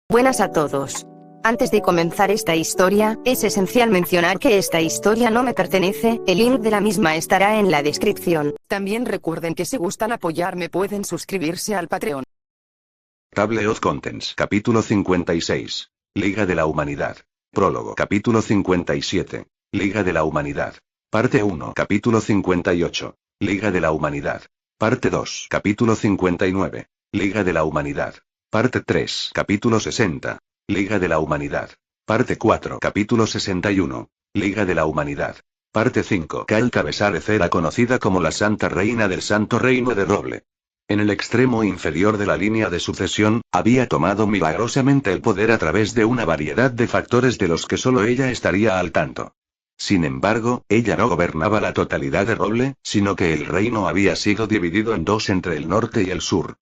Buenas a todos. Antes de comenzar esta historia, es esencial mencionar que esta historia no me pertenece, el link de la misma estará en la descripción. También recuerden que si gustan apoyarme pueden suscribirse al Patreon. Table of Contents, capítulo 56. Liga de la Humanidad. Prólogo, capítulo 57. Liga de la Humanidad. Parte 1, capítulo 58. Liga de la Humanidad. Parte 2, capítulo 59. Liga de la Humanidad. Parte 3, capítulo 60. Liga de la Humanidad. Parte 4, capítulo 61. Liga de la Humanidad. Parte 5. Kalka Besárez era conocida como la Santa Reina del Santo Reino de Roble. En el extremo inferior de la línea de sucesión, había tomado milagrosamente el poder a través de una variedad de factores de los que solo ella estaría al tanto. Sin embargo, ella no gobernaba la totalidad de Roble, sino que el reino había sido dividido en dos entre el norte y el sur.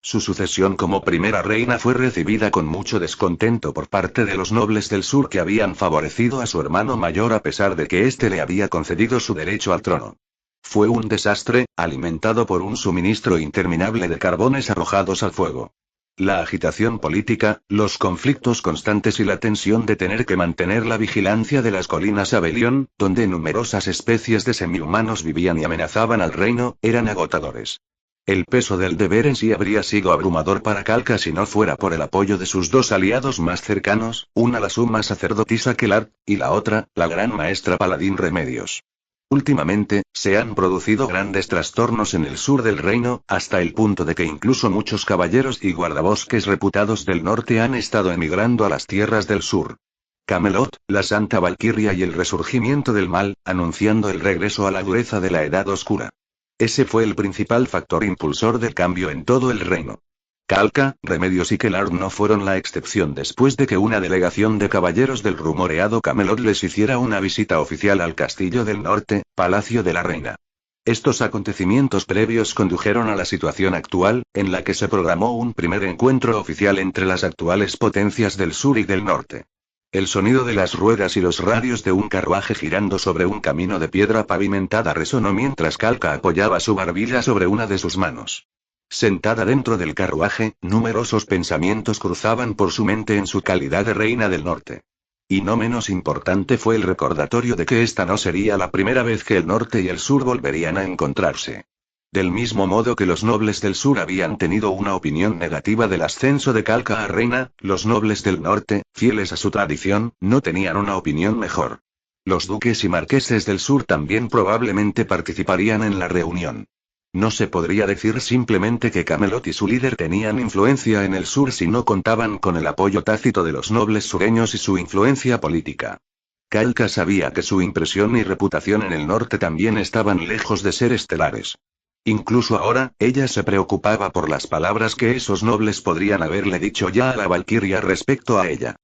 Su sucesión como primera reina fue recibida con mucho descontento por parte de los nobles del sur que habían favorecido a su hermano mayor a pesar de que éste le había concedido su derecho al trono. Fue un desastre, alimentado por un suministro interminable de carbones arrojados al fuego. La agitación política, los conflictos constantes y la tensión de tener que mantener la vigilancia de las colinas Abelión, donde numerosas especies de semihumanos vivían y amenazaban al reino, eran agotadores. El peso del deber en sí habría sido abrumador para Kalka si no fuera por el apoyo de sus dos aliados más cercanos, una la suma sacerdotisa Kelart, y la otra, la gran maestra paladín Remedios. Últimamente, se han producido grandes trastornos en el sur del reino, hasta el punto de que incluso muchos caballeros y guardabosques reputados del norte han estado emigrando a las tierras del sur. Camelot, la Santa Valquiria y el resurgimiento del mal, anunciando el regreso a la dureza de la Edad Oscura. Ese fue el principal factor impulsor del cambio en todo el reino. Kalka, Remedios y Kelart no fueron la excepción después de que una delegación de caballeros del rumoreado Camelot les hiciera una visita oficial al Castillo del Norte, Palacio de la Reina. Estos acontecimientos previos condujeron a la situación actual, en la que se programó un primer encuentro oficial entre las actuales potencias del sur y del norte. El sonido de las ruedas y los radios de un carruaje girando sobre un camino de piedra pavimentada resonó mientras Kalka apoyaba su barbilla sobre una de sus manos. Sentada dentro del carruaje, numerosos pensamientos cruzaban por su mente en su calidad de reina del norte. Y no menos importante fue el recordatorio de que esta no sería la primera vez que el norte y el sur volverían a encontrarse. Del mismo modo que los nobles del sur habían tenido una opinión negativa del ascenso de Kalka a reina, los nobles del norte, fieles a su tradición, no tenían una opinión mejor. Los duques y marqueses del sur también probablemente participarían en la reunión. No se podría decir simplemente que Camelot y su líder tenían influencia en el sur si no contaban con el apoyo tácito de los nobles sureños y su influencia política. Kalka sabía que su impresión y reputación en el norte también estaban lejos de ser estelares. Incluso ahora, ella se preocupaba por las palabras que esos nobles podrían haberle dicho ya a la Valquiria respecto a ella.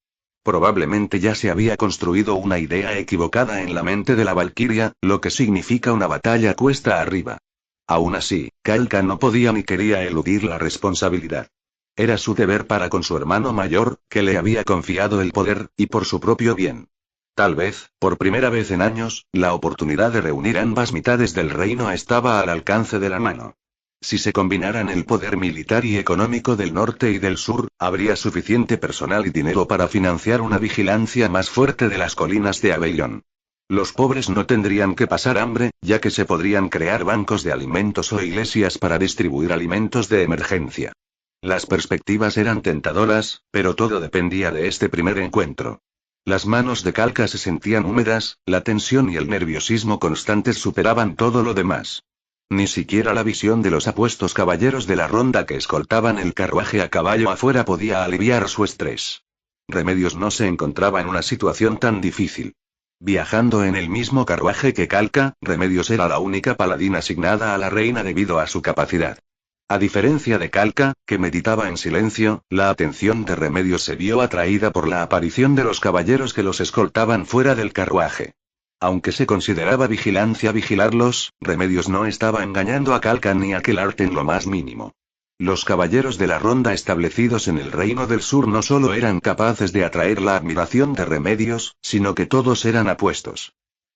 Probablemente ya se había construido una idea equivocada en la mente de la Valquiria, lo que significa una batalla cuesta arriba. Aún así, Kalka no podía ni quería eludir la responsabilidad. Era su deber para con su hermano mayor, que le había confiado el poder, y por su propio bien. Tal vez, por primera vez en años, la oportunidad de reunir ambas mitades del reino estaba al alcance de la mano. Si se combinaran el poder militar y económico del norte y del sur, habría suficiente personal y dinero para financiar una vigilancia más fuerte de las colinas de Abelión. Los pobres no tendrían que pasar hambre, ya que se podrían crear bancos de alimentos o iglesias para distribuir alimentos de emergencia. Las perspectivas eran tentadoras, pero todo dependía de este primer encuentro. Las manos de Kalka se sentían húmedas, la tensión y el nerviosismo constantes superaban todo lo demás. Ni siquiera la visión de los apuestos caballeros de la ronda que escoltaban el carruaje a caballo afuera podía aliviar su estrés. Remedios no se encontraba en una situación tan difícil. Viajando en el mismo carruaje que Kalka, Remedios era la única paladín asignada a la reina debido a su capacidad. A diferencia de Kalka, que meditaba en silencio, la atención de Remedios se vio atraída por la aparición de los caballeros que los escoltaban fuera del carruaje. Aunque se consideraba vigilarlos, Remedios no estaba engañando a Kalka ni a Kelart en lo más mínimo. Los caballeros de la ronda establecidos en el reino del sur no solo eran capaces de atraer la admiración de Remedios, sino que todos eran apuestos.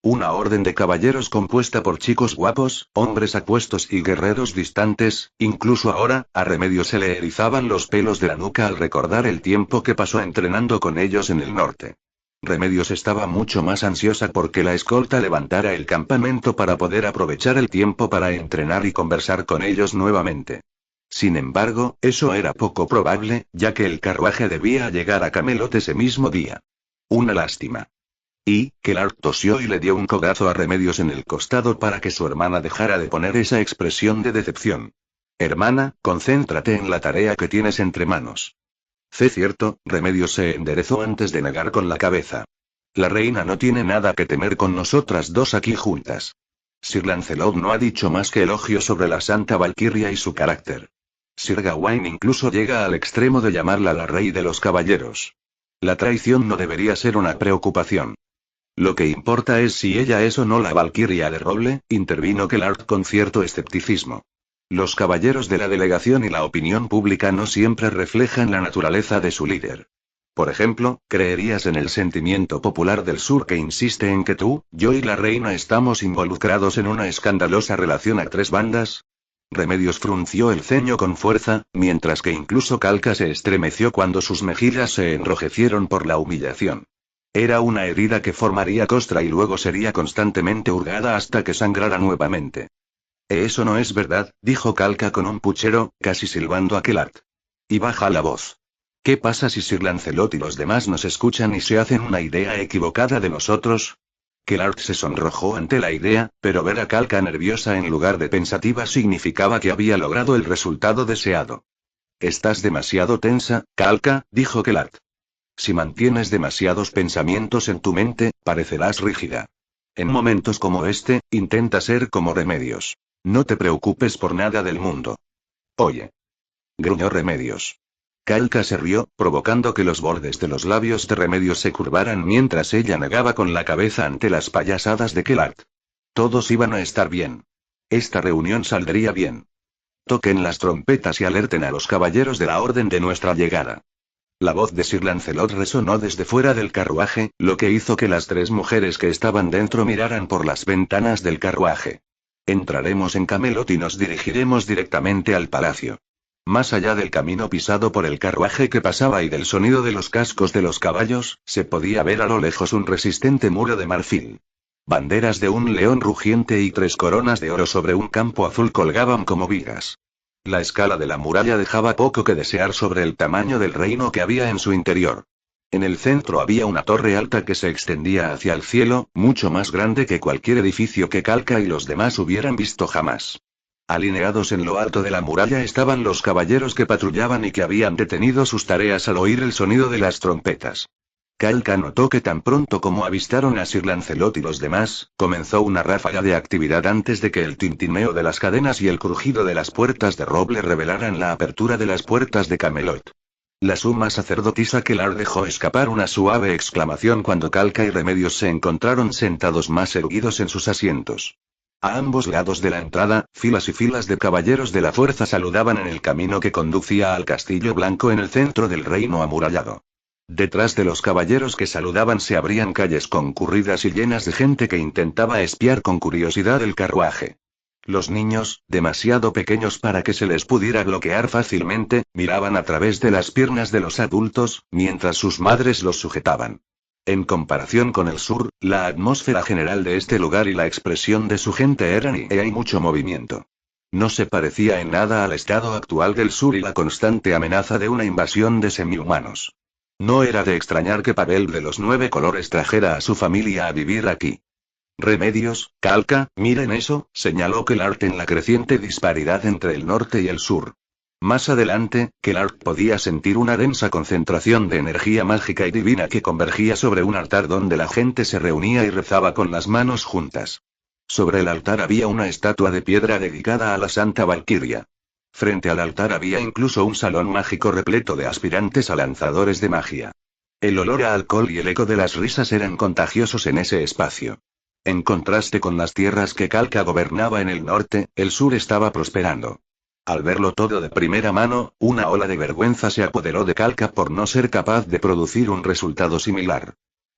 Una orden de caballeros compuesta por chicos guapos, hombres apuestos y guerreros distantes. Incluso ahora, a Remedios se le erizaban los pelos de la nuca al recordar el tiempo que pasó entrenando con ellos en el norte. Remedios estaba mucho más ansiosa porque la escolta levantara el campamento para poder aprovechar el tiempo para entrenar y conversar con ellos nuevamente. Sin embargo, eso era poco probable, ya que el carruaje debía llegar a Camelot ese mismo día. Una lástima. Y, Clark tosió y le dio un codazo a Remedios en el costado para que su hermana dejara de poner esa expresión de decepción. Hermana, concéntrate en la tarea que tienes entre manos. Cierto, Remedios se enderezó antes de negar con la cabeza. La reina no tiene nada que temer con nosotras dos aquí juntas. Sir Lancelot no ha dicho más que elogios sobre la Santa Valquiria y su carácter. Sir Gawain incluso llega al extremo de llamarla la rey de los caballeros. La traición no debería ser una preocupación. Lo que importa es si ella es o no la Valquiria de Roble, intervino Clark con cierto escepticismo. Los caballeros de la delegación y la opinión pública no siempre reflejan la naturaleza de su líder. Por ejemplo, ¿creerías en el sentimiento popular del sur que insiste en que tú, yo y la reina estamos involucrados en una escandalosa relación a tres bandas? Remedios frunció el ceño con fuerza, mientras que incluso Calca se estremeció cuando sus mejillas se enrojecieron por la humillación. Era una herida que formaría costra y luego sería constantemente hurgada hasta que sangrara nuevamente. Eso no es verdad, dijo Calca con un puchero, casi silbando a Clark. Y baja la voz. ¿Qué pasa si Sir Lancelot y los demás nos escuchan y se hacen una idea equivocada de nosotros? Clark se sonrojó ante la idea, pero ver a Calca nerviosa en lugar de pensativa significaba que había logrado el resultado deseado. Estás demasiado tensa, Calca, dijo Clark. Si mantienes demasiados pensamientos en tu mente, parecerás rígida. En momentos como este, intenta ser como Remedios. No te preocupes por nada del mundo. Oye. Gruñó Remedios. Calca se rió, provocando que los bordes de los labios de Remedios se curvaran mientras ella negaba con la cabeza ante las payasadas de Clark. Todos iban a estar bien. Esta reunión saldría bien. Toquen las trompetas y alerten a los caballeros de la orden de nuestra llegada. La voz de Sir Lancelot resonó desde fuera del carruaje, lo que hizo que las tres mujeres que estaban dentro miraran por las ventanas del carruaje. Entraremos en Camelot y nos dirigiremos directamente al palacio. Más allá del camino pisado por el carruaje que pasaba y del sonido de los cascos de los caballos, se podía ver a lo lejos un resistente muro de marfil. Banderas de un león rugiente y tres coronas de oro sobre un campo azul colgaban como vigas. La escala de la muralla dejaba poco que desear sobre el tamaño del reino que había en su interior. En el centro había una torre alta que se extendía hacia el cielo, mucho más grande que cualquier edificio que Calca y los demás hubieran visto jamás. Alineados en lo alto de la muralla estaban los caballeros que patrullaban y que habían detenido sus tareas al oír el sonido de las trompetas. Calca notó que tan pronto como avistaron a Sir Lancelot y los demás, comenzó una ráfaga de actividad antes de que el tintineo de las cadenas y el crujido de las puertas de roble revelaran la apertura de las puertas de Camelot. La suma sacerdotisa Clark dejó escapar una suave exclamación cuando Calca y Remedios se encontraron sentados más erguidos en sus asientos. A ambos lados de la entrada, filas y filas de caballeros de la fuerza saludaban en el camino que conducía al Castillo Blanco en el centro del reino amurallado. Detrás de los caballeros que saludaban se abrían calles concurridas y llenas de gente que intentaba espiar con curiosidad el carruaje. Los niños, demasiado pequeños para que se les pudiera bloquear fácilmente, miraban a través de las piernas de los adultos, mientras sus madres los sujetaban. En comparación con el sur, la atmósfera general de este lugar y la expresión de su gente eran y hay mucho movimiento. No se parecía en nada al estado actual del sur y la constante amenaza de una invasión de semihumanos. No era de extrañar que Pavel de los 9 colores trajera a su familia a vivir aquí. Remedios, Calca, miren eso, señaló Clark en la creciente disparidad entre el norte y el sur. Más adelante, Clark podía sentir una densa concentración de energía mágica y divina que convergía sobre un altar donde la gente se reunía y rezaba con las manos juntas. Sobre el altar había una estatua de piedra dedicada a la Santa Valquiria. Frente al altar había incluso un salón mágico repleto de aspirantes a lanzadores de magia. El olor a alcohol y el eco de las risas eran contagiosos en ese espacio. En contraste con las tierras que Calca gobernaba en el norte, el sur estaba prosperando. Al verlo todo de primera mano, una ola de vergüenza se apoderó de Calca por no ser capaz de producir un resultado similar.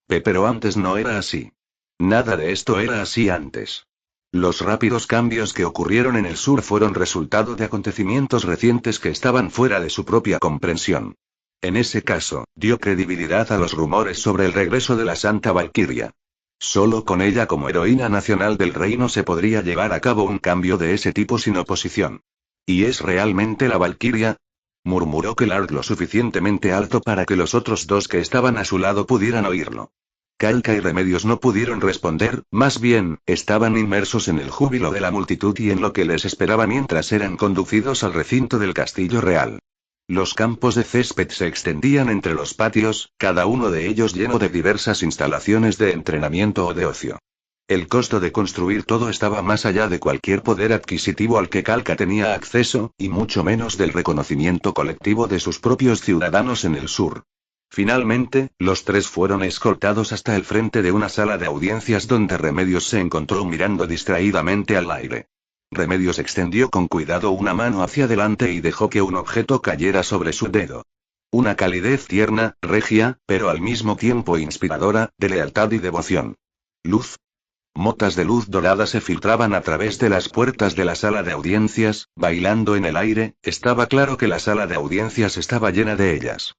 Pero antes no era así. Nada de esto era así antes. Los rápidos cambios que ocurrieron en el sur fueron resultado de acontecimientos recientes que estaban fuera de su propia comprensión. En ese caso, dio credibilidad a los rumores sobre el regreso de la Santa Valquiria. Solo con ella como heroína nacional del reino se podría llevar a cabo un cambio de ese tipo sin oposición. ¿Y es realmente la Valquiria? Murmuró Kellard lo suficientemente alto para que los otros dos que estaban a su lado pudieran oírlo. Calca y Remedios no pudieron responder, más bien, estaban inmersos en el júbilo de la multitud y en lo que les esperaba mientras eran conducidos al recinto del castillo real. Los campos de césped se extendían entre los patios, cada uno de ellos lleno de diversas instalaciones de entrenamiento o de ocio. El costo de construir todo estaba más allá de cualquier poder adquisitivo al que Calca tenía acceso, y mucho menos del reconocimiento colectivo de sus propios ciudadanos en el sur. Finalmente, los tres fueron escoltados hasta el frente de una sala de audiencias donde Remedios se encontró mirando distraídamente al aire. Remedios extendió con cuidado una mano hacia adelante y dejó que un objeto cayera sobre su dedo. Una calidez tierna, regia, pero al mismo tiempo inspiradora, de lealtad y devoción. Luz. Motas de luz dorada se filtraban a través de las puertas de la sala de audiencias, bailando en el aire. Estaba claro que la sala de audiencias estaba llena de ellas.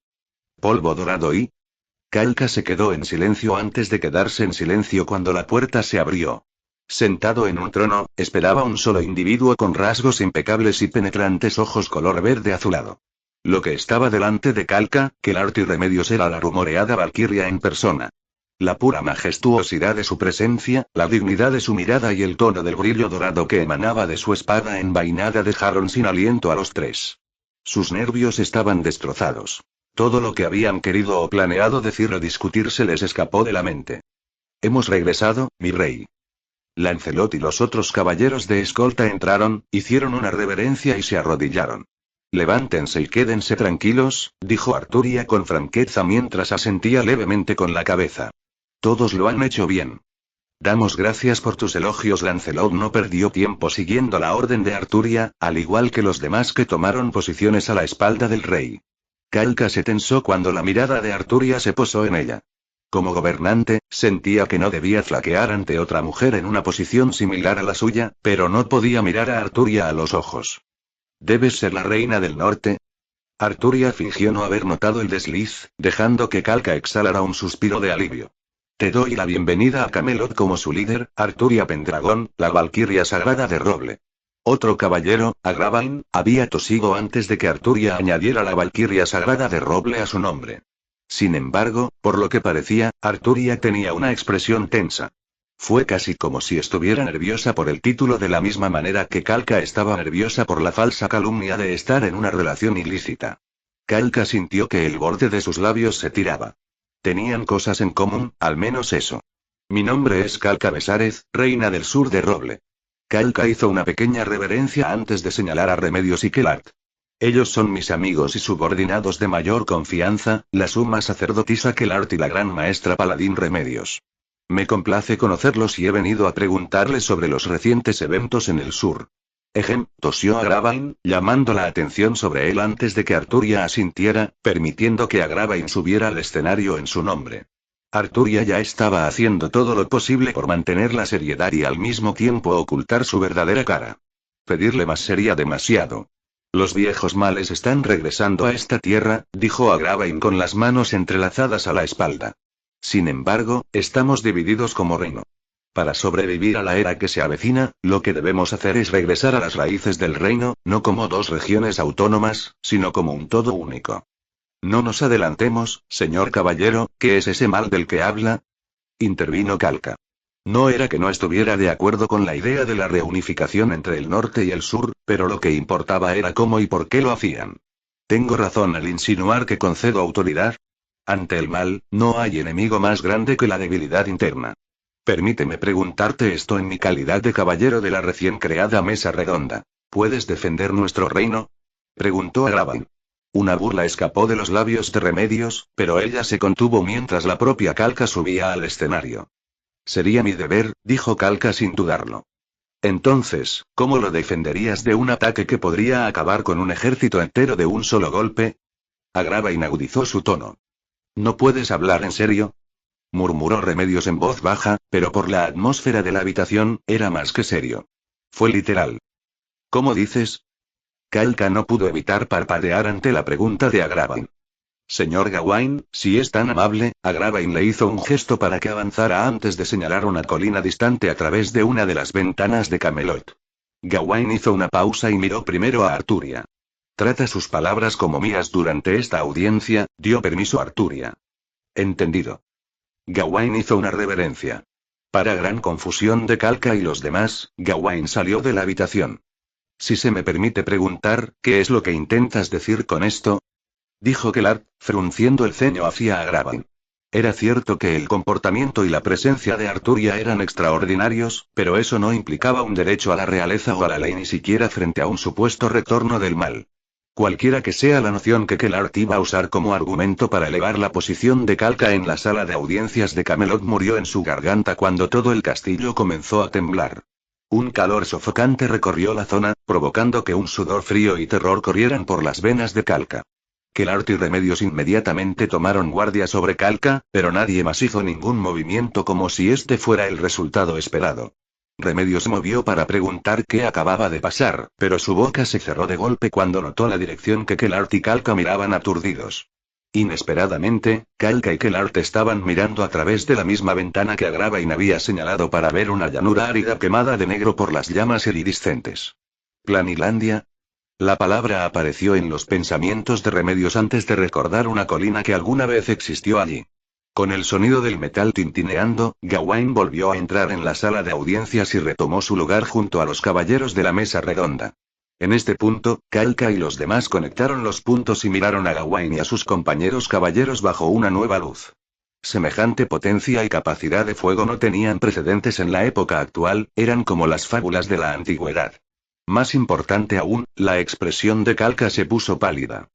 Polvo dorado y... Calca se quedó en silencio antes de quedarse en silencio cuando la puerta se abrió. Sentado en un trono, esperaba un solo individuo con rasgos impecables y penetrantes ojos color verde azulado. Lo que estaba delante de Calca, Kellard y Remedios era la rumoreada Valquiria en persona. La pura majestuosidad de su presencia, la dignidad de su mirada y el tono del brillo dorado que emanaba de su espada envainada dejaron sin aliento a los tres. Sus nervios estaban destrozados. Todo lo que habían querido o planeado decir o discutir se les escapó de la mente. Hemos regresado, mi rey. Lancelot y los otros caballeros de escolta entraron, hicieron una reverencia y se arrodillaron. Levántense y quédense tranquilos, dijo Arturia con franqueza mientras asentía levemente con la cabeza. Todos lo han hecho bien. Damos gracias por tus elogios. Lancelot no perdió tiempo siguiendo la orden de Arturia, al igual que los demás que tomaron posiciones a la espalda del rey. Calca se tensó cuando la mirada de Arturia se posó en ella. Como gobernante, sentía que no debía flaquear ante otra mujer en una posición similar a la suya, pero no podía mirar a Arturia a los ojos. ¿Debes ser la reina del norte? Arturia fingió no haber notado el desliz, dejando que Calca exhalara un suspiro de alivio. Te doy la bienvenida a Camelot como su líder, Arturia Pendragón, la Valquiria sagrada de roble. Otro caballero, Agravain, había tosido antes de que Arturia añadiera la Valquiria sagrada de roble a su nombre. Sin embargo, por lo que parecía, Arturia tenía una expresión tensa. Fue casi como si estuviera nerviosa por el título de la misma manera que Calca estaba nerviosa por la falsa calumnia de estar en una relación ilícita. Calca sintió que el borde de sus labios se tiraba. Tenían cosas en común, al menos eso. Mi nombre es Calca Besárez, reina del sur de Roble. Calca hizo una pequeña reverencia antes de señalar a Remedios y Kellard. Ellos son mis amigos y subordinados de mayor confianza, la suma sacerdotisa Kellard y la gran maestra paladín Remedios. Me complace conocerlos y he venido a preguntarles sobre los recientes eventos en el sur. Tosió Agravain, llamando la atención sobre él antes de que Arturia asintiera, permitiendo que Agravain subiera al escenario en su nombre. Arturia ya estaba haciendo todo lo posible por mantener la seriedad y al mismo tiempo ocultar su verdadera cara. Pedirle más sería demasiado. Los viejos males están regresando a esta tierra, dijo Agravain con las manos entrelazadas a la espalda. Sin embargo, estamos divididos como reino. Para sobrevivir a la era que se avecina, lo que debemos hacer es regresar a las raíces del reino, no como dos regiones autónomas, sino como un todo único. No nos adelantemos, señor caballero, ¿qué es ese mal del que habla? Intervino Calca. No era que no estuviera de acuerdo con la idea de la reunificación entre el norte y el sur, pero lo que importaba era cómo y por qué lo hacían. ¿Tengo razón al insinuar que concedo autoridad? Ante el mal, no hay enemigo más grande que la debilidad interna. Permíteme preguntarte esto en mi calidad de caballero de la recién creada mesa redonda. ¿Puedes defender nuestro reino? Preguntó Agravain. Una burla escapó de los labios de Remedios, pero ella se contuvo mientras la propia Calca subía al escenario. Sería mi deber, dijo Calca sin dudarlo. Entonces, ¿cómo lo defenderías de un ataque que podría acabar con un ejército entero de un solo golpe? Agravain agudizó su tono. ¿No puedes hablar en serio? murmuró Remedios en voz baja, pero por la atmósfera de la habitación, era más que serio. Fue literal. ¿Cómo dices? Kalka no pudo evitar parpadear ante la pregunta de Agravain. Señor Gawain, si es tan amable, Agravain le hizo un gesto para que avanzara antes de señalar una colina distante a través de una de las ventanas de Camelot. Gawain hizo una pausa y miró primero a Arturia. Trata sus palabras como mías durante esta audiencia, dio permiso Arturia. Entendido. Gawain hizo una reverencia. Para gran confusión de Kalka y los demás, Gawain salió de la habitación. Si se me permite preguntar, ¿qué es lo que intentas decir con esto? Dijo Kellart, frunciendo el ceño hacia Agravain. Era cierto que el comportamiento y la presencia de Arturia eran extraordinarios, pero eso no implicaba un derecho a la realeza o a la ley ni siquiera frente a un supuesto retorno del mal. Cualquiera que sea la noción que Kellart iba a usar como argumento para elevar la posición de Kalka en la sala de audiencias de Camelot murió en su garganta cuando todo el castillo comenzó a temblar. Un calor sofocante recorrió la zona, provocando que un sudor frío y terror corrieran por las venas de Kalka. Kellart y Remedios inmediatamente tomaron guardia sobre Kalka, pero nadie más hizo ningún movimiento como si este fuera el resultado esperado. Remedios se movió para preguntar qué acababa de pasar, pero su boca se cerró de golpe cuando notó la dirección que Kellart y Kalka miraban aturdidos. Inesperadamente, Kalka y Kellart estaban mirando a través de la misma ventana que Agravain había señalado para ver una llanura árida quemada de negro por las llamas iridiscentes. ¿Planilandia? La palabra apareció en los pensamientos de Remedios antes de recordar una colina que alguna vez existió allí. Con el sonido del metal tintineando, Gawain volvió a entrar en la sala de audiencias y retomó su lugar junto a los caballeros de la mesa redonda. En este punto, Kalka y los demás conectaron los puntos y miraron a Gawain y a sus compañeros caballeros bajo una nueva luz. Semejante potencia y capacidad de fuego no tenían precedentes en la época actual, eran como las fábulas de la antigüedad. Más importante aún, la expresión de Kalka se puso pálida.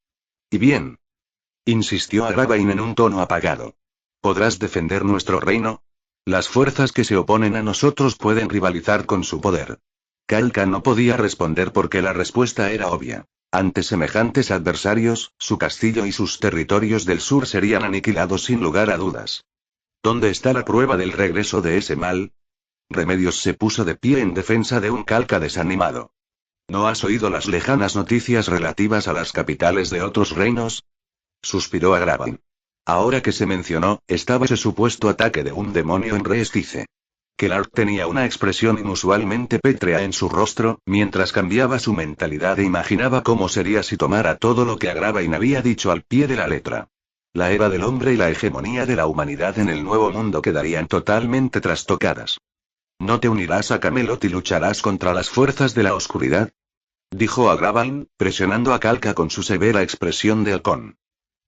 ¿Y bien?, insistió Agravain en un tono apagado. ¿Podrás defender nuestro reino? Las fuerzas que se oponen a nosotros pueden rivalizar con su poder. Kalka no podía responder porque la respuesta era obvia. Ante semejantes adversarios, su castillo y sus territorios del sur serían aniquilados sin lugar a dudas. ¿Dónde está la prueba del regreso de ese mal? Remedios se puso de pie en defensa de un Kalka desanimado. ¿No has oído las lejanas noticias relativas a las capitales de otros reinos? Suspiró Agravain. Ahora que se mencionó, estaba ese supuesto ataque de un demonio en Reestice. Kellart tenía una expresión inusualmente pétrea en su rostro, mientras cambiaba su mentalidad e imaginaba cómo sería si tomara todo lo que Agravain había dicho al pie de la letra. La era del hombre y la hegemonía de la humanidad en el nuevo mundo quedarían totalmente trastocadas. ¿No te unirás a Camelot y lucharás contra las fuerzas de la oscuridad?, dijo Agravain, presionando a Kalka con su severa expresión de halcón.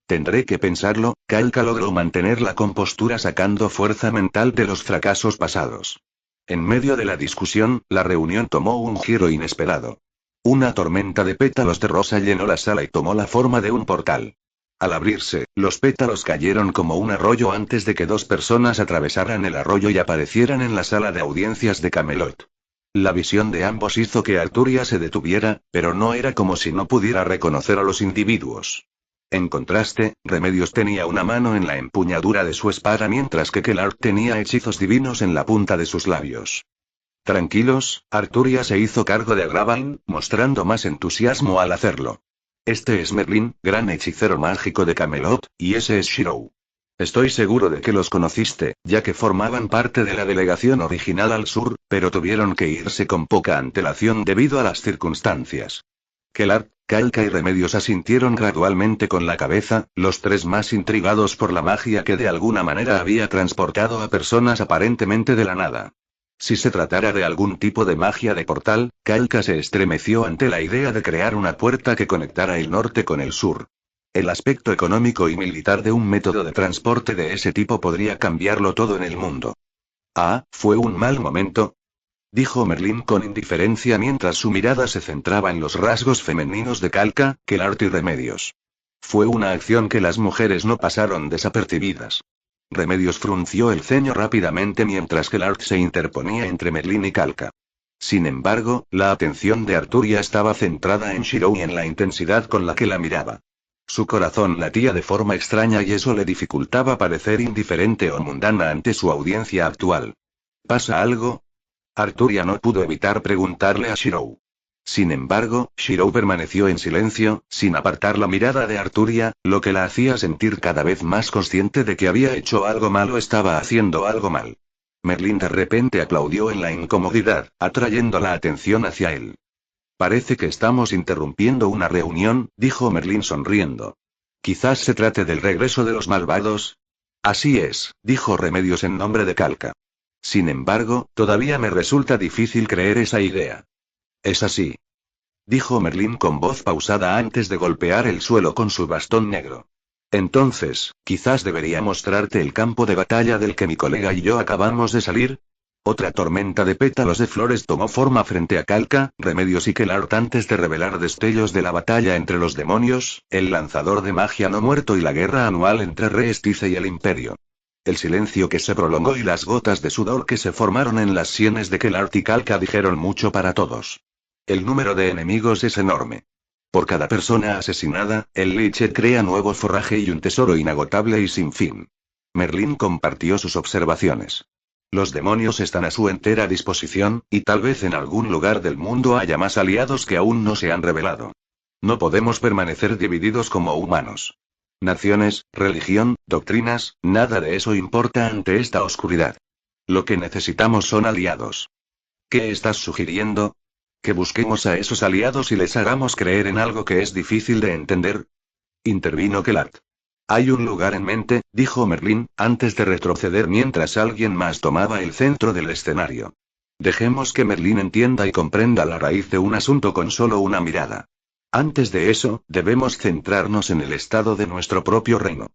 Tendré que pensarlo. Kalka logró mantener la compostura sacando fuerza mental de los fracasos pasados. En medio de la discusión, la reunión tomó un giro inesperado. Una tormenta de pétalos de rosa llenó la sala y tomó la forma de un portal. Al abrirse, los pétalos cayeron como un arroyo antes de que dos personas atravesaran el arroyo y aparecieran en la sala de audiencias de Camelot. La visión de ambos hizo que Arturia se detuviera, pero no era como si no pudiera reconocer a los individuos. En contraste, Remedios tenía una mano en la empuñadura de su espada mientras que Kellart tenía hechizos divinos en la punta de sus labios. Tranquilos, Arturia se hizo cargo de Agravain, mostrando más entusiasmo al hacerlo. Este es Merlin, gran hechicero mágico de Camelot, y ese es Shirou. Estoy seguro de que los conociste, ya que formaban parte de la delegación original al sur, pero tuvieron que irse con poca antelación debido a las circunstancias. Kellart, Kalka y Remedios asintieron gradualmente con la cabeza, los tres más intrigados por la magia que de alguna manera había transportado a personas aparentemente de la nada. Si se tratara de algún tipo de magia de portal, Kalka se estremeció ante la idea de crear una puerta que conectara el norte con el sur. El aspecto económico y militar de un método de transporte de ese tipo podría cambiarlo todo en el mundo. Ah, ¿fue un mal momento?, dijo Merlin con indiferencia mientras su mirada se centraba en los rasgos femeninos de Kalka, Kellart y Remedios. Fue una acción que las mujeres no pasaron desapercibidas. Remedios frunció el ceño rápidamente mientras Kellart se interponía entre Merlin y Kalka. Sin embargo, la atención de Arturia estaba centrada en Shirou y en la intensidad con la que la miraba. Su corazón latía de forma extraña y eso le dificultaba parecer indiferente o mundana ante su audiencia actual. ¿Pasa algo? Arturia no pudo evitar preguntarle a Shirou. Sin embargo, Shirou permaneció en silencio, sin apartar la mirada de Arturia, lo que la hacía sentir cada vez más consciente de que había hecho algo mal o estaba haciendo algo mal. Merlín de repente aplaudió en la incomodidad, atrayendo la atención hacia él. Parece que estamos interrumpiendo una reunión, dijo Merlín sonriendo. Quizás se trate del regreso de los malvados. Así es, dijo Remedios en nombre de Calca. Sin embargo, todavía me resulta difícil creer esa idea. Es así, dijo Merlín con voz pausada antes de golpear el suelo con su bastón negro. Entonces, quizás debería mostrarte el campo de batalla del que mi colega y yo acabamos de salir. Otra tormenta de pétalos de flores tomó forma frente a Calca, Remedios y Kellart antes de revelar destellos de la batalla entre los demonios, el lanzador de magia no muerto y la guerra anual entre Reestice y el Imperio. El silencio que se prolongó y las gotas de sudor que se formaron en las sienes de Kellart y Calca dijeron mucho para todos. El número de enemigos es enorme. Por cada persona asesinada, el Liche crea nuevo forraje y un tesoro inagotable y sin fin. Merlín compartió sus observaciones. Los demonios están a su entera disposición, y tal vez en algún lugar del mundo haya más aliados que aún no se han revelado. No podemos permanecer divididos como humanos. Naciones, religión, doctrinas, nada de eso importa ante esta oscuridad. Lo que necesitamos son aliados. ¿Qué estás sugiriendo? ¿Que busquemos a esos aliados y les hagamos creer en algo que es difícil de entender? Intervino Kellart. Hay un lugar en mente, dijo Merlín, antes de retroceder mientras alguien más tomaba el centro del escenario. Dejemos que Merlín entienda y comprenda la raíz de un asunto con solo una mirada. Antes de eso, debemos centrarnos en el estado de nuestro propio reino.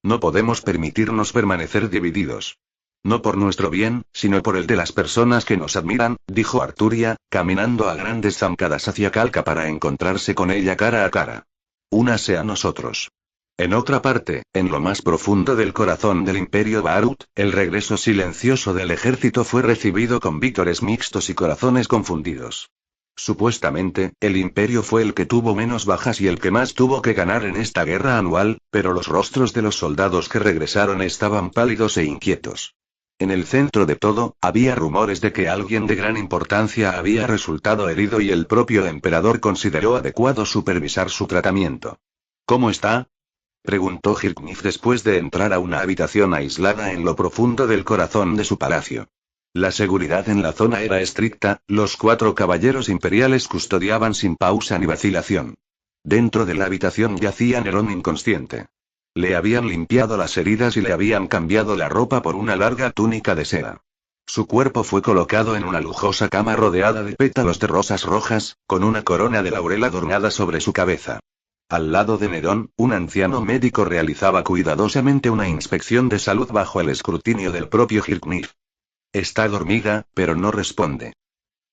No podemos permitirnos permanecer divididos. No por nuestro bien, sino por el de las personas que nos admiran, dijo Arturia, caminando a grandes zancadas hacia Calca para encontrarse con ella cara a cara. Únase a nosotros. En otra parte, en lo más profundo del corazón del Imperio Baharut, el regreso silencioso del ejército fue recibido con vítores mixtos y corazones confundidos. Supuestamente, el Imperio fue el que tuvo menos bajas y el que más tuvo que ganar en esta guerra anual, pero los rostros de los soldados que regresaron estaban pálidos e inquietos. En el centro de todo, había rumores de que alguien de gran importancia había resultado herido y el propio emperador consideró adecuado supervisar su tratamiento. ¿Cómo está?, preguntó Hirknif después de entrar a una habitación aislada en lo profundo del corazón de su palacio. La seguridad en la zona era estricta, los 4 caballeros imperiales custodiaban sin pausa ni vacilación. Dentro de la habitación yacía Nerón inconsciente. Le habían limpiado las heridas y le habían cambiado la ropa por una larga túnica de seda. Su cuerpo fue colocado en una lujosa cama rodeada de pétalos de rosas rojas, con una corona de laurel adornada sobre su cabeza. Al lado de Nerón, un anciano médico realizaba cuidadosamente una inspección de salud bajo el escrutinio del propio Hirknif. Está dormida, pero no responde.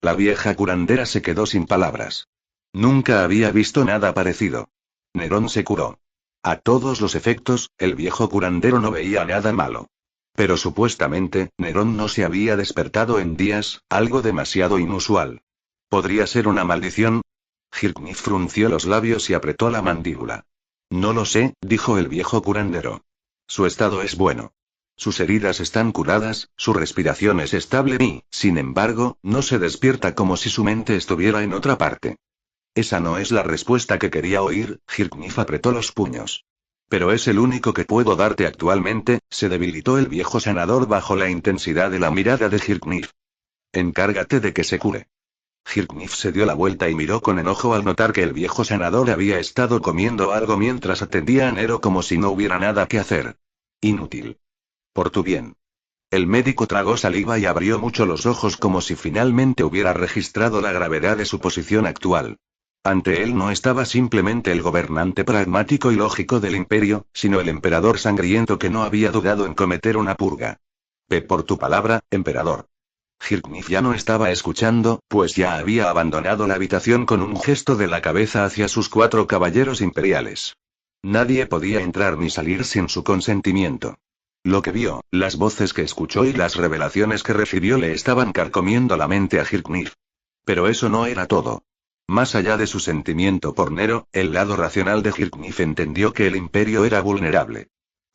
La vieja curandera se quedó sin palabras. Nunca había visto nada parecido. Nerón se curó. A todos los efectos, el viejo curandero no veía nada malo. Pero supuestamente, Nerón no se había despertado en días, algo demasiado inusual. ¿Podría ser una maldición? Hirknif frunció los labios y apretó la mandíbula. No lo sé, dijo el viejo curandero. Su estado es bueno. Sus heridas están curadas, su respiración es estable y, sin embargo, no se despierta como si su mente estuviera en otra parte. Esa no es la respuesta que quería oír, Hirknif apretó los puños. Pero es el único que puedo darte actualmente, se debilitó el viejo sanador bajo la intensidad de la mirada de Hirknif. Encárgate de que se cure. Hirknif se dio la vuelta y miró con enojo al notar que el viejo sanador había estado comiendo algo mientras atendía a Nero como si no hubiera nada que hacer. Inútil. Por tu bien. El médico tragó saliva y abrió mucho los ojos como si finalmente hubiera registrado la gravedad de su posición actual. Ante él no estaba simplemente el gobernante pragmático y lógico del imperio, sino el emperador sangriento que no había dudado en cometer una purga. Ve por tu palabra, emperador. Hirknif ya no estaba escuchando, pues ya había abandonado la habitación con un gesto de la cabeza hacia sus 4 caballeros imperiales. Nadie podía entrar ni salir sin su consentimiento. Lo que vio, las voces que escuchó y las revelaciones que recibió le estaban carcomiendo la mente a Hirknif. Pero eso no era todo. Más allá de su sentimiento por Nero, el lado racional de Hirknif entendió que el imperio era vulnerable.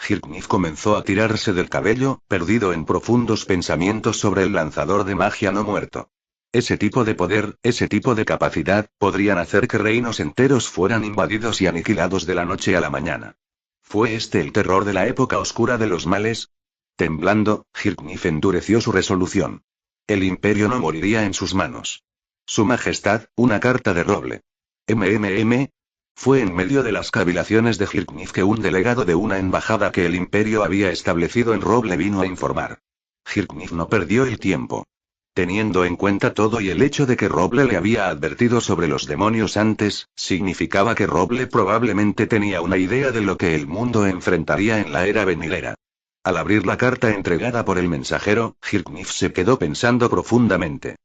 Hirknif comenzó a tirarse del cabello, perdido en profundos pensamientos sobre el lanzador de magia no muerto. Ese tipo de poder, ese tipo de capacidad, podrían hacer que reinos enteros fueran invadidos y aniquilados de la noche a la mañana. ¿Fue este el terror de la época oscura de los males? Temblando, Hirknif endureció su resolución. El imperio no moriría en sus manos. Su Majestad, una carta de Roble. Fue en medio de las cavilaciones de Hirknif que un delegado de una embajada que el imperio había establecido en Roble vino a informar. Hirknif no perdió el tiempo. Teniendo en cuenta todo y el hecho de que Roble le había advertido sobre los demonios antes, significaba que Roble probablemente tenía una idea de lo que el mundo enfrentaría en la era venidera. Al abrir la carta entregada por el mensajero, Hirknif se quedó pensando profundamente.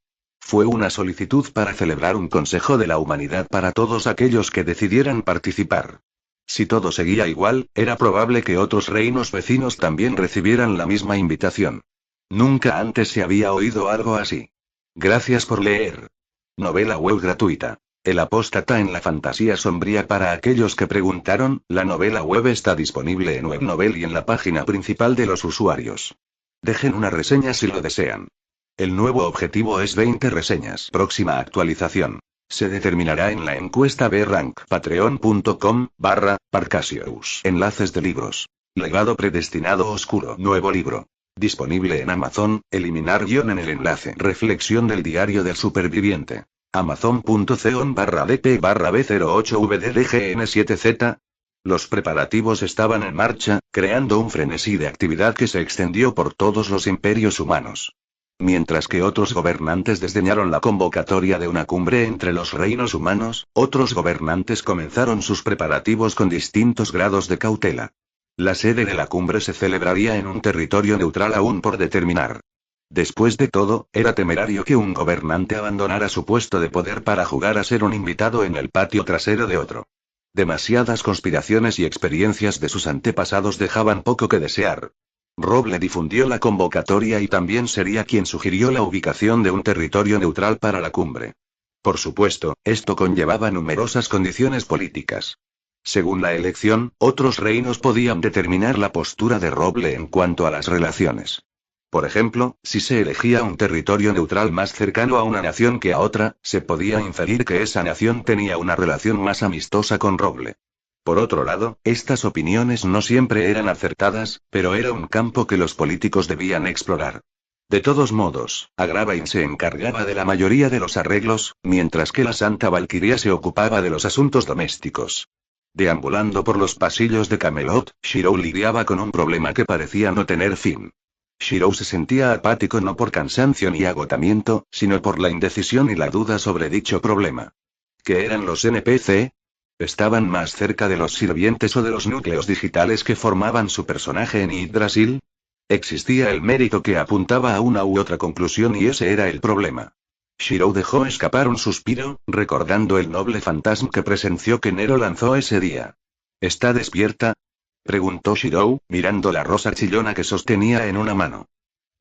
Fue una solicitud para celebrar un consejo de la humanidad para todos aquellos que decidieran participar. Si todo seguía igual, era probable que otros reinos vecinos también recibieran la misma invitación. Nunca antes se había oído algo así. Gracias por leer. Novela web gratuita. El apóstata en la fantasía sombría. Para aquellos que preguntaron, la novela web está disponible en WebNovel y en la página principal de los usuarios. Dejen una reseña si lo desean. El nuevo objetivo es 20 reseñas. Próxima actualización. Se determinará en la encuesta B-Rank. Patreon.com/Parcasius. Enlaces de libros. Legado predestinado oscuro. Nuevo libro. Disponible en Amazon. Eliminar guión en el enlace. Reflexión del diario del superviviente. Amazon.com/dp/b08vddgn7z. Los preparativos estaban en marcha, creando un frenesí de actividad que se extendió por todos los imperios humanos. Mientras que otros gobernantes desdeñaron la convocatoria de una cumbre entre los reinos humanos, otros gobernantes comenzaron sus preparativos con distintos grados de cautela. La sede de la cumbre se celebraría en un territorio neutral aún por determinar. Después de todo, era temerario que un gobernante abandonara su puesto de poder para jugar a ser un invitado en el patio trasero de otro. Demasiadas conspiraciones y experiencias de sus antepasados dejaban poco que desear. Roble difundió la convocatoria y también sería quien sugirió la ubicación de un territorio neutral para la cumbre. Por supuesto, esto conllevaba numerosas condiciones políticas. Según la elección, otros reinos podían determinar la postura de Roble en cuanto a las relaciones. Por ejemplo, si se elegía un territorio neutral más cercano a una nación que a otra, se podía inferir que esa nación tenía una relación más amistosa con Roble. Por otro lado, estas opiniones no siempre eran acertadas, pero era un campo que los políticos debían explorar. De todos modos, Agravain se encargaba de la mayoría de los arreglos, mientras que la Santa Valquiria se ocupaba de los asuntos domésticos. Deambulando por los pasillos de Camelot, Shirou lidiaba con un problema que parecía no tener fin. Shirou se sentía apático no por cansancio ni agotamiento, sino por la indecisión y la duda sobre dicho problema. ¿Qué eran los NPC? ¿Estaban más cerca de los sirvientes o de los núcleos digitales que formaban su personaje en Yggdrasil? Existía el mérito que apuntaba a una u otra conclusión y ese era el problema. Shirou dejó escapar un suspiro, recordando el noble fantasma que presenció que Nero lanzó ese día. ¿Está despierta?, preguntó Shirou, mirando la rosa chillona que sostenía en una mano.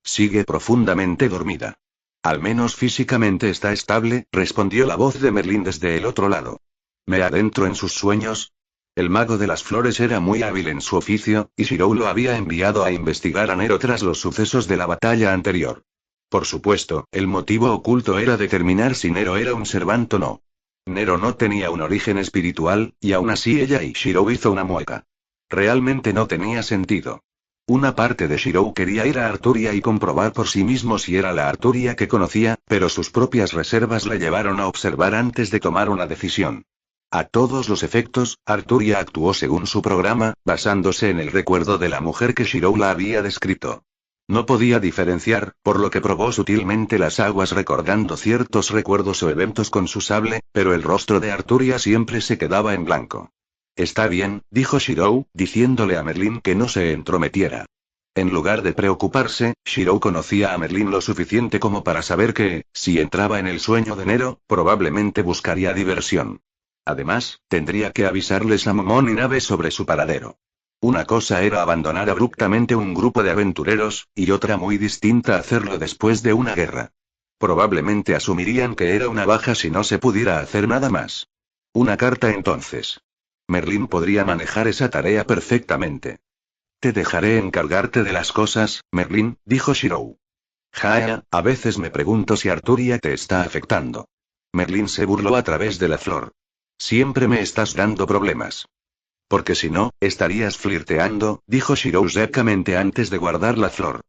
Sigue profundamente dormida. Al menos físicamente está estable, respondió la voz de Merlín desde el otro lado. ¿Me adentro en sus sueños? El mago de las flores era muy hábil en su oficio, y Shirou lo había enviado a investigar a Nero tras los sucesos de la batalla anterior. Por supuesto, el motivo oculto era determinar si Nero era un Servant o no. Nero no tenía un origen espiritual, y aún así ella y Shirou hizo una mueca. Realmente no tenía sentido. Una parte de Shirou quería ir a Arturia y comprobar por sí mismo si era la Arturia que conocía, pero sus propias reservas le llevaron a observar antes de tomar una decisión. A todos los efectos, Arturia actuó según su programa, basándose en el recuerdo de la mujer que Shirou la había descrito. No podía diferenciar, por lo que probó sutilmente las aguas recordando ciertos recuerdos o eventos con su sable, pero el rostro de Arturia siempre se quedaba en blanco. Está bien, dijo Shirou, diciéndole a Merlín que no se entrometiera. En lugar de preocuparse, Shirou conocía a Merlín lo suficiente como para saber que, si entraba en el sueño de Nero, probablemente buscaría diversión. Además, tendría que avisarles a Momón y Nave sobre su paradero. Una cosa era abandonar abruptamente un grupo de aventureros, y otra muy distinta hacerlo después de una guerra. Probablemente asumirían que era una baja si no se pudiera hacer nada más. Una carta entonces. Merlín podría manejar esa tarea perfectamente. Te dejaré encargarte de las cosas, Merlín, dijo Shirou. Jaya, a veces me pregunto si Arturia te está afectando. Merlín se burló a través de la flor. Siempre me estás dando problemas. Porque si no, estarías flirteando, dijo Shirou secamente antes de guardar la flor.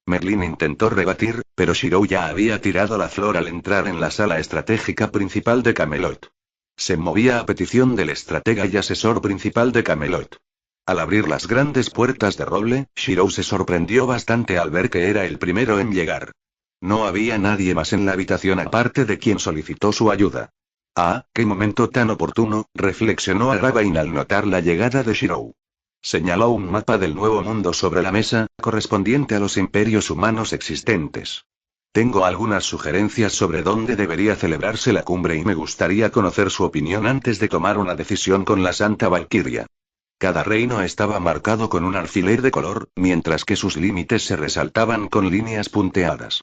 Merlín intentó rebatir, pero Shirou ya había tirado la flor al entrar en la sala estratégica principal de Camelot. Se movía a petición del estratega y asesor principal de Camelot. Al abrir las grandes puertas de roble, Shirou se sorprendió bastante al ver que era el primero en llegar. No había nadie más en la habitación aparte de quien solicitó su ayuda. Ah, qué momento tan oportuno, reflexionó Agravain al notar la llegada de Shirou. Señaló un mapa del Nuevo Mundo sobre la mesa, correspondiente a los imperios humanos existentes. Tengo algunas sugerencias sobre dónde debería celebrarse la cumbre y me gustaría conocer su opinión antes de tomar una decisión con la Santa Valquiria. Cada reino estaba marcado con un alfiler de color, mientras que sus límites se resaltaban con líneas punteadas.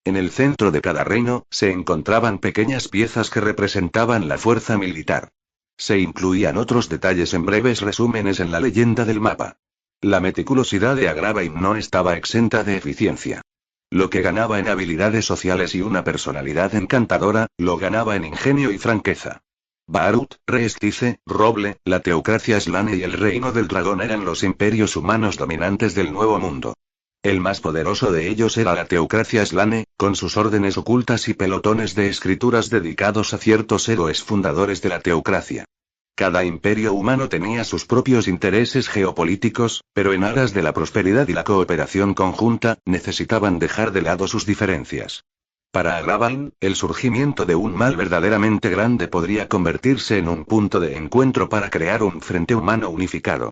En el centro de cada reino, se encontraban pequeñas piezas que representaban la fuerza militar. Se incluían otros detalles en breves resúmenes en la leyenda del mapa. La meticulosidad de Agravain no estaba exenta de eficiencia. Lo que ganaba en habilidades sociales y una personalidad encantadora, lo ganaba en ingenio y franqueza. Baarut, Reestice, Roble, la teocracia Slane y el reino del dragón eran los imperios humanos dominantes del Nuevo Mundo. El más poderoso de ellos era la teocracia Slane, con sus órdenes ocultas y pelotones de escrituras dedicados a ciertos héroes fundadores de la teocracia. Cada imperio humano tenía sus propios intereses geopolíticos, pero en aras de la prosperidad y la cooperación conjunta, necesitaban dejar de lado sus diferencias. Para Agravain, el surgimiento de un mal verdaderamente grande podría convertirse en un punto de encuentro para crear un frente humano unificado.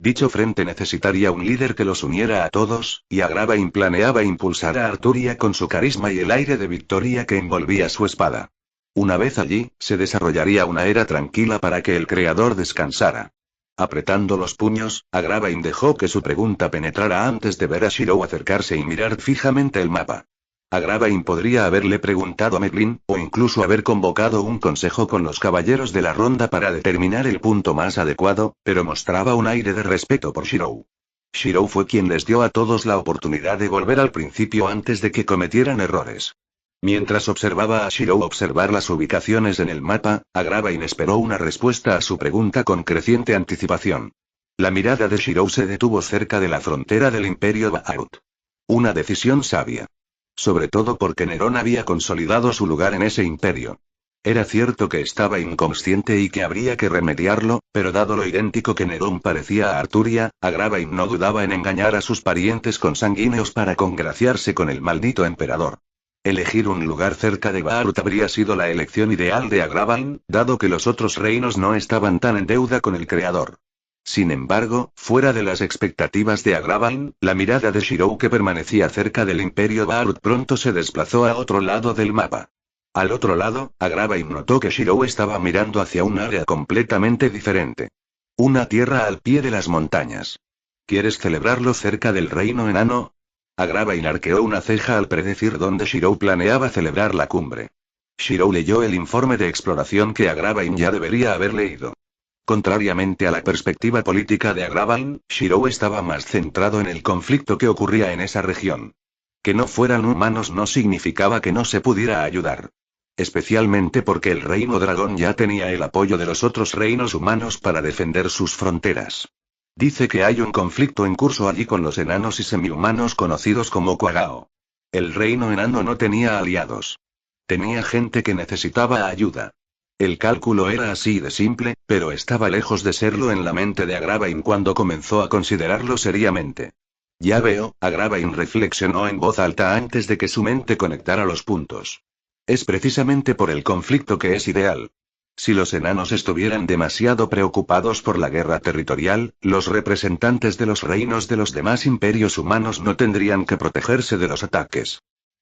Dicho frente necesitaría un líder que los uniera a todos, y Agravain planeaba impulsar a Arturia con su carisma y el aire de victoria que envolvía su espada. Una vez allí, se desarrollaría una era tranquila para que el creador descansara. Apretando los puños, Agravain dejó que su pregunta penetrara antes de ver a Shirou acercarse y mirar fijamente el mapa. Agravain podría haberle preguntado a Merlín, o incluso haber convocado un consejo con los caballeros de la ronda para determinar el punto más adecuado, pero mostraba un aire de respeto por Shirou. Shirou fue quien les dio a todos la oportunidad de volver al principio antes de que cometieran errores. Mientras observaba a Shirou observar las ubicaciones en el mapa, Agravain esperó una respuesta a su pregunta con creciente anticipación. La mirada de Shirou se detuvo cerca de la frontera del Imperio Baarut. Una decisión sabia. Sobre todo porque Nerón había consolidado su lugar en ese imperio. Era cierto que estaba inconsciente y que habría que remediarlo, pero dado lo idéntico que Nerón parecía a Arturia, Agravain no dudaba en engañar a sus parientes consanguíneos para congraciarse con el maldito emperador. Elegir un lugar cerca de Baarut habría sido la elección ideal de Agravain, dado que los otros reinos no estaban tan en deuda con el creador. Sin embargo, fuera de las expectativas de Agravain, la mirada de Shirou que permanecía cerca del Imperio Baarut pronto se desplazó a otro lado del mapa. Al otro lado, Agravain notó que Shirou estaba mirando hacia un área completamente diferente. Una tierra al pie de las montañas. ¿Quieres celebrarlo cerca del reino enano? Agravain arqueó una ceja al predecir dónde Shirou planeaba celebrar la cumbre. Shirou leyó el informe de exploración que Agravain ya debería haber leído. Contrariamente a la perspectiva política de Agravain, Shirou estaba más centrado en el conflicto que ocurría en esa región. Que no fueran humanos no significaba que no se pudiera ayudar. Especialmente porque el reino dragón ya tenía el apoyo de los otros reinos humanos para defender sus fronteras. Dice que hay un conflicto en curso allí con los enanos y semihumanos conocidos como Quagao. El reino enano no tenía aliados. Tenía gente que necesitaba ayuda. El cálculo era así de simple, pero estaba lejos de serlo en la mente de Agravain cuando comenzó a considerarlo seriamente. Ya veo, Agravain reflexionó en voz alta antes de que su mente conectara los puntos. Es precisamente por el conflicto que es ideal. Si los enanos estuvieran demasiado preocupados por la guerra territorial, los representantes de los reinos de los demás imperios humanos no tendrían que protegerse de los ataques.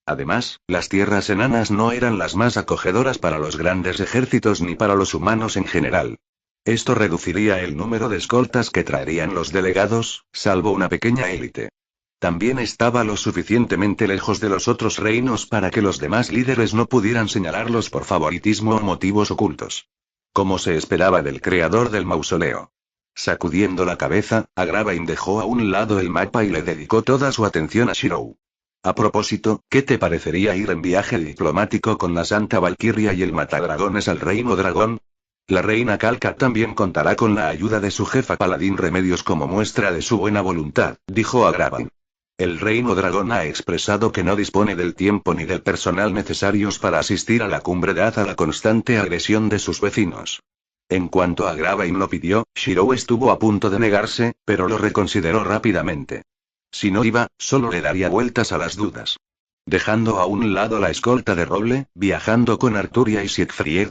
Además, las tierras enanas no eran las más acogedoras para los grandes ejércitos ni para los humanos en general. Esto reduciría el número de escoltas que traerían los delegados, salvo una pequeña élite. También estaba lo suficientemente lejos de los otros reinos para que los demás líderes no pudieran señalarlos por favoritismo o motivos ocultos. Como se esperaba del creador del mausoleo. Sacudiendo la cabeza, Agravain dejó a un lado el mapa y le dedicó toda su atención a Shirou. A propósito, ¿qué te parecería ir en viaje diplomático con la Santa Valquiria y el Matadragones al Reino Dragón? La reina Calca también contará con la ayuda de su jefa Paladín Remedios como muestra de su buena voluntad, dijo Agravain. El Reino Dragón ha expresado que no dispone del tiempo ni del personal necesarios para asistir a la cumbre dada la constante agresión de sus vecinos. En cuanto Agravain lo pidió, Shirou estuvo a punto de negarse, pero lo reconsideró rápidamente. Si no iba, solo le daría vueltas a las dudas. Dejando a un lado la escolta de roble, viajando con Arturia y Siegfried.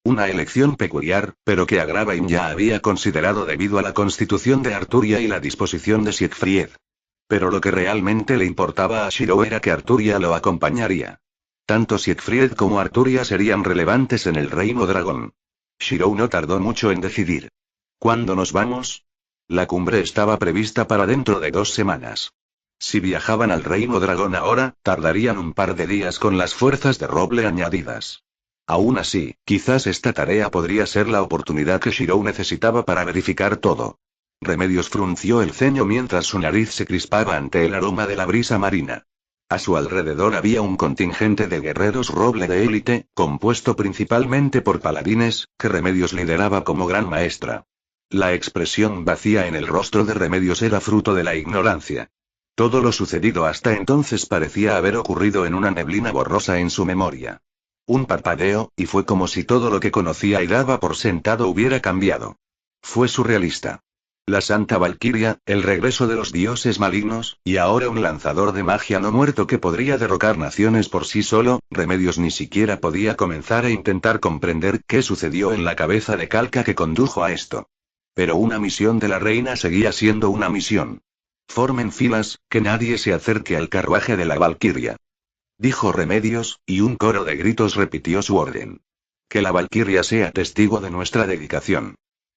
Una elección peculiar, pero que Agravain ya había considerado debido a la constitución de Arturia y la disposición de Siegfried. Pero lo que realmente le importaba a Shirou era que Arturia lo acompañaría. Tanto Siegfried como Arturia serían relevantes en el Reino Dragón. Shirou no tardó mucho en decidir. ¿Cuándo nos vamos? La cumbre estaba prevista para dentro de 2 semanas. Si viajaban al Reino Dragón ahora, tardarían un par de días con las fuerzas de roble añadidas. Aún así, quizás esta tarea podría ser la oportunidad que Shirou necesitaba para verificar todo. Remedios frunció el ceño mientras su nariz se crispaba ante el aroma de la brisa marina. A su alrededor había un contingente de guerreros roble de élite, compuesto principalmente por paladines, que Remedios lideraba como gran maestra. La expresión vacía en el rostro de Remedios era fruto de la ignorancia. Todo lo sucedido hasta entonces parecía haber ocurrido en una neblina borrosa en su memoria. Un parpadeo, y fue como si todo lo que conocía y daba por sentado hubiera cambiado. Fue surrealista. La Santa Valquiria, el regreso de los dioses malignos, y ahora un lanzador de magia no muerto que podría derrocar naciones por sí solo. Remedios ni siquiera podía comenzar a intentar comprender qué sucedió en la cabeza de Calca que condujo a esto. Pero una misión de la reina seguía siendo una misión. Formen filas, que nadie se acerque al carruaje de la Valquiria. Dijo Remedios, y un coro de gritos repitió su orden. Que la Valquiria sea testigo de nuestra dedicación.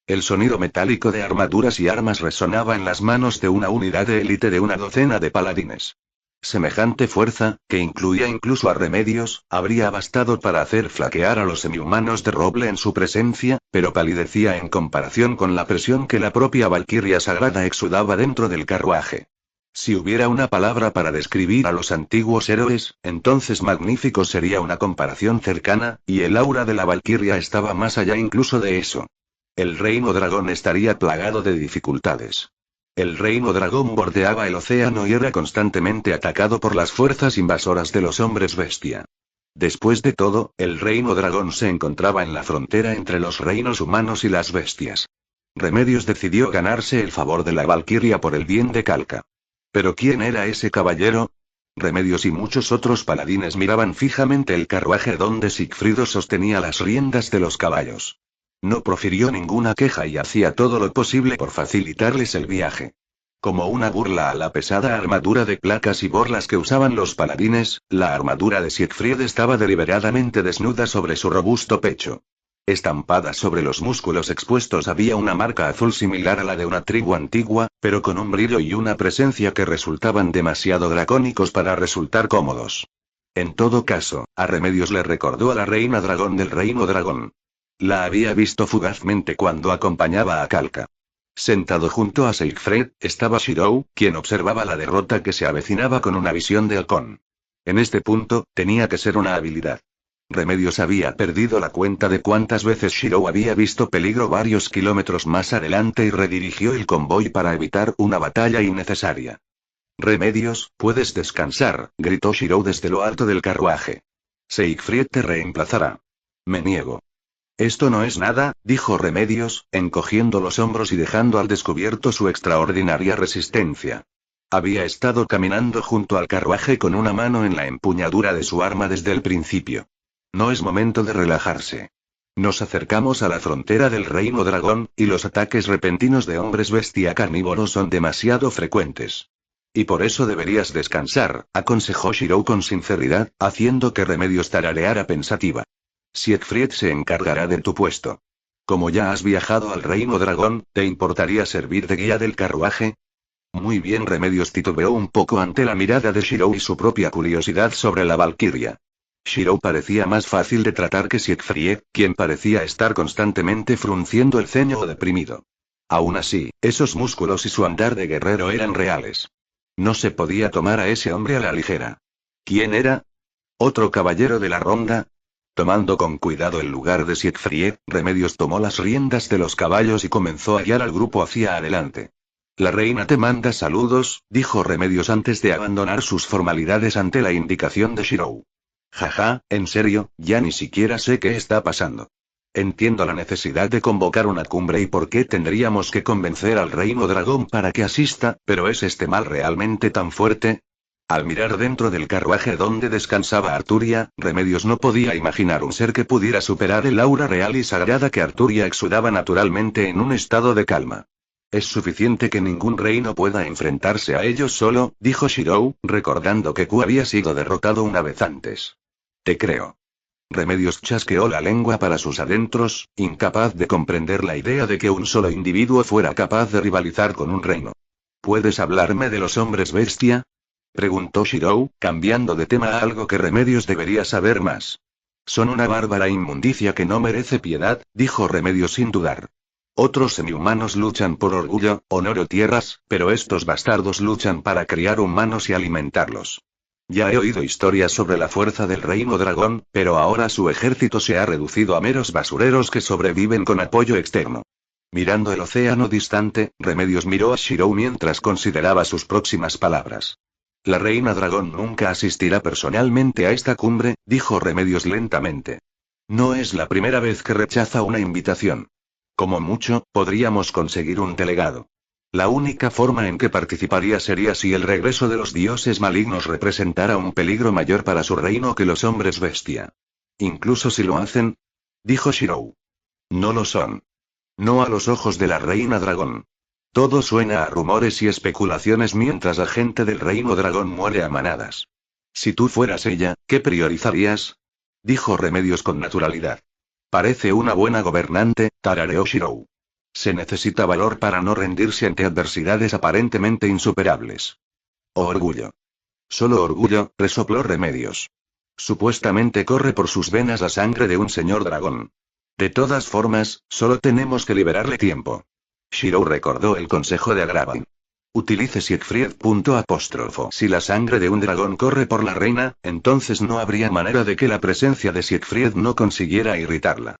El sonido metálico de armaduras y armas resonaba en las manos de una unidad de élite de una docena de paladines. Semejante fuerza, que incluía incluso a Remedios, habría bastado para hacer flaquear a los semihumanos de roble en su presencia, pero palidecía en comparación con la presión que la propia Valquiria sagrada exudaba dentro del carruaje. Si hubiera una palabra para describir a los antiguos héroes, entonces magnífico sería una comparación cercana, y el aura de la Valquiria estaba más allá incluso de eso. El Reino Dragón estaría plagado de dificultades. El Reino Dragón bordeaba el océano y era constantemente atacado por las fuerzas invasoras de los hombres bestia. Después de todo, el Reino Dragón se encontraba en la frontera entre los reinos humanos y las bestias. Remedios decidió ganarse el favor de la Valquiria por el bien de Calca. ¿Pero quién era ese caballero? Remedios y muchos otros paladines miraban fijamente el carruaje donde Sigfrido sostenía las riendas de los caballos. No profirió ninguna queja y hacía todo lo posible por facilitarles el viaje. Como una burla a la pesada armadura de placas y borlas que usaban los paladines, la armadura de Siegfried estaba deliberadamente desnuda sobre su robusto pecho. Estampada sobre los músculos expuestos había una marca azul similar a la de una tribu antigua, pero con un brillo y una presencia que resultaban demasiado dracónicos para resultar cómodos. En todo caso, a Remedios le recordó a la reina dragón del Reino Dragón. La había visto fugazmente cuando acompañaba a Calca. Sentado junto a Siegfried, estaba Shirou, quien observaba la derrota que se avecinaba con una visión de halcón. En este punto, tenía que ser una habilidad. Remedios había perdido la cuenta de cuántas veces Shirou había visto peligro varios kilómetros más adelante y redirigió el convoy para evitar una batalla innecesaria. Remedios, puedes descansar, gritó Shirou desde lo alto del carruaje. Siegfried te reemplazará. Me niego. Esto no es nada, dijo Remedios, encogiendo los hombros y dejando al descubierto su extraordinaria resistencia. Había estado caminando junto al carruaje con una mano en la empuñadura de su arma desde el principio. No es momento de relajarse. Nos acercamos a la frontera del Reino Dragón, y los ataques repentinos de hombres bestia carnívoros son demasiado frecuentes. Y por eso deberías descansar, aconsejó Shirou con sinceridad, haciendo que Remedios tarareara pensativa. Siegfried se encargará de tu puesto. Como ya has viajado al Reino Dragón, ¿te importaría servir de guía del carruaje? Muy bien, Remedios titubeó un poco ante la mirada de Shirou y su propia curiosidad sobre la valquiria. Shirou parecía más fácil de tratar que Siegfried, quien parecía estar constantemente frunciendo el ceño o deprimido. Aún así, esos músculos y su andar de guerrero eran reales. No se podía tomar a ese hombre a la ligera. ¿Quién era? ¿Otro caballero de la ronda? Tomando con cuidado el lugar de Siegfried, Remedios tomó las riendas de los caballos y comenzó a guiar al grupo hacia adelante. La reina te manda saludos, dijo Remedios antes de abandonar sus formalidades ante la indicación de Shirou. Jaja, en serio, ya ni siquiera sé qué está pasando. Entiendo la necesidad de convocar una cumbre y por qué tendríamos que convencer al Reino Dragón para que asista, pero ¿es este mal realmente tan fuerte? Al mirar dentro del carruaje donde descansaba Arturia, Remedios no podía imaginar un ser que pudiera superar el aura real y sagrada que Arturia exudaba naturalmente en un estado de calma. Es suficiente que ningún reino pueda enfrentarse a ellos solo, dijo Shirou, recordando que Ku había sido derrotado una vez antes. Te creo. Remedios chasqueó la lengua para sus adentros, incapaz de comprender la idea de que un solo individuo fuera capaz de rivalizar con un reino. ¿Puedes hablarme de los hombres bestia? Preguntó Shirou, cambiando de tema a algo que Remedios debería saber más. Son una bárbara inmundicia que no merece piedad, dijo Remedios sin dudar. Otros semihumanos luchan por orgullo, honor o tierras, pero estos bastardos luchan para criar humanos y alimentarlos. Ya he oído historias sobre la fuerza del Reino Dragón, pero ahora su ejército se ha reducido a meros basureros que sobreviven con apoyo externo. Mirando el océano distante, Remedios miró a Shirou mientras consideraba sus próximas palabras. La Reina Dragón nunca asistirá personalmente a esta cumbre, dijo Remedios lentamente. No es la primera vez que rechaza una invitación. Como mucho, podríamos conseguir un delegado. La única forma en que participaría sería si el regreso de los dioses malignos representara un peligro mayor para su reino que los hombres bestia. Incluso si lo hacen, dijo Shirou. No lo son. No a los ojos de la Reina Dragón. Todo suena a rumores y especulaciones mientras la gente del Reino Dragón muere a manadas. Si tú fueras ella, ¿qué priorizarías? Dijo Remedios con naturalidad. Parece una buena gobernante, tarareó Shirou. Se necesita valor para no rendirse ante adversidades aparentemente insuperables. O orgullo. Solo orgullo, resopló Remedios. Supuestamente corre por sus venas la sangre de un señor dragón. De todas formas, solo tenemos que liberarle tiempo. Shirou recordó el consejo de Agravan. Utilice Siegfried. Si la sangre de un dragón corre por la reina, entonces no habría manera de que la presencia de Siegfried no consiguiera irritarla.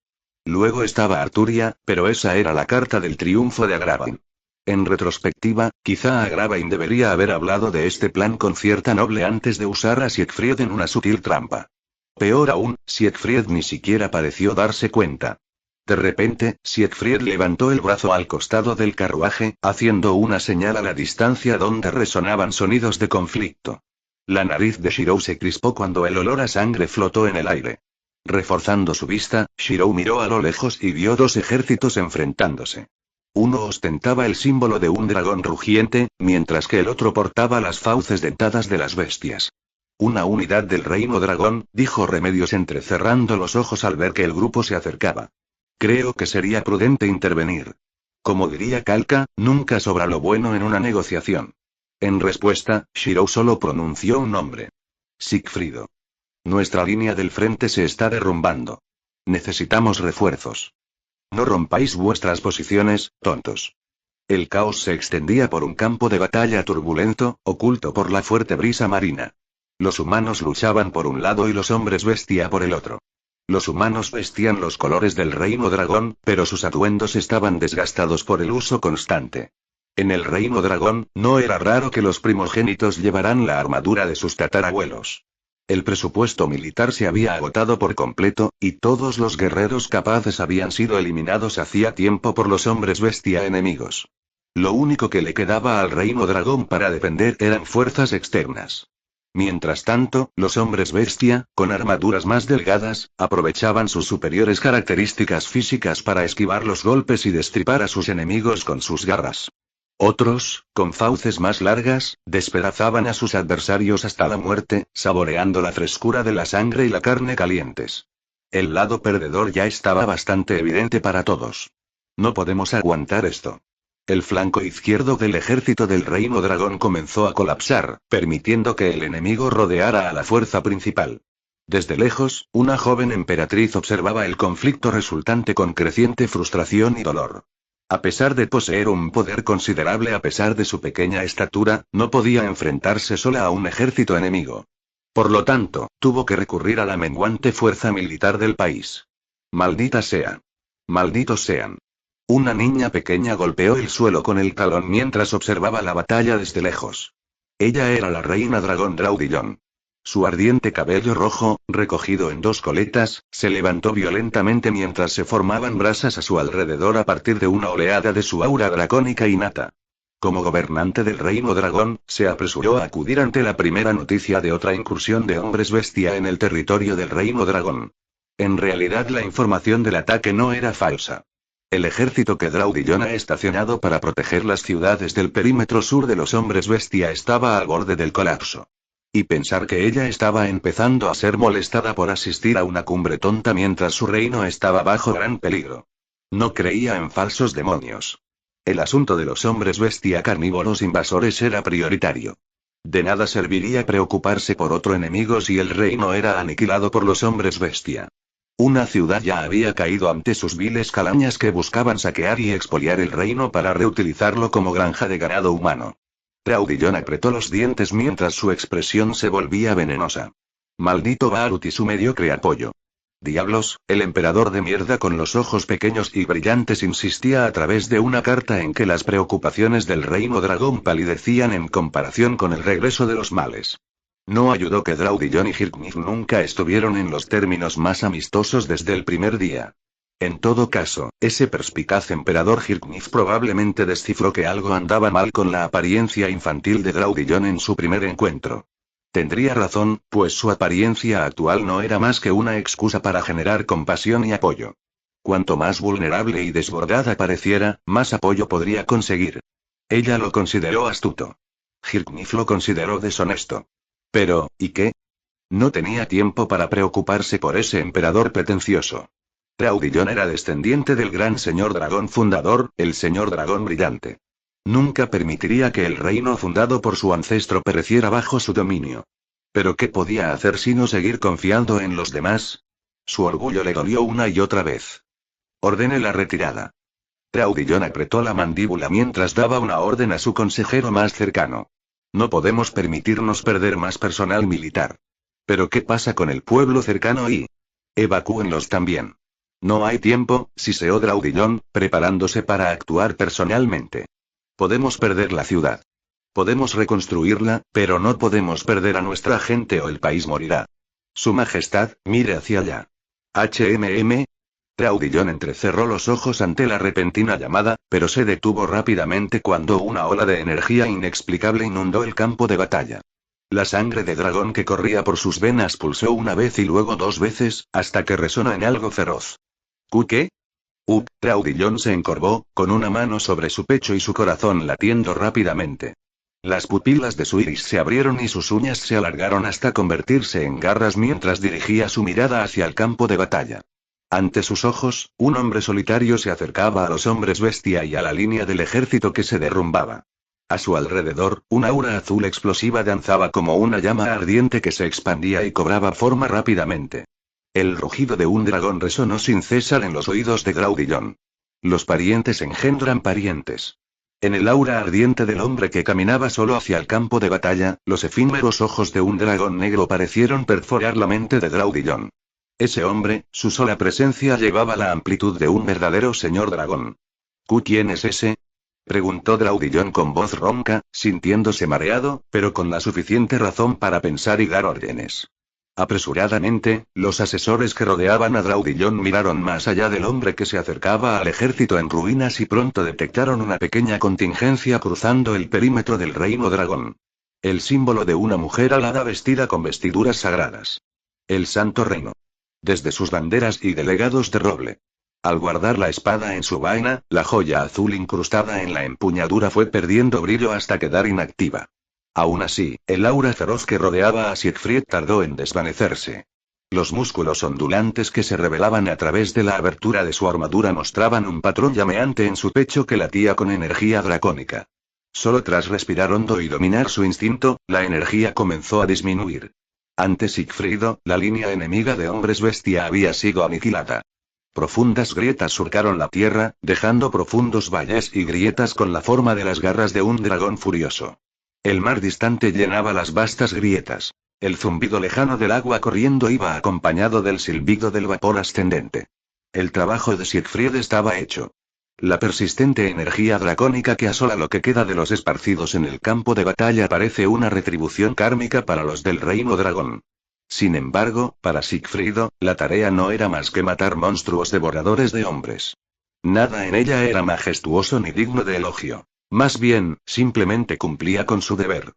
Luego estaba Arturia, pero esa era la carta del triunfo de Agravan. En retrospectiva, quizá Agravan debería haber hablado de este plan con cierta noble antes de usar a Siegfried en una sutil trampa. Peor aún, Siegfried ni siquiera pareció darse cuenta. De repente, Siegfried levantó el brazo al costado del carruaje, haciendo una señal a la distancia donde resonaban sonidos de conflicto. La nariz de Shirou se crispó cuando el olor a sangre flotó en el aire. Reforzando su vista, Shirou miró a lo lejos y vio dos ejércitos enfrentándose. Uno ostentaba el símbolo de un dragón rugiente, mientras que el otro portaba las fauces dentadas de las bestias. Una unidad del Reino Dragón, dijo Remedios entrecerrando los ojos al ver que el grupo se acercaba. Creo que sería prudente intervenir. Como diría Kalka, nunca sobra lo bueno en una negociación. En respuesta, Shirou solo pronunció un nombre. Sigfrido. Nuestra línea del frente se está derrumbando. Necesitamos refuerzos. No rompáis vuestras posiciones, tontos. El caos se extendía por un campo de batalla turbulento, oculto por la fuerte brisa marina. Los humanos luchaban por un lado y los hombres bestia por el otro. Los humanos vestían los colores del Reino Dragón, pero sus atuendos estaban desgastados por el uso constante. En el Reino Dragón, no era raro que los primogénitos llevaran la armadura de sus tatarabuelos. El presupuesto militar se había agotado por completo, y todos los guerreros capaces habían sido eliminados hacía tiempo por los hombres bestia enemigos. Lo único que le quedaba al Reino Dragón para defender eran fuerzas externas. Mientras tanto, los hombres bestia, con armaduras más delgadas, aprovechaban sus superiores características físicas para esquivar los golpes y destripar a sus enemigos con sus garras. Otros, con fauces más largas, despedazaban a sus adversarios hasta la muerte, saboreando la frescura de la sangre y la carne calientes. El lado perdedor ya estaba bastante evidente para todos. No podemos aguantar esto. El flanco izquierdo del ejército del Reino Dragón comenzó a colapsar, permitiendo que el enemigo rodeara a la fuerza principal. Desde lejos, una joven emperatriz observaba el conflicto resultante con creciente frustración y dolor. A pesar de poseer un poder considerable a pesar de su pequeña estatura, no podía enfrentarse sola a un ejército enemigo. Por lo tanto, tuvo que recurrir a la menguante fuerza militar del país. Maldita sea. Malditos sean. Una niña pequeña golpeó el suelo con el talón mientras observaba la batalla desde lejos. Ella era la reina dragón Draudillon. Su ardiente cabello rojo, recogido en dos coletas, se levantó violentamente mientras se formaban brasas a su alrededor a partir de una oleada de su aura dracónica innata. Como gobernante del Reino Dragón, se apresuró a acudir ante la primera noticia de otra incursión de hombres bestia en el territorio del Reino Dragón. En realidad la información del ataque no era falsa. El ejército que Draudillon ha estacionado para proteger las ciudades del perímetro sur de los hombres bestia estaba al borde del colapso. Y pensar que ella estaba empezando a ser molestada por asistir a una cumbre tonta mientras su reino estaba bajo gran peligro. No creía en falsos demonios. El asunto de los hombres bestia carnívoros invasores era prioritario. De nada serviría preocuparse por otro enemigo si el reino era aniquilado por los hombres bestia. Una ciudad ya había caído ante sus viles calañas que buscaban saquear y expoliar el reino para reutilizarlo como granja de ganado humano. Draudillon apretó los dientes mientras su expresión se volvía venenosa. Maldito Barut y su mediocre apoyo. Diablos, el emperador de mierda con los ojos pequeños y brillantes insistía a través de una carta en que las preocupaciones del reino dragón palidecían en comparación con el regreso de los males. No ayudó que Draudillon y Hirknif nunca estuvieron en los términos más amistosos desde el primer día. En todo caso, ese perspicaz emperador Hirknif probablemente descifró que algo andaba mal con la apariencia infantil de Draudillon en su primer encuentro. Tendría razón, pues su apariencia actual no era más que una excusa para generar compasión y apoyo. Cuanto más vulnerable y desbordada pareciera, más apoyo podría conseguir. Ella lo consideró astuto. Hirknif lo consideró deshonesto. Pero, ¿y qué? No tenía tiempo para preocuparse por ese emperador pretencioso. Draudillon era descendiente del gran señor dragón fundador, el señor dragón brillante. Nunca permitiría que el reino fundado por su ancestro pereciera bajo su dominio. ¿Pero qué podía hacer sino seguir confiando en los demás? Su orgullo le dolió una y otra vez. Ordene la retirada. Draudillon apretó la mandíbula mientras daba una orden a su consejero más cercano. No podemos permitirnos perder más personal militar. ¿Pero qué pasa con el pueblo cercano y? Evacúenlos también. No hay tiempo, siseó Draudillon, preparándose para actuar personalmente. Podemos perder la ciudad. Podemos reconstruirla, pero no podemos perder a nuestra gente o el país morirá. Su Majestad, mire hacia allá. HMM. Draudillon entrecerró los ojos ante la repentina llamada, pero se detuvo rápidamente cuando una ola de energía inexplicable inundó el campo de batalla. La sangre de dragón que corría por sus venas pulsó una vez y luego dos veces, hasta que resonó en algo feroz. ¿Qué? Draudillon se encorvó, con una mano sobre su pecho y su corazón latiendo rápidamente. Las pupilas de su iris se abrieron y sus uñas se alargaron hasta convertirse en garras mientras dirigía su mirada hacia el campo de batalla. Ante sus ojos, un hombre solitario se acercaba a los hombres bestia y a la línea del ejército que se derrumbaba. A su alrededor, una aura azul explosiva danzaba como una llama ardiente que se expandía y cobraba forma rápidamente. El rugido de un dragón resonó sin cesar en los oídos de Draudillon. Los parientes engendran parientes. En el aura ardiente del hombre que caminaba solo hacia el campo de batalla, los efímeros ojos de un dragón negro parecieron perforar la mente de Draudillon. Ese hombre, su sola presencia llevaba la amplitud de un verdadero señor dragón. ¿Quién es ese? Preguntó Draudillon con voz ronca, sintiéndose mareado, pero con la suficiente razón para pensar y dar órdenes. Apresuradamente, los asesores que rodeaban a Draudillon miraron más allá del hombre que se acercaba al ejército en ruinas y pronto detectaron una pequeña contingencia cruzando el perímetro del reino dragón. El símbolo de una mujer alada vestida con vestiduras sagradas. El Santo Reino. Desde sus banderas y delegados de roble. Al guardar la espada en su vaina, la joya azul incrustada en la empuñadura fue perdiendo brillo hasta quedar inactiva. Aún así, el aura feroz que rodeaba a Siegfried tardó en desvanecerse. Los músculos ondulantes que se revelaban a través de la abertura de su armadura mostraban un patrón llameante en su pecho que latía con energía dracónica. Solo tras respirar hondo y dominar su instinto, la energía comenzó a disminuir. Ante Sigfrido, la línea enemiga de hombres bestia había sido aniquilada. Profundas grietas surcaron la tierra, dejando profundos valles y grietas con la forma de las garras de un dragón furioso. El mar distante llenaba las vastas grietas. El zumbido lejano del agua corriendo iba acompañado del silbido del vapor ascendente. El trabajo de Siegfried estaba hecho. La persistente energía dracónica que asola lo que queda de los esparcidos en el campo de batalla parece una retribución kármica para los del reino dragón. Sin embargo, para Sigfrido, la tarea no era más que matar monstruos devoradores de hombres. Nada en ella era majestuoso ni digno de elogio. Más bien, simplemente cumplía con su deber.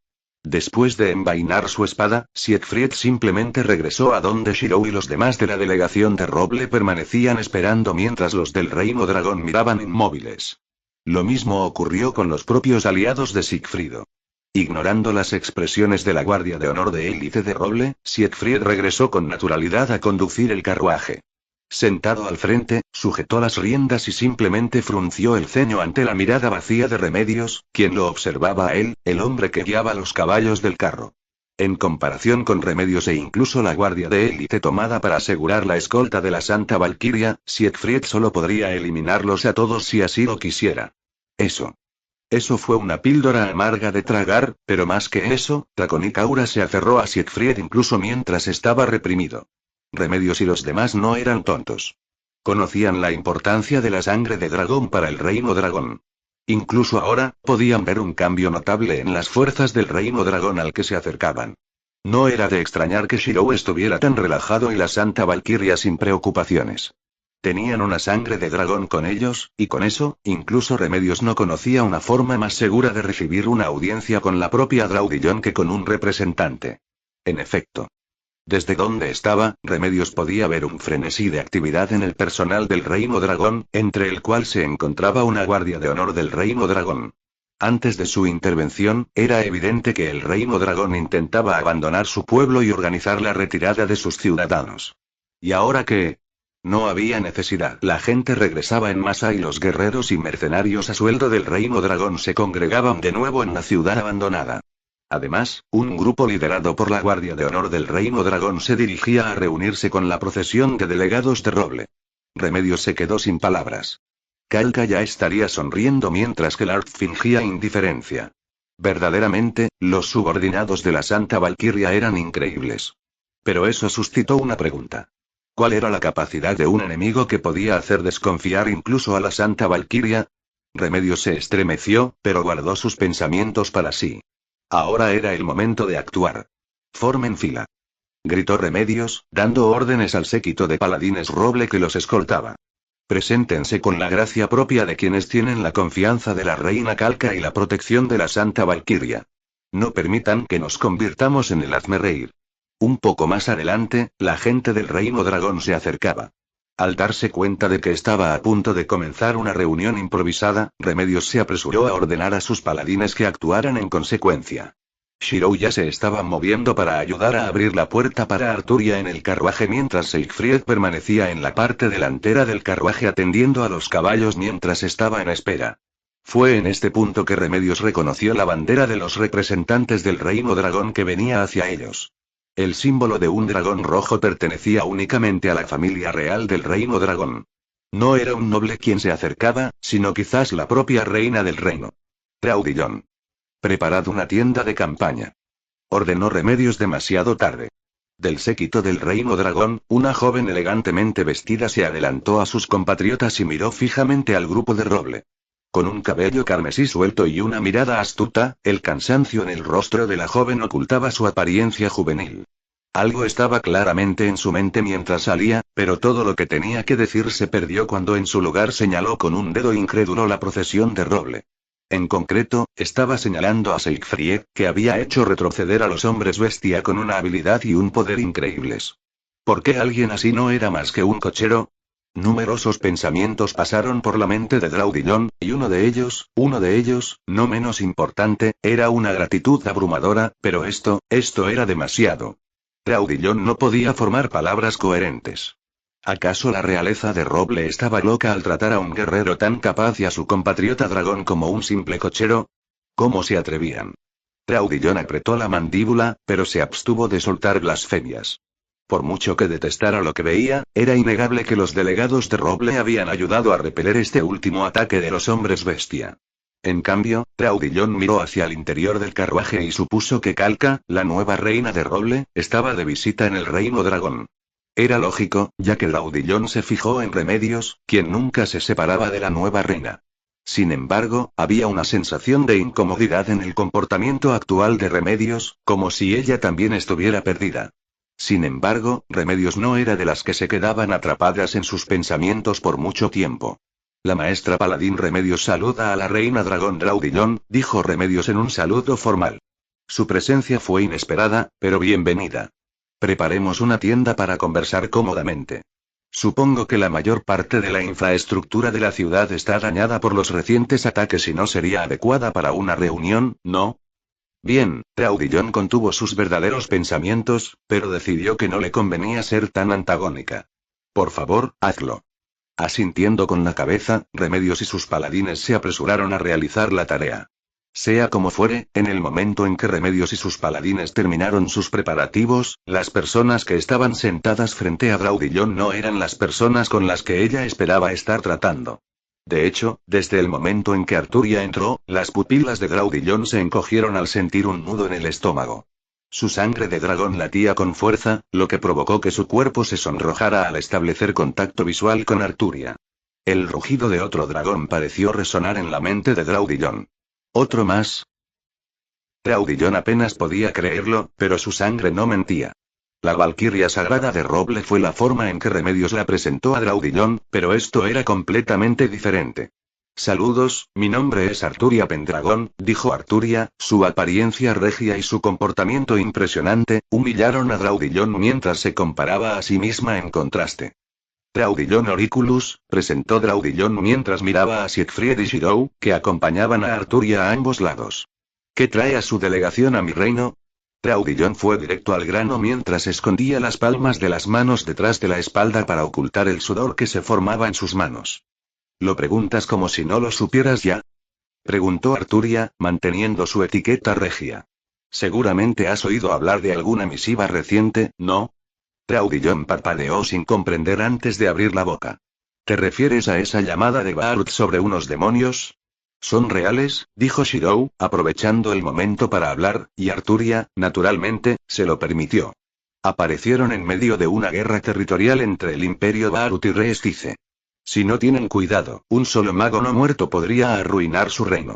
Después de envainar su espada, Siegfried simplemente regresó a donde Shirou y los demás de la delegación de Roble permanecían esperando mientras los del reino dragón miraban inmóviles. Lo mismo ocurrió con los propios aliados de Sigfrido. Ignorando las expresiones de la guardia de honor de élite de Roble, Siegfried regresó con naturalidad a conducir el carruaje. Sentado al frente, sujetó las riendas y simplemente frunció el ceño ante la mirada vacía de Remedios, quien lo observaba a él, el hombre que guiaba los caballos del carro. En comparación con Remedios e incluso la guardia de élite tomada para asegurar la escolta de la Santa Valquiria, Siegfried solo podría eliminarlos a todos si así lo quisiera. Eso fue una píldora amarga de tragar, pero más que eso, Draconic Aura se aferró a Siegfried incluso mientras estaba reprimido. Remedios y los demás no eran tontos. Conocían la importancia de la sangre de dragón para el reino dragón. Incluso ahora, podían ver un cambio notable en las fuerzas del reino dragón al que se acercaban. No era de extrañar que Shirou estuviera tan relajado y la Santa Valquiria sin preocupaciones. Tenían una sangre de dragón con ellos, y con eso, incluso Remedios no conocía una forma más segura de recibir una audiencia con la propia Draudillon que con un representante. En efecto. Desde donde estaba, Remedios podía ver un frenesí de actividad en el personal del Reino Dragón, entre el cual se encontraba una guardia de honor del Reino Dragón. Antes de su intervención, era evidente que el Reino Dragón intentaba abandonar su pueblo y organizar la retirada de sus ciudadanos. ¿Y ahora qué? No había necesidad. La gente regresaba en masa y los guerreros y mercenarios a sueldo del Reino Dragón se congregaban de nuevo en la ciudad abandonada. Además, un grupo liderado por la Guardia de Honor del Reino Dragón se dirigía a reunirse con la procesión de delegados de Roble. Remedios se quedó sin palabras. Kalka ya estaría sonriendo mientras que Lard fingía indiferencia. Verdaderamente, los subordinados de la Santa Valquiria eran increíbles. Pero eso suscitó una pregunta. ¿Cuál era la capacidad de un enemigo que podía hacer desconfiar incluso a la Santa Valquiria? Remedios se estremeció, pero guardó sus pensamientos para sí. Ahora era el momento de actuar. Formen fila. Gritó Remedios, dando órdenes al séquito de paladines Roble que los escoltaba. Preséntense con la gracia propia de quienes tienen la confianza de la reina Kalka y la protección de la Santa Valquiria. No permitan que nos convirtamos en el hazmerreír. Un poco más adelante, la gente del Reino Dragón se acercaba. Al darse cuenta de que estaba a punto de comenzar una reunión improvisada, Remedios se apresuró a ordenar a sus paladines que actuaran en consecuencia. Shirou ya se estaba moviendo para ayudar a abrir la puerta para Arturia en el carruaje mientras Siegfried permanecía en la parte delantera del carruaje atendiendo a los caballos mientras estaba en espera. Fue en este punto que Remedios reconoció la bandera de los representantes del Reino Dragón que venía hacia ellos. El símbolo de un dragón rojo pertenecía únicamente a la familia real del Reino Dragón. No era un noble quien se acercaba, sino quizás la propia reina del reino. Draudillon. Preparad una tienda de campaña. Ordenó Remedios demasiado tarde. Del séquito del Reino Dragón, una joven elegantemente vestida se adelantó a sus compatriotas y miró fijamente al grupo de Roble. Con un cabello carmesí suelto y una mirada astuta, el cansancio en el rostro de la joven ocultaba su apariencia juvenil. Algo estaba claramente en su mente mientras salía, pero todo lo que tenía que decir se perdió cuando en su lugar señaló con un dedo incrédulo la procesión de Roble. En concreto, estaba señalando a Siegfried, que había hecho retroceder a los hombres bestia con una habilidad y un poder increíbles. ¿Por qué alguien así no era más que un cochero? Numerosos pensamientos pasaron por la mente de Draudillon, y uno de ellos, no menos importante, era una gratitud abrumadora, pero esto era demasiado. Traudillon no podía formar palabras coherentes. ¿Acaso la realeza de Roble estaba loca al tratar a un guerrero tan capaz y a su compatriota dragón como un simple cochero? ¿Cómo se atrevían? Traudillon apretó la mandíbula, pero se abstuvo de soltar blasfemias. Por mucho que detestara lo que veía, era innegable que los delegados de Roble habían ayudado a repeler este último ataque de los hombres bestia. En cambio, Traudillon miró hacia el interior del carruaje y supuso que Calca, la nueva reina de Roble, estaba de visita en el reino dragón. Era lógico, ya que Traudillon se fijó en Remedios, quien nunca se separaba de la nueva reina. Sin embargo, había una sensación de incomodidad en el comportamiento actual de Remedios, como si ella también estuviera perdida. Sin embargo, Remedios no era de las que se quedaban atrapadas en sus pensamientos por mucho tiempo. La maestra paladín Remedios saluda a la reina dragón Traudillon, dijo Remedios en un saludo formal. Su presencia fue inesperada, pero bienvenida. Preparemos una tienda para conversar cómodamente. Supongo que la mayor parte de la infraestructura de la ciudad está dañada por los recientes ataques y no sería adecuada para una reunión, ¿no? Bien, Traudillon contuvo sus verdaderos pensamientos, pero decidió que no le convenía ser tan antagónica. Por favor, hazlo. Asintiendo con la cabeza, Remedios y sus paladines se apresuraron a realizar la tarea. Sea como fuere, en el momento en que Remedios y sus paladines terminaron sus preparativos, las personas que estaban sentadas frente a Traudillon no eran las personas con las que ella esperaba estar tratando. De hecho, desde el momento en que Arturia entró, las pupilas de Traudillon se encogieron al sentir un nudo en el estómago. Su sangre de dragón latía con fuerza, lo que provocó que su cuerpo se sonrojara al establecer contacto visual con Arturia. El rugido de otro dragón pareció resonar en la mente de Traudillon. ¿Otro más? Traudillon apenas podía creerlo, pero su sangre no mentía. La valquiria sagrada de Roble fue la forma en que Remedios la presentó a Traudillon, pero esto era completamente diferente. Saludos, mi nombre es Arturia Pendragón, dijo Arturia, su apariencia regia y su comportamiento impresionante, humillaron a Traudillon mientras se comparaba a sí misma en contraste. Traudillon Oriculus, presentó Traudillon mientras miraba a Siegfried y Shirou, que acompañaban a Arturia a ambos lados. ¿Qué trae a su delegación a mi reino? Traudillon fue directo al grano mientras escondía las palmas de las manos detrás de la espalda para ocultar el sudor que se formaba en sus manos. ¿Lo preguntas como si no lo supieras ya? Preguntó Arturia, manteniendo su etiqueta regia. Seguramente has oído hablar de alguna misiva reciente, ¿no? Traudillon parpadeó sin comprender antes de abrir la boca. ¿Te refieres a esa llamada de Baruth sobre unos demonios? ¿Son reales?, dijo Shirou, aprovechando el momento para hablar, y Arturia, naturalmente, se lo permitió. Aparecieron en medio de una guerra territorial entre el Imperio Baruth y Reestice. Si no tienen cuidado, un solo mago no muerto podría arruinar su reino.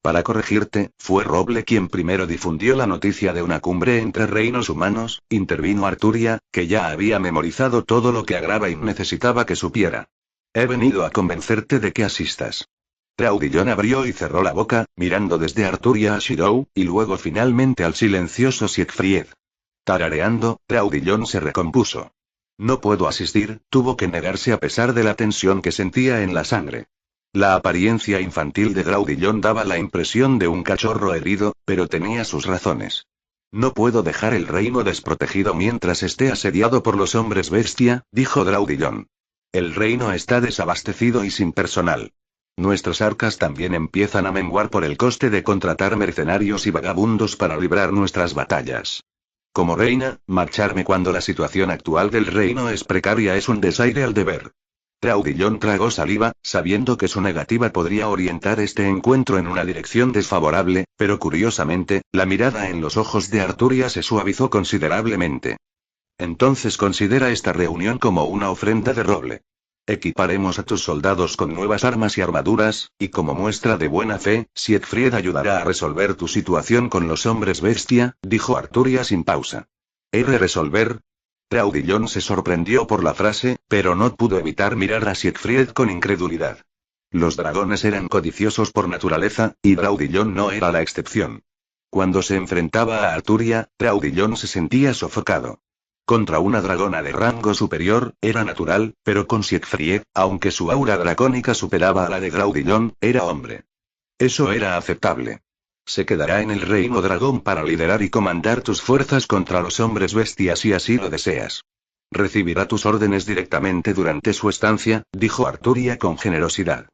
Para corregirte, fue Roble quien primero difundió la noticia de una cumbre entre reinos humanos, intervino Arturia, que ya había memorizado todo lo que Agravain necesitaba que supiera. He venido a convencerte de que asistas. Traudillon abrió y cerró la boca, mirando desde Arturia a Shirou, y luego finalmente al silencioso Siegfried. Tarareando, Traudillon se recompuso. No puedo asistir, tuvo que negarse a pesar de la tensión que sentía en la sangre. La apariencia infantil de Traudillon daba la impresión de un cachorro herido, pero tenía sus razones. No puedo dejar el reino desprotegido mientras esté asediado por los hombres bestia, dijo Traudillon. El reino está desabastecido y sin personal. Nuestras arcas también empiezan a menguar por el coste de contratar mercenarios y vagabundos para librar nuestras batallas. Como reina, marcharme cuando la situación actual del reino es precaria es un desaire al deber. Traudillon tragó saliva, sabiendo que su negativa podría orientar este encuentro en una dirección desfavorable, pero curiosamente, la mirada en los ojos de Arturia se suavizó considerablemente. Entonces considera esta reunión como una ofrenda de Roble. Equiparemos a tus soldados con nuevas armas y armaduras, y como muestra de buena fe, Siegfried ayudará a resolver tu situación con los hombres bestia, dijo Arturia sin pausa. ¿Resolver? Traudillon se sorprendió por la frase, pero no pudo evitar mirar a Siegfried con incredulidad. Los dragones eran codiciosos por naturaleza, y Traudillon no era la excepción. Cuando se enfrentaba a Arturia, Traudillon se sentía sofocado. Contra una dragona de rango superior, era natural, pero con Siegfried, aunque su aura dracónica superaba a la de Traudillon, era hombre. Eso era aceptable. Se quedará en el Reino Dragón para liderar y comandar tus fuerzas contra los hombres bestia si así lo deseas. Recibirá tus órdenes directamente durante su estancia, dijo Arturia con generosidad.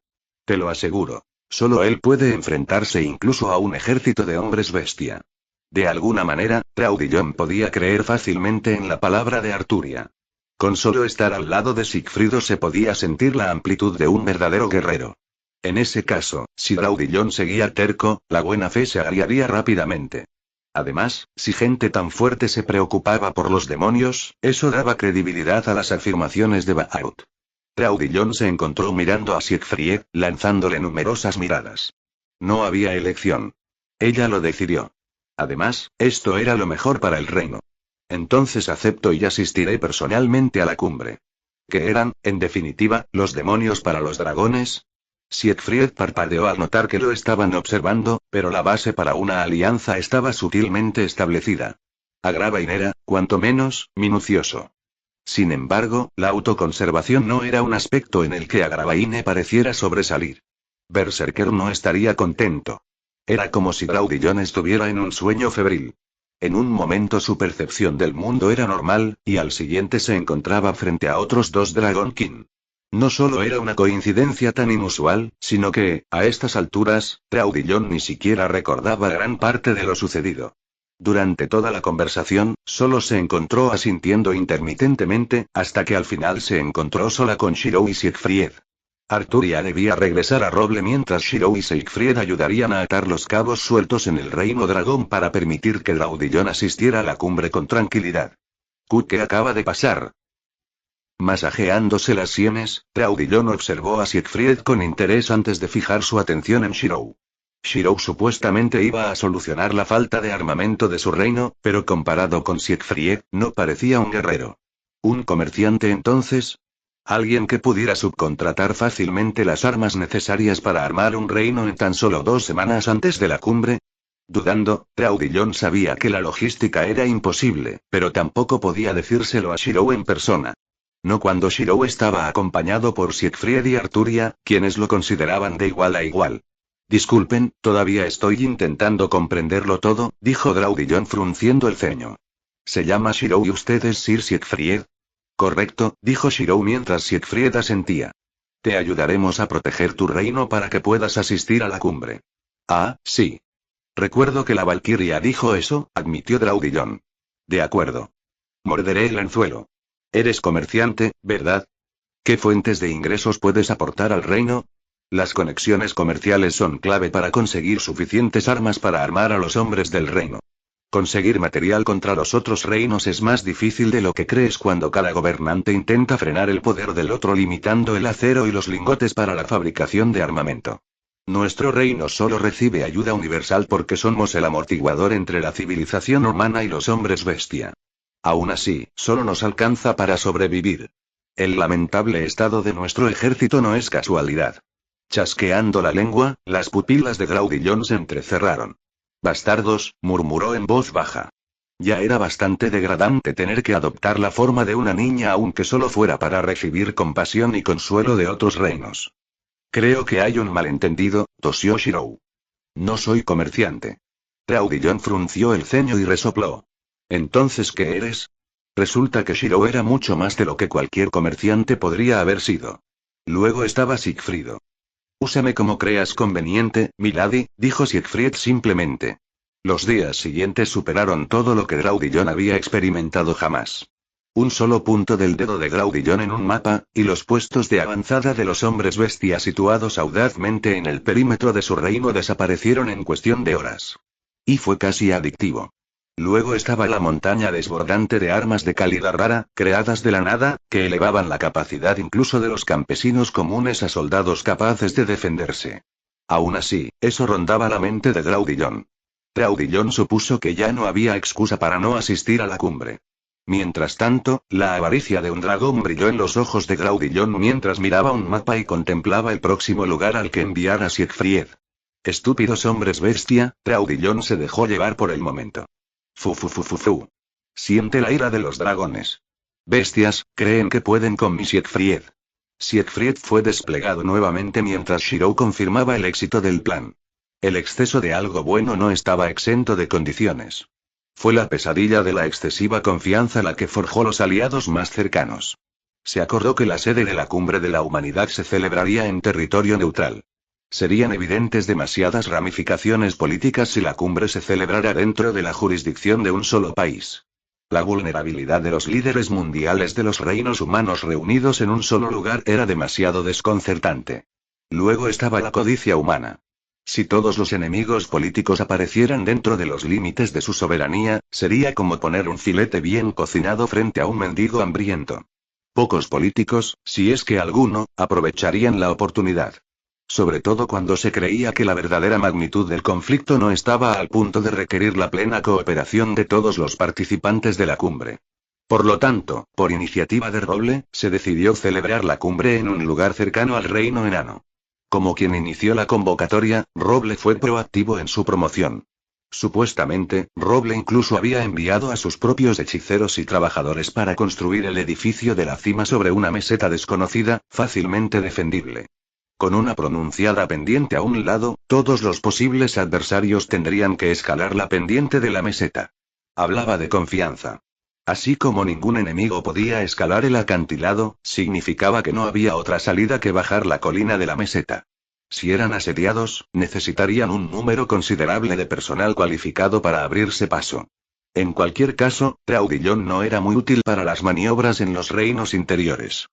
Te lo aseguro. Solo él puede enfrentarse incluso a un ejército de hombres bestia. De alguna manera, Traudillon podía creer fácilmente en la palabra de Arturia. Con solo estar al lado de Sigfrido se podía sentir la amplitud de un verdadero guerrero. En ese caso, si Traudillon seguía terco, la buena fe se agriaría rápidamente. Además, si gente tan fuerte se preocupaba por los demonios, eso daba credibilidad a las afirmaciones de Bahaut. Traudillon se encontró mirando a Siegfried, lanzándole numerosas miradas. No había elección. Ella lo decidió. Además, esto era lo mejor para el reino. Entonces acepto y asistiré personalmente a la cumbre. ¿Qué eran, en definitiva, los demonios para los dragones? Siegfried parpadeó al notar que lo estaban observando, pero la base para una alianza estaba sutilmente establecida. Agravain era, cuanto menos, minucioso. Sin embargo, la autoconservación no era un aspecto en el que Agravain pareciera sobresalir. Berserker no estaría contento. Era como si Traudillon estuviera en un sueño febril. En un momento su percepción del mundo era normal, y al siguiente se encontraba frente a otros dos Dragon King. No solo era una coincidencia tan inusual, sino que, a estas alturas, Traudillon ni siquiera recordaba gran parte de lo sucedido. Durante toda la conversación, solo se encontró asintiendo intermitentemente, hasta que al final se encontró sola con Shirou y Siegfried. Arturia debía regresar a Roble mientras Shirou y Siegfried ayudarían a atar los cabos sueltos en el Reino Dragón para permitir que Traudillon asistiera a la cumbre con tranquilidad. ¿Qué acaba de pasar? Masajeándose las sienes, Traudillon observó a Siegfried con interés antes de fijar su atención en Shirou. Shirou supuestamente iba a solucionar la falta de armamento de su reino, pero comparado con Siegfried, no parecía un guerrero. ¿Un comerciante entonces? ¿Alguien que pudiera subcontratar fácilmente las armas necesarias para armar un reino en tan solo 2 semanas antes de la cumbre? Dudando, Traudillon sabía que la logística era imposible, pero tampoco podía decírselo a Shirou en persona. No cuando Shirou estaba acompañado por Siegfried y Arturia, quienes lo consideraban de igual a igual. Disculpen, todavía estoy intentando comprenderlo todo, dijo Traudillon frunciendo el ceño. ¿Se llama Shirou y usted es Sir Siegfried? Correcto, dijo Shirou mientras Siegfried asentía. Te ayudaremos a proteger tu reino para que puedas asistir a la cumbre. Ah, sí. Recuerdo que la Valquiria dijo eso, admitió Traudillon. De acuerdo. Morderé el anzuelo. Eres comerciante, ¿verdad? ¿Qué fuentes de ingresos puedes aportar al reino? Las conexiones comerciales son clave para conseguir suficientes armas para armar a los hombres del reino. Conseguir material contra los otros reinos es más difícil de lo que crees cuando cada gobernante intenta frenar el poder del otro limitando el acero y los lingotes para la fabricación de armamento. Nuestro reino solo recibe ayuda universal porque somos el amortiguador entre la civilización humana y los hombres bestia. Aún así, solo nos alcanza para sobrevivir. El lamentable estado de nuestro ejército no es casualidad. Chasqueando la lengua, las pupilas de Traudillon se entrecerraron. Bastardos, murmuró en voz baja. Ya era bastante degradante tener que adoptar la forma de una niña aunque solo fuera para recibir compasión y consuelo de otros reinos. Creo que hay un malentendido, tosió Shirou. No soy comerciante. Traudillon frunció el ceño y resopló. ¿Entonces qué eres? Resulta que Shirou era mucho más de lo que cualquier comerciante podría haber sido. Luego estaba Sigfrido. Úsame como creas conveniente, milady, dijo Siegfried simplemente. Los días siguientes superaron todo lo que Traudillon había experimentado jamás. Un solo punto del dedo de Traudillon en un mapa, y los puestos de avanzada de los hombres bestia situados audazmente en el perímetro de su reino desaparecieron en cuestión de horas. Y fue casi adictivo. Luego estaba la montaña desbordante de armas de calidad rara, creadas de la nada, que elevaban la capacidad incluso de los campesinos comunes a soldados capaces de defenderse. Aún así, eso rondaba la mente de Traudillon. Traudillon supuso que ya no había excusa para no asistir a la cumbre. Mientras tanto, la avaricia de un dragón brilló en los ojos de Traudillon mientras miraba un mapa y contemplaba el próximo lugar al que enviar a Siegfried. Estúpidos hombres bestia, Traudillon se dejó llevar por el momento. Fu. Siente la ira de los dragones. Bestias, creen que pueden con mi Siegfried. Siegfried fue desplegado nuevamente mientras Shirou confirmaba el éxito del plan. El exceso de algo bueno no estaba exento de condiciones. Fue la pesadilla de la excesiva confianza la que forjó los aliados más cercanos. Se acordó que la sede de la Cumbre de la Humanidad se celebraría en territorio neutral. Serían evidentes demasiadas ramificaciones políticas si la cumbre se celebrara dentro de la jurisdicción de un solo país. La vulnerabilidad de los líderes mundiales de los reinos humanos reunidos en un solo lugar era demasiado desconcertante. Luego estaba la codicia humana. Si todos los enemigos políticos aparecieran dentro de los límites de su soberanía, sería como poner un filete bien cocinado frente a un mendigo hambriento. Pocos políticos, si es que alguno, aprovecharían la oportunidad. Sobre todo cuando se creía que la verdadera magnitud del conflicto no estaba al punto de requerir la plena cooperación de todos los participantes de la cumbre. Por lo tanto, por iniciativa de Roble, se decidió celebrar la cumbre en un lugar cercano al reino enano. Como quien inició la convocatoria, Roble fue proactivo en su promoción. Supuestamente, Roble incluso había enviado a sus propios hechiceros y trabajadores para construir el edificio de la cima sobre una meseta desconocida, fácilmente defendible. Con una pronunciada pendiente a un lado, todos los posibles adversarios tendrían que escalar la pendiente de la meseta. Hablaba de confianza. Así como ningún enemigo podía escalar el acantilado, significaba que no había otra salida que bajar la colina de la meseta. Si eran asediados, necesitarían un número considerable de personal cualificado para abrirse paso. En cualquier caso, Traudillon no era muy útil para las maniobras en los reinos interiores.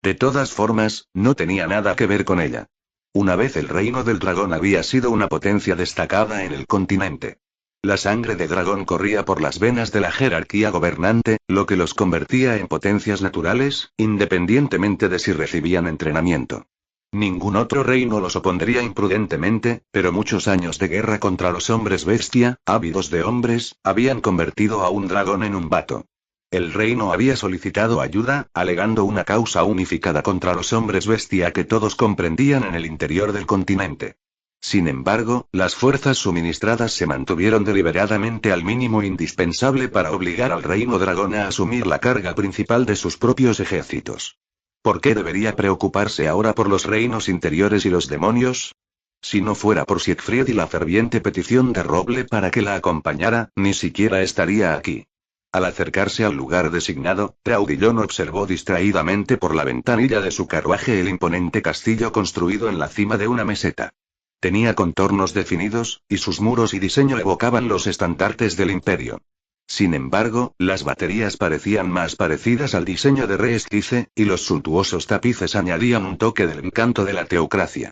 De todas formas, no tenía nada que ver con ella. Una vez el reino del dragón había sido una potencia destacada en el continente. La sangre de dragón corría por las venas de la jerarquía gobernante, lo que los convertía en potencias naturales, independientemente de si recibían entrenamiento. Ningún otro reino los opondría imprudentemente, pero muchos años de guerra contra los hombres bestia, ávidos de hombres, habían convertido a un dragón en un vato. El reino había solicitado ayuda, alegando una causa unificada contra los hombres bestia que todos comprendían en el interior del continente. Sin embargo, las fuerzas suministradas se mantuvieron deliberadamente al mínimo indispensable para obligar al reino dragón a asumir la carga principal de sus propios ejércitos. ¿Por qué debería preocuparse ahora por los reinos interiores y los demonios? Si no fuera por Siegfried y la ferviente petición de Roble para que la acompañara, ni siquiera estaría aquí. Al acercarse al lugar designado, Traudillon observó distraídamente por la ventanilla de su carruaje el imponente castillo construido en la cima de una meseta. Tenía contornos definidos, y sus muros y diseño evocaban los estandartes del imperio. Sin embargo, las baterías parecían más parecidas al diseño de Reestice, y los suntuosos tapices añadían un toque del encanto de la teocracia.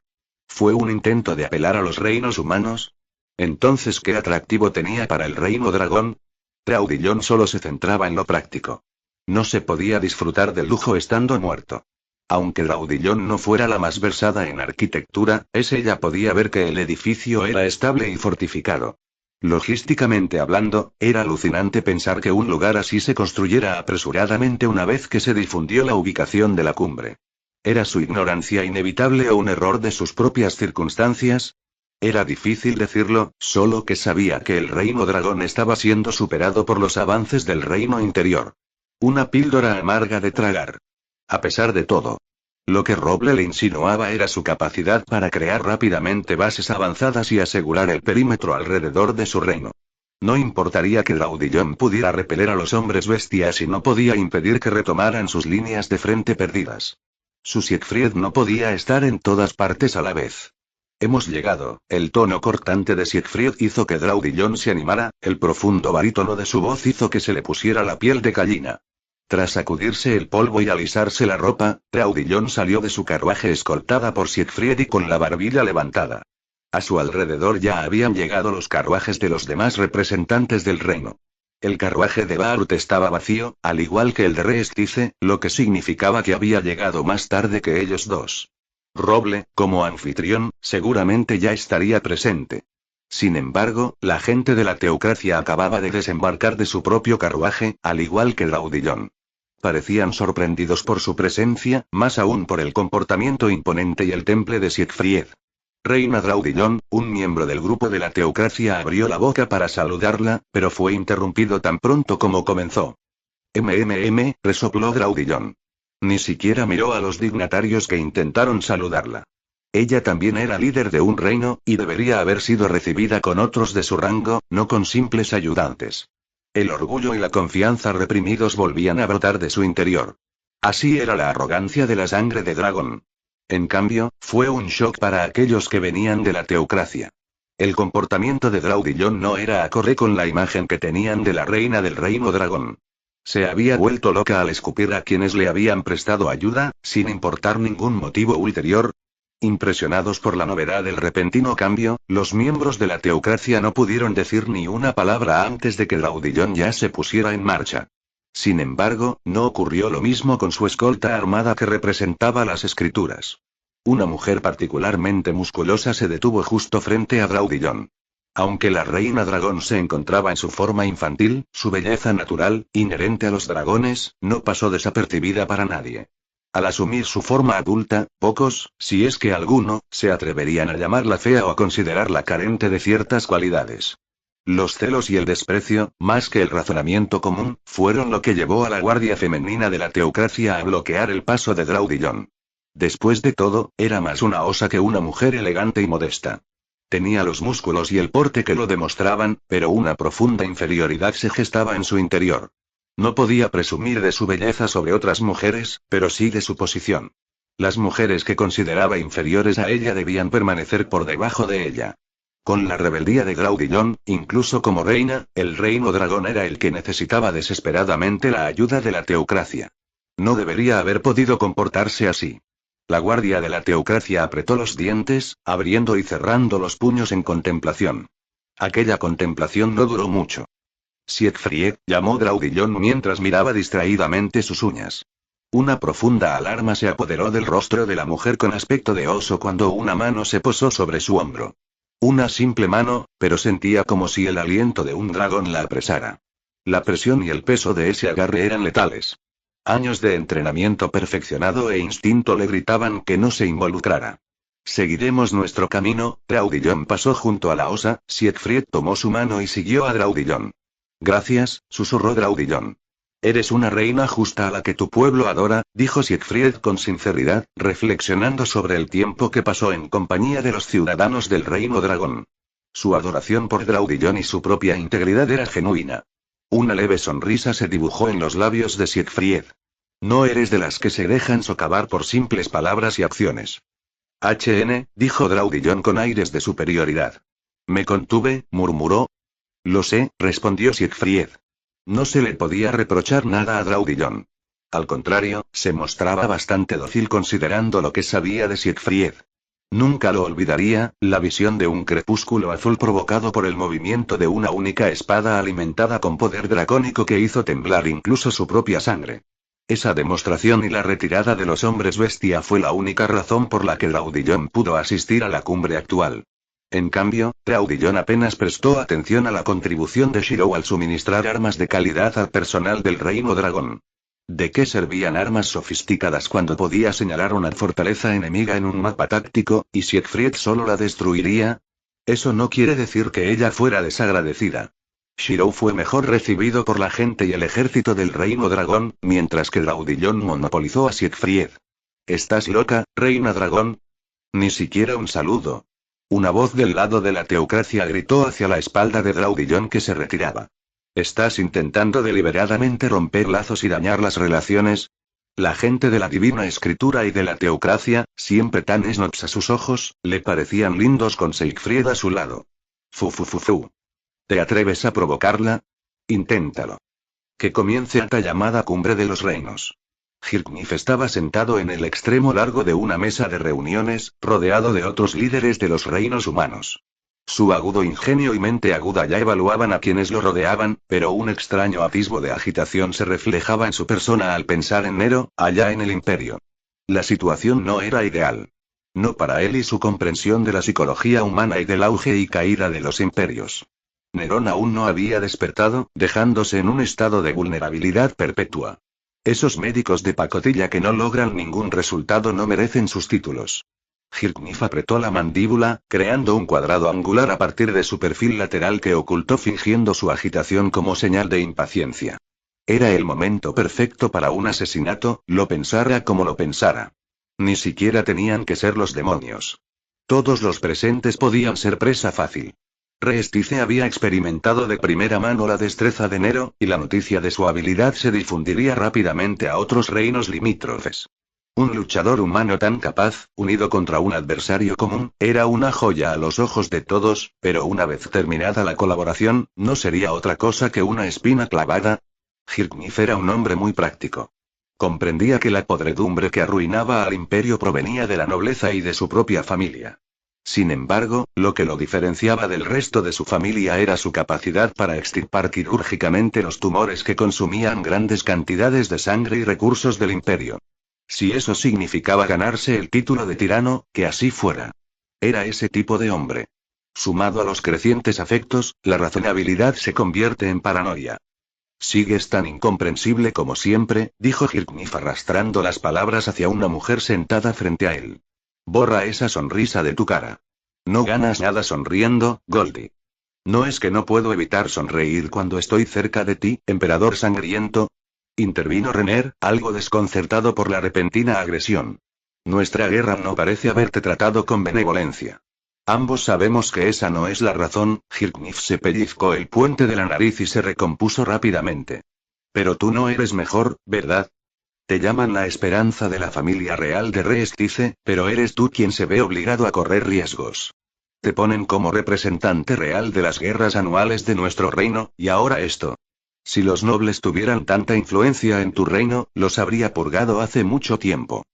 ¿Fue un intento de apelar a los reinos humanos? Entonces, ¿qué atractivo tenía para el reino dragón? Traudillon solo se centraba en lo práctico. No se podía disfrutar del lujo estando muerto. Aunque Traudillon no fuera la más versada en arquitectura, ella podía ver que el edificio era estable y fortificado. Logísticamente hablando, era alucinante pensar que un lugar así se construyera apresuradamente una vez que se difundió la ubicación de la cumbre. ¿Era su ignorancia inevitable o un error de sus propias circunstancias? Era difícil decirlo, solo que sabía que el reino dragón estaba siendo superado por los avances del reino interior. Una píldora amarga de tragar. A pesar de todo. Lo que Roble le insinuaba era su capacidad para crear rápidamente bases avanzadas y asegurar el perímetro alrededor de su reino. No importaría que Traudillon pudiera repeler a los hombres bestias y no podía impedir que retomaran sus líneas de frente perdidas. Su Siegfried no podía estar en todas partes a la vez. Hemos llegado. El tono cortante de Siegfried hizo que Traudillon se animara, el profundo barítono de su voz hizo que se le pusiera la piel de gallina. Tras sacudirse el polvo y alisarse la ropa, Traudillon salió de su carruaje escoltada por Siegfried y con la barbilla levantada. A su alrededor ya habían llegado los carruajes de los demás representantes del reino. El carruaje de Baruth estaba vacío, al igual que el de Reestice, lo que significaba que había llegado más tarde que ellos dos. Roble, como anfitrión, seguramente ya estaría presente. Sin embargo, la gente de la teocracia acababa de desembarcar de su propio carruaje, al igual que Traudillon. Parecían sorprendidos por su presencia, más aún por el comportamiento imponente y el temple de Siegfried. Reina Traudillon, un miembro del grupo de la teocracia, abrió la boca para saludarla, pero fue interrumpido tan pronto como comenzó. Resopló Traudillon. Ni siquiera miró a los dignatarios que intentaron saludarla. Ella también era líder de un reino, y debería haber sido recibida con otros de su rango, no con simples ayudantes. El orgullo y la confianza reprimidos volvían a brotar de su interior. Así era la arrogancia de la sangre de dragón. En cambio, fue un shock para aquellos que venían de la teocracia. El comportamiento de Draudillon no era acorde con la imagen que tenían de la reina del reino dragón. Se había vuelto loca al escupir a quienes le habían prestado ayuda, sin importar ningún motivo ulterior. Impresionados por la novedad del repentino cambio, los miembros de la teocracia no pudieron decir ni una palabra antes de que Draudillon ya se pusiera en marcha. Sin embargo, no ocurrió lo mismo con su escolta armada que representaba las escrituras. Una mujer particularmente musculosa se detuvo justo frente a Draudillon. Aunque la reina dragón se encontraba en su forma infantil, su belleza natural, inherente a los dragones, no pasó desapercibida para nadie. Al asumir su forma adulta, pocos, si es que alguno, se atreverían a llamarla fea o a considerarla carente de ciertas cualidades. Los celos y el desprecio, más que el razonamiento común, fueron lo que llevó a la guardia femenina de la teocracia a bloquear el paso de Draudillon. Después de todo, era más una osa que una mujer elegante y modesta. Tenía los músculos y el porte que lo demostraban, pero una profunda inferioridad se gestaba en su interior. No podía presumir de su belleza sobre otras mujeres, pero sí de su posición. Las mujeres que consideraba inferiores a ella debían permanecer por debajo de ella. Con la rebeldía de Draudillon, incluso como reina, el reino dragón era el que necesitaba desesperadamente la ayuda de la teocracia. No debería haber podido comportarse así. La guardia de la teocracia apretó los dientes, abriendo y cerrando los puños en contemplación. Aquella contemplación no duró mucho. Siegfried, llamó Draudillon mientras miraba distraídamente sus uñas. Una profunda alarma se apoderó del rostro de la mujer con aspecto de oso cuando una mano se posó sobre su hombro. Una simple mano, pero sentía como si el aliento de un dragón la apresara. La presión y el peso de ese agarre eran letales. Años de entrenamiento perfeccionado e instinto le gritaban que no se involucrara. Seguiremos nuestro camino. Draudillon pasó junto a la osa, Siegfried tomó su mano y siguió a Draudillon. Gracias, susurró Draudillon. Eres una reina justa a la que tu pueblo adora, dijo Siegfried con sinceridad, reflexionando sobre el tiempo que pasó en compañía de los ciudadanos del reino dragón. Su adoración por Draudillon y su propia integridad era genuina. Una leve sonrisa se dibujó en los labios de Siegfried. No eres de las que se dejan socavar por simples palabras y acciones. Dijo Draudillon con aires de superioridad. Me contuve, murmuró. Lo sé, respondió Siegfried. No se le podía reprochar nada a Draudillon. Al contrario, se mostraba bastante dócil considerando lo que sabía de Siegfried. Nunca lo olvidaría, la visión de un crepúsculo azul provocado por el movimiento de una única espada alimentada con poder dracónico que hizo temblar incluso su propia sangre. Esa demostración y la retirada de los hombres bestia fue la única razón por la que Draudillon pudo asistir a la cumbre actual. En cambio, Draudillon apenas prestó atención a la contribución de Shirou al suministrar armas de calidad al personal del reino dragón. ¿De qué servían armas sofisticadas cuando podía señalar una fortaleza enemiga en un mapa táctico, y Siegfried solo la destruiría? Eso no quiere decir que ella fuera desagradecida. Shirou fue mejor recibido por la gente y el ejército del reino dragón, mientras que Draudillon monopolizó a Siegfried. ¿Estás loca, reina dragón? Ni siquiera un saludo. Una voz del lado de la teocracia gritó hacia la espalda de Draudillon que se retiraba. ¿Estás intentando deliberadamente romper lazos y dañar las relaciones? La gente de la divina escritura y de la teocracia, siempre tan snobs a sus ojos, le parecían lindos con Siegfried a su lado. Fu. ¿Te atreves a provocarla? Inténtalo. Que comience esta llamada cumbre de los reinos. Hirknif estaba sentado en el extremo largo de una mesa de reuniones, rodeado de otros líderes de los reinos humanos. Su agudo ingenio y mente aguda ya evaluaban a quienes lo rodeaban, pero un extraño atisbo de agitación se reflejaba en su persona al pensar en Nero, allá en el imperio. La situación no era ideal. No para él y su comprensión de la psicología humana y del auge y caída de los imperios. Nerón aún no había despertado, dejándose en un estado de vulnerabilidad perpetua. Esos médicos de pacotilla que no logran ningún resultado no merecen sus títulos. Hirknif apretó la mandíbula, creando un cuadrado angular a partir de su perfil lateral que ocultó fingiendo su agitación como señal de impaciencia. Era el momento perfecto para un asesinato, lo pensara como lo pensara. Ni siquiera tenían que ser los demonios. Todos los presentes podían ser presa fácil. Reestice había experimentado de primera mano la destreza de Nero, y la noticia de su habilidad se difundiría rápidamente a otros reinos limítrofes. Un luchador humano tan capaz, unido contra un adversario común, era una joya a los ojos de todos, pero una vez terminada la colaboración, ¿no sería otra cosa que una espina clavada? Hirknif era un hombre muy práctico. Comprendía que la podredumbre que arruinaba al imperio provenía de la nobleza y de su propia familia. Sin embargo, lo que lo diferenciaba del resto de su familia era su capacidad para extirpar quirúrgicamente los tumores que consumían grandes cantidades de sangre y recursos del imperio. Si eso significaba ganarse el título de tirano, que así fuera. Era ese tipo de hombre. Sumado a los crecientes afectos, la razonabilidad se convierte en paranoia. «Sigues tan incomprensible como siempre», dijo Hirknif arrastrando las palabras hacia una mujer sentada frente a él. «Borra esa sonrisa de tu cara. No ganas nada sonriendo, Goldie. ¿No es que no puedo evitar sonreír cuando estoy cerca de ti, emperador sangriento?», intervino Renner, algo desconcertado por la repentina agresión. «Nuestra guerra no parece haberte tratado con benevolencia. Ambos sabemos que esa no es la razón». Hirknif se pellizcó el puente de la nariz y se recompuso rápidamente. «Pero tú no eres mejor, ¿verdad? Te llaman la esperanza de la familia real de Reestice, pero eres tú quien se ve obligado a correr riesgos. Te ponen como representante real de las guerras anuales de nuestro reino, y ahora esto. Si los nobles tuvieran tanta influencia en tu reino, los habría purgado hace mucho tiempo».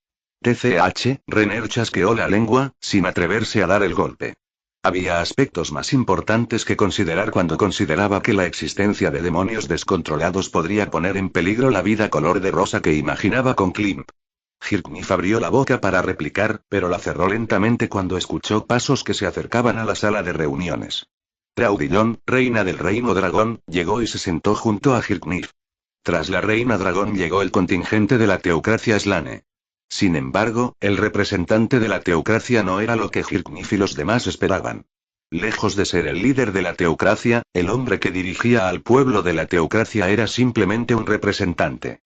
TCH, Renner chasqueó la lengua, sin atreverse a dar el golpe. Había aspectos más importantes que considerar cuando consideraba que la existencia de demonios descontrolados podría poner en peligro la vida color de rosa que imaginaba con Klimp. Hirknif abrió la boca para replicar, pero la cerró lentamente cuando escuchó pasos que se acercaban a la sala de reuniones. Raudillon, reina del reino dragón, llegó y se sentó junto a Hirknif. Tras la reina dragón llegó el contingente de la teocracia Slane. Sin embargo, el representante de la teocracia no era lo que Hirknif y los demás esperaban. Lejos de ser el líder de la teocracia, el hombre que dirigía al pueblo de la teocracia era simplemente un representante.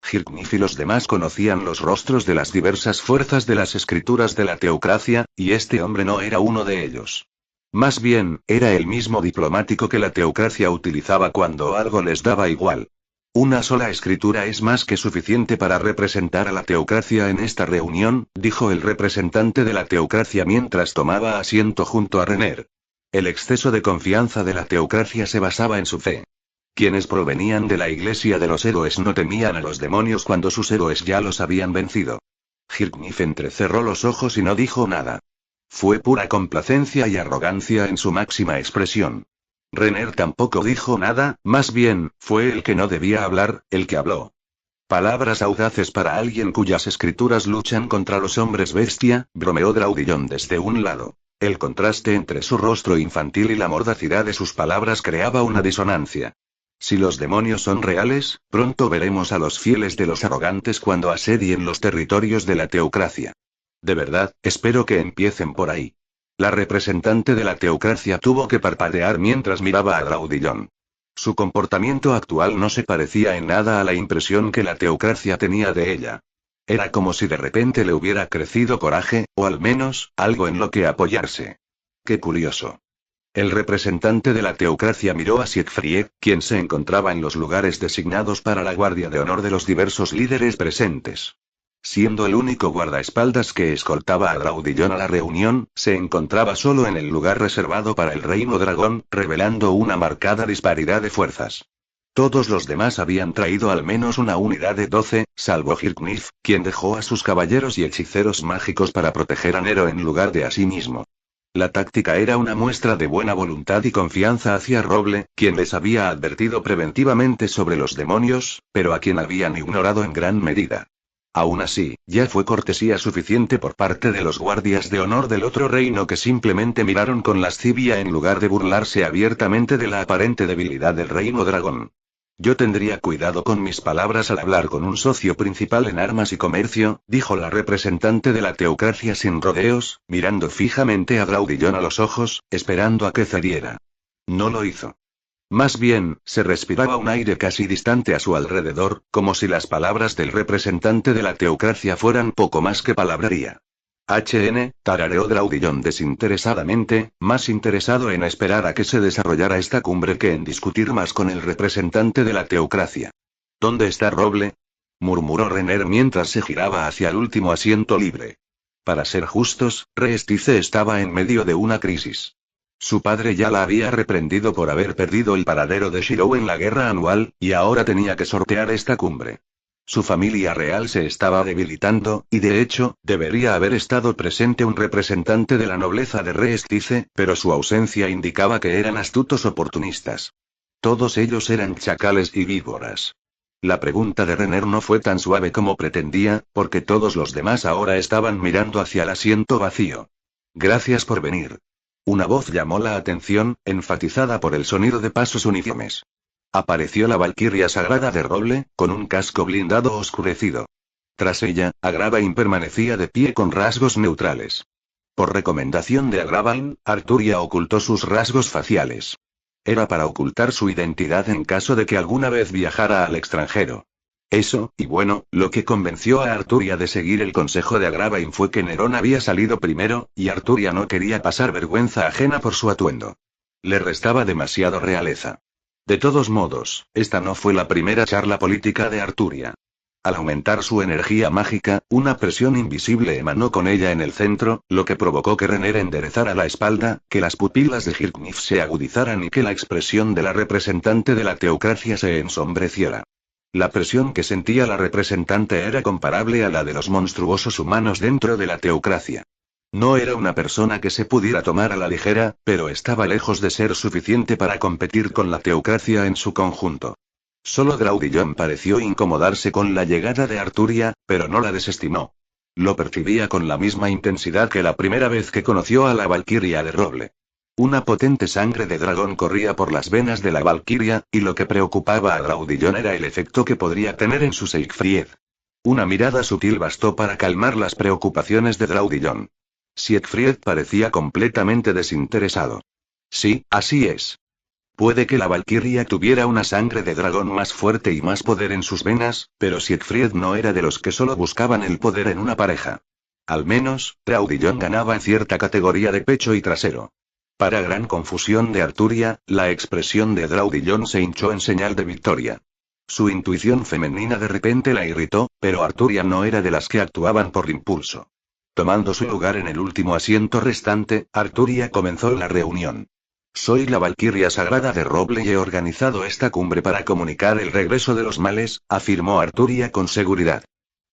Hirknif y los demás conocían los rostros de las diversas fuerzas de las escrituras de la teocracia, y este hombre no era uno de ellos. Más bien, era el mismo diplomático que la teocracia utilizaba cuando algo les daba igual. «Una sola escritura es más que suficiente para representar a la teocracia en esta reunión», dijo el representante de la teocracia mientras tomaba asiento junto a Renner. El exceso de confianza de la teocracia se basaba en su fe. Quienes provenían de la iglesia de los héroes no temían a los demonios cuando sus héroes ya los habían vencido. Hirknif entrecerró los ojos y no dijo nada. Fue pura complacencia y arrogancia en su máxima expresión. Renner tampoco dijo nada, más bien, fue el que no debía hablar, el que habló. «Palabras audaces para alguien cuyas escrituras luchan contra los hombres bestia», bromeó Raudillon desde un lado. El contraste entre su rostro infantil y la mordacidad de sus palabras creaba una disonancia. «Si los demonios son reales, pronto veremos a los fieles de los arrogantes cuando asedien los territorios de la teocracia. De verdad, espero que empiecen por ahí». La representante de la teocracia tuvo que parpadear mientras miraba a Raudillon. Su comportamiento actual no se parecía en nada a la impresión que la teocracia tenía de ella. Era como si de repente le hubiera crecido coraje, o al menos, algo en lo que apoyarse. Qué curioso. El representante de la teocracia miró a Siegfried, quien se encontraba en los lugares designados para la guardia de honor de los diversos líderes presentes. Siendo el único guardaespaldas que escoltaba a Raudillon a la reunión, se encontraba solo en el lugar reservado para el reino dragón, revelando una marcada disparidad de fuerzas. Todos los demás habían traído al menos una unidad de 12, salvo Hirknif, quien dejó a sus caballeros y hechiceros mágicos para proteger a Nero en lugar de a sí mismo. La táctica era una muestra de buena voluntad y confianza hacia Roble, quien les había advertido preventivamente sobre los demonios, pero a quien habían ignorado en gran medida. Aún así, ya fue cortesía suficiente por parte de los guardias de honor del otro reino que simplemente miraron con lascivia en lugar de burlarse abiertamente de la aparente debilidad del reino dragón. «Yo tendría cuidado con mis palabras al hablar con un socio principal en armas y comercio», dijo la representante de la teocracia sin rodeos, mirando fijamente a Raudillon a los ojos, esperando a que cediera. No lo hizo. Más bien, se respiraba un aire casi distante a su alrededor, como si las palabras del representante de la teocracia fueran poco más que palabrería. tarareó Draudillon desinteresadamente, más interesado en esperar a que se desarrollara esta cumbre que en discutir más con el representante de la teocracia. ¿Dónde está Roble?, murmuró Renner mientras se giraba hacia el último asiento libre. Para ser justos, Reestice estaba en medio de una crisis. Su padre ya la había reprendido por haber perdido el paradero de Shirou en la guerra anual, y ahora tenía que sortear esta cumbre. Su familia real se estaba debilitando, y de hecho, debería haber estado presente un representante de la nobleza de Reestice, pero su ausencia indicaba que eran astutos oportunistas. Todos ellos eran chacales y víboras. La pregunta de Renner no fue tan suave como pretendía, porque todos los demás ahora estaban mirando hacia el asiento vacío. Gracias por venir. Una voz llamó la atención, enfatizada por el sonido de pasos uniformes. Apareció la valquiria sagrada de Roble, con un casco blindado oscurecido. Tras ella, Agravain permanecía de pie con rasgos neutrales. Por recomendación de Agravain, Arturia ocultó sus rasgos faciales. Era para ocultar su identidad en caso de que alguna vez viajara al extranjero. Eso, y bueno, lo que convenció a Arturia de seguir el consejo de Agravain fue que Nerón había salido primero, y Arturia no quería pasar vergüenza ajena por su atuendo. Le restaba demasiado realeza. De todos modos, esta no fue la primera charla política de Arturia. Al aumentar su energía mágica, una presión invisible emanó con ella en el centro, lo que provocó que Renner enderezara la espalda, que las pupilas de Hirknif se agudizaran y que la expresión de la representante de la teocracia se ensombreciera. La presión que sentía la representante era comparable a la de los monstruosos humanos dentro de la teocracia. No era una persona que se pudiera tomar a la ligera, pero estaba lejos de ser suficiente para competir con la teocracia en su conjunto. Solo Draudillon pareció incomodarse con la llegada de Arturia, pero no la desestimó. Lo percibía con la misma intensidad que la primera vez que conoció a la valquiria de Roble. Una potente sangre de dragón corría por las venas de la valquiria, y lo que preocupaba a Draudillon era el efecto que podría tener en su Siegfried. Una mirada sutil bastó para calmar las preocupaciones de Draudillon. Siegfried parecía completamente desinteresado. Sí, así es. Puede que la valquiria tuviera una sangre de dragón más fuerte y más poder en sus venas, pero Siegfried no era de los que solo buscaban el poder en una pareja. Al menos, Draudillon ganaba en cierta categoría de pecho y trasero. Para gran confusión de Arturia, la expresión de Draudillon se hinchó en señal de victoria. Su intuición femenina de repente la irritó, pero Arturia no era de las que actuaban por impulso. Tomando su lugar en el último asiento restante, Arturia comenzó la reunión. Soy la valquiria sagrada de Roble y he organizado esta cumbre para comunicar el regreso de los males, afirmó Arturia con seguridad.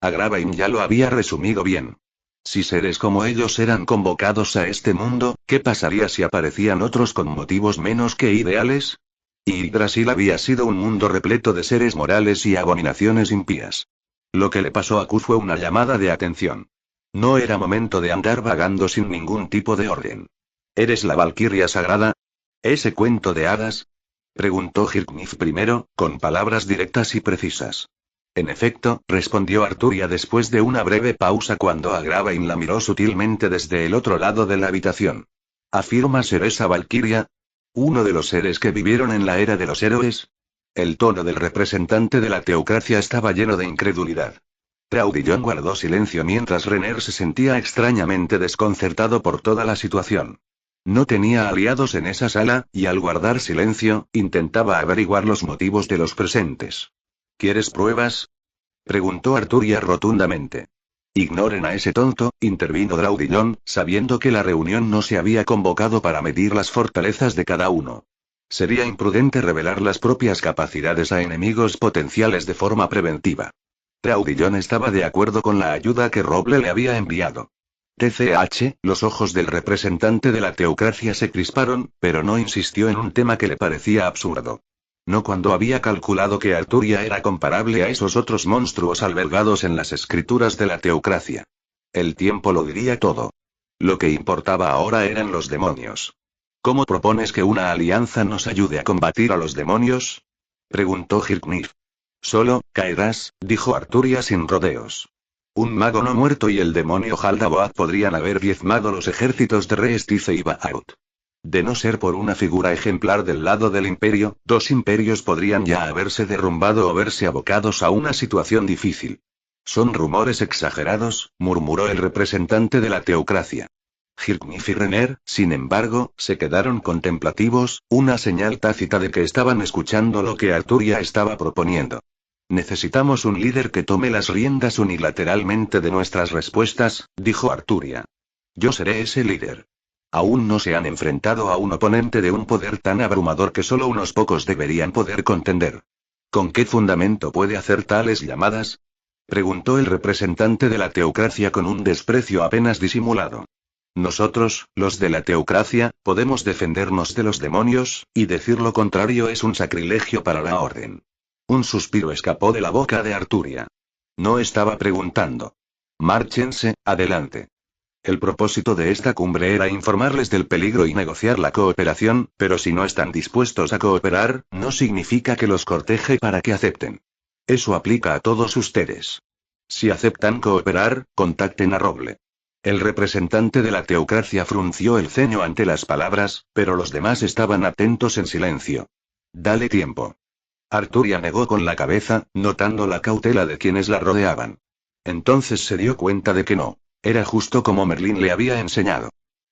Agravain ya lo había resumido bien. Si seres como ellos eran convocados a este mundo, ¿qué pasaría si aparecían otros con motivos menos que ideales? Yggdrasil había sido un mundo repleto de seres morales y abominaciones impías. Lo que le pasó a Q fue una llamada de atención. No era momento de andar vagando sin ningún tipo de orden. ¿Eres la valquiria sagrada? ¿Ese cuento de hadas?, preguntó Hirknif primero, con palabras directas y precisas. En efecto, respondió Arturia después de una breve pausa cuando Agravain la miró sutilmente desde el otro lado de la habitación. ¿Afirma ser esa valquiria? ¿Uno de los seres que vivieron en la era de los héroes? El tono del representante de la teocracia estaba lleno de incredulidad. Draudillon guardó silencio mientras Renner se sentía extrañamente desconcertado por toda la situación. No tenía aliados en esa sala, y al guardar silencio, intentaba averiguar los motivos de los presentes. ¿Quieres pruebas?, preguntó Arturia rotundamente. Ignoren a ese tonto, intervino Draudillon, sabiendo que la reunión no se había convocado para medir las fortalezas de cada uno. Sería imprudente revelar las propias capacidades a enemigos potenciales de forma preventiva. Draudillon estaba de acuerdo con la ayuda que Roble le había enviado. TCH, los ojos del representante de la teocracia se crisparon, pero no insistió en un tema que le parecía absurdo. No cuando había calculado que Arturia era comparable a esos otros monstruos albergados en las escrituras de la teocracia. El tiempo lo diría todo. Lo que importaba ahora eran los demonios. ¿Cómo propones que una alianza nos ayude a combatir a los demonios?, preguntó Hirknif. Solo caerás, dijo Arturia sin rodeos. Un mago no muerto y el demonio Haldaboad podrían haber diezmado los ejércitos de Reestice y Baharut. De no ser por una figura ejemplar del lado del imperio, dos imperios podrían ya haberse derrumbado o verse abocados a una situación difícil. Son rumores exagerados, murmuró el representante de la teocracia. Hirknif y Renner, sin embargo, se quedaron contemplativos, una señal tácita de que estaban escuchando lo que Arturia estaba proponiendo. Necesitamos un líder que tome las riendas unilateralmente de nuestras respuestas, dijo Arturia. Yo seré ese líder. Aún no se han enfrentado a un oponente de un poder tan abrumador que solo unos pocos deberían poder contender. ¿Con qué fundamento puede hacer tales llamadas? Preguntó el representante de la teocracia con un desprecio apenas disimulado. Nosotros, los de la teocracia, podemos defendernos de los demonios, y decir lo contrario es un sacrilegio para la orden. Un suspiro escapó de la boca de Arturia. No estaba preguntando. Márchense, adelante. El propósito de esta cumbre era informarles del peligro y negociar la cooperación, pero si no están dispuestos a cooperar, no significa que los corteje para que acepten. Eso aplica a todos ustedes. Si aceptan cooperar, contacten a Roble. El representante de la teocracia frunció el ceño ante las palabras, pero los demás estaban atentos en silencio. Dale tiempo. Arturia negó con la cabeza, notando la cautela de quienes la rodeaban. Entonces se dio cuenta de que no. Era justo como Merlín le había enseñado.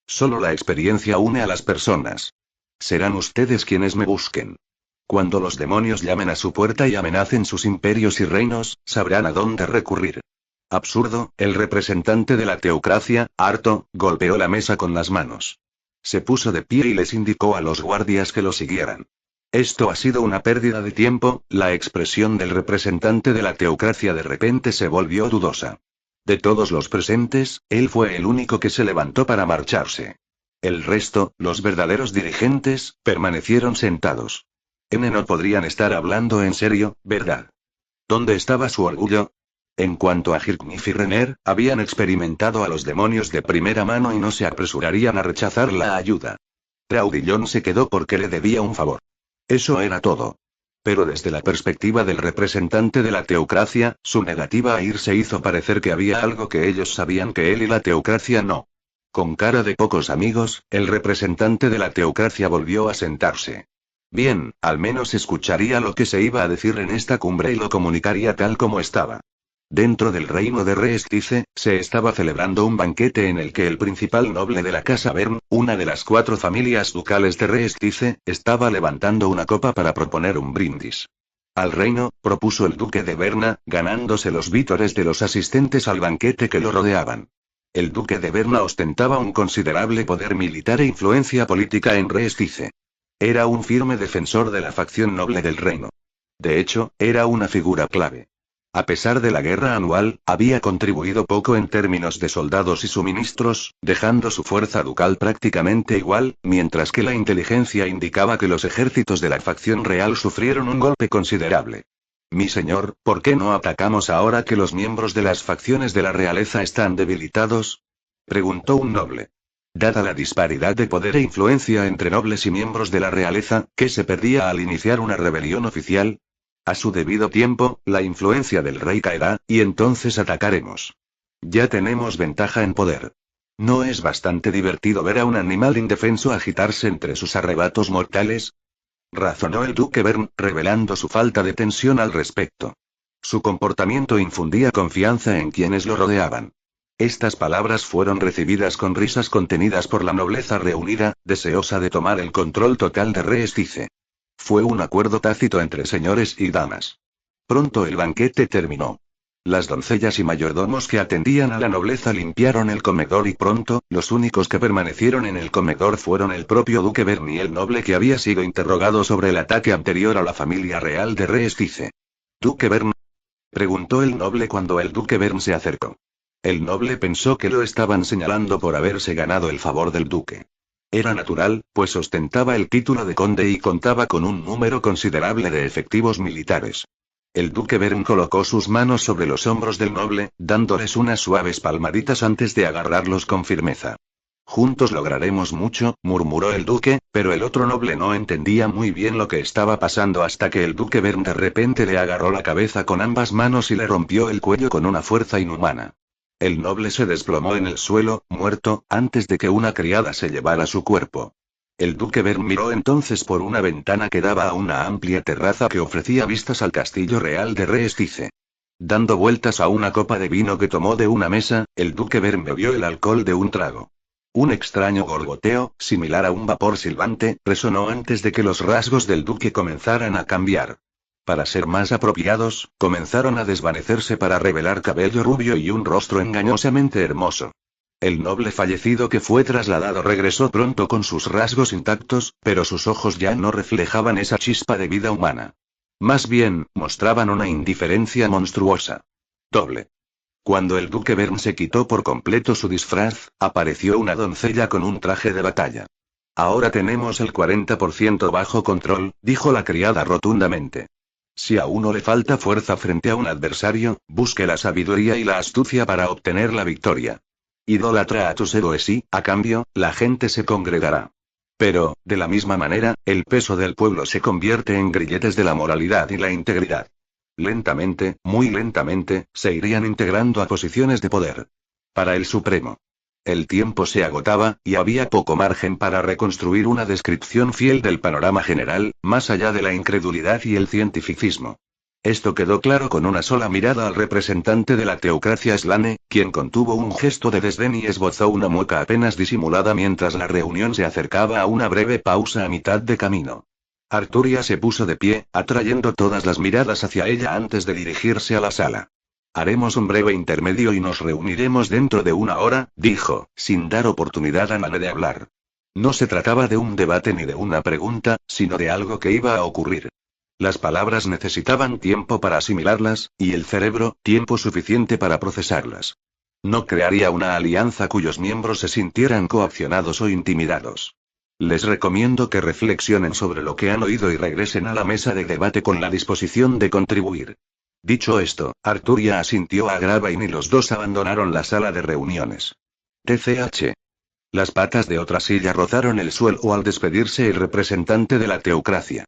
Solo la experiencia une a las personas. Serán ustedes quienes me busquen. Cuando los demonios llamen a su puerta y amenacen sus imperios y reinos, sabrán a dónde recurrir. Absurdo, el representante de la teocracia, harto, golpeó la mesa con las manos. Se puso de pie y les indicó a los guardias que lo siguieran. Esto ha sido una pérdida de tiempo, la expresión del representante de la teocracia de repente se volvió dudosa. De todos los presentes, él fue el único que se levantó para marcharse. El resto, los verdaderos dirigentes, permanecieron sentados. No podrían estar hablando en serio, ¿verdad? ¿Dónde estaba su orgullo? En cuanto a Hirknif y Renner, habían experimentado a los demonios de primera mano y no se apresurarían a rechazar la ayuda. Traudillon se quedó porque le debía un favor. Eso era todo. Pero desde la perspectiva del representante de la teocracia, su negativa a irse hizo parecer que había algo que ellos sabían que él y la teocracia no. Con cara de pocos amigos, el representante de la teocracia volvió a sentarse. Bien, al menos escucharía lo que se iba a decir en esta cumbre y lo comunicaría tal como estaba. Dentro del reino de Reestice, se estaba celebrando un banquete en el que el principal noble de la casa Bern, una de las 4 familias ducales de Reestice, estaba levantando una copa para proponer un brindis. Al reino, propuso el duque de Berna, ganándose los vítores de los asistentes al banquete que lo rodeaban. El duque de Berna ostentaba un considerable poder militar e influencia política en Reestice. Era un firme defensor de la facción noble del reino. De hecho, era una figura clave. A pesar de la guerra anual, había contribuido poco en términos de soldados y suministros, dejando su fuerza ducal prácticamente igual, mientras que la inteligencia indicaba que los ejércitos de la facción real sufrieron un golpe considerable. Mi señor, ¿por qué no atacamos ahora que los miembros de las facciones de la realeza están debilitados? Preguntó un noble. Dada la disparidad de poder e influencia entre nobles y miembros de la realeza, ¿qué se perdía al iniciar una rebelión oficial? A su debido tiempo, la influencia del rey caerá, y entonces atacaremos. Ya tenemos ventaja en poder. ¿No es bastante divertido ver a un animal indefenso agitarse entre sus arrebatos mortales? Razonó el duque Bern, revelando su falta de tensión al respecto. Su comportamiento infundía confianza en quienes lo rodeaban. Estas palabras fueron recibidas con risas contenidas por la nobleza reunida, deseosa de tomar el control total de Reestice. Fue un acuerdo tácito entre señores y damas. Pronto el banquete terminó. Las doncellas y mayordomos que atendían a la nobleza limpiaron el comedor y pronto, los únicos que permanecieron en el comedor fueron el propio duque Bern y el noble que había sido interrogado sobre el ataque anterior a la familia real de Reestice. ¿Duque Bern? Preguntó el noble cuando el duque Bern se acercó. El noble pensó que lo estaban señalando por haberse ganado el favor del duque. Era natural, pues ostentaba el título de conde y contaba con un número considerable de efectivos militares. El duque Bern colocó sus manos sobre los hombros del noble, dándoles unas suaves palmaditas antes de agarrarlos con firmeza. Juntos lograremos mucho, murmuró el duque, pero el otro noble no entendía muy bien lo que estaba pasando hasta que el duque Bern de repente le agarró la cabeza con ambas manos y le rompió el cuello con una fuerza inhumana. El noble se desplomó en el suelo, muerto, antes de que una criada se llevara su cuerpo. El duque Bern miró entonces por una ventana que daba a una amplia terraza que ofrecía vistas al castillo real de Reestice. Dando vueltas a una copa de vino que tomó de una mesa, el duque Bern bebió el alcohol de un trago. Un extraño gorgoteo, similar a un vapor silbante, resonó antes de que los rasgos del duque comenzaran a cambiar. Para ser más apropiados, comenzaron a desvanecerse para revelar cabello rubio y un rostro engañosamente hermoso. El noble fallecido que fue trasladado regresó pronto con sus rasgos intactos, pero sus ojos ya no reflejaban esa chispa de vida humana. Más bien, mostraban una indiferencia monstruosa. Doble. Cuando el duque Bern se quitó por completo su disfraz, apareció una doncella con un traje de batalla. Ahora tenemos el 40% bajo control, dijo la criada rotundamente. Si a uno le falta fuerza frente a un adversario, busque la sabiduría y la astucia para obtener la victoria. Idolatra a tus héroes y, a cambio, la gente se congregará. Pero, de la misma manera, el peso del pueblo se convierte en grilletes de la moralidad y la integridad. Lentamente, muy lentamente, se irían integrando a posiciones de poder. Para el Supremo. El tiempo se agotaba, y había poco margen para reconstruir una descripción fiel del panorama general, más allá de la incredulidad y el cientificismo. Esto quedó claro con una sola mirada al representante de la teocracia Slane, quien contuvo un gesto de desdén y esbozó una mueca apenas disimulada mientras la reunión se acercaba a una breve pausa a mitad de camino. Arturia se puso de pie, atrayendo todas las miradas hacia ella antes de dirigirse a la sala. Haremos un breve intermedio y nos reuniremos dentro de una hora, dijo, sin dar oportunidad a nadie de hablar. No se trataba de un debate ni de una pregunta, sino de algo que iba a ocurrir. Las palabras necesitaban tiempo para asimilarlas, y el cerebro, tiempo suficiente para procesarlas. No crearía una alianza cuyos miembros se sintieran coaccionados o intimidados. Les recomiendo que reflexionen sobre lo que han oído y regresen a la mesa de debate con la disposición de contribuir. Dicho esto, Arturia asintió a Agravain y los dos abandonaron la sala de reuniones. TCH. Las patas de otra silla rozaron el suelo al despedirse el representante de la teocracia.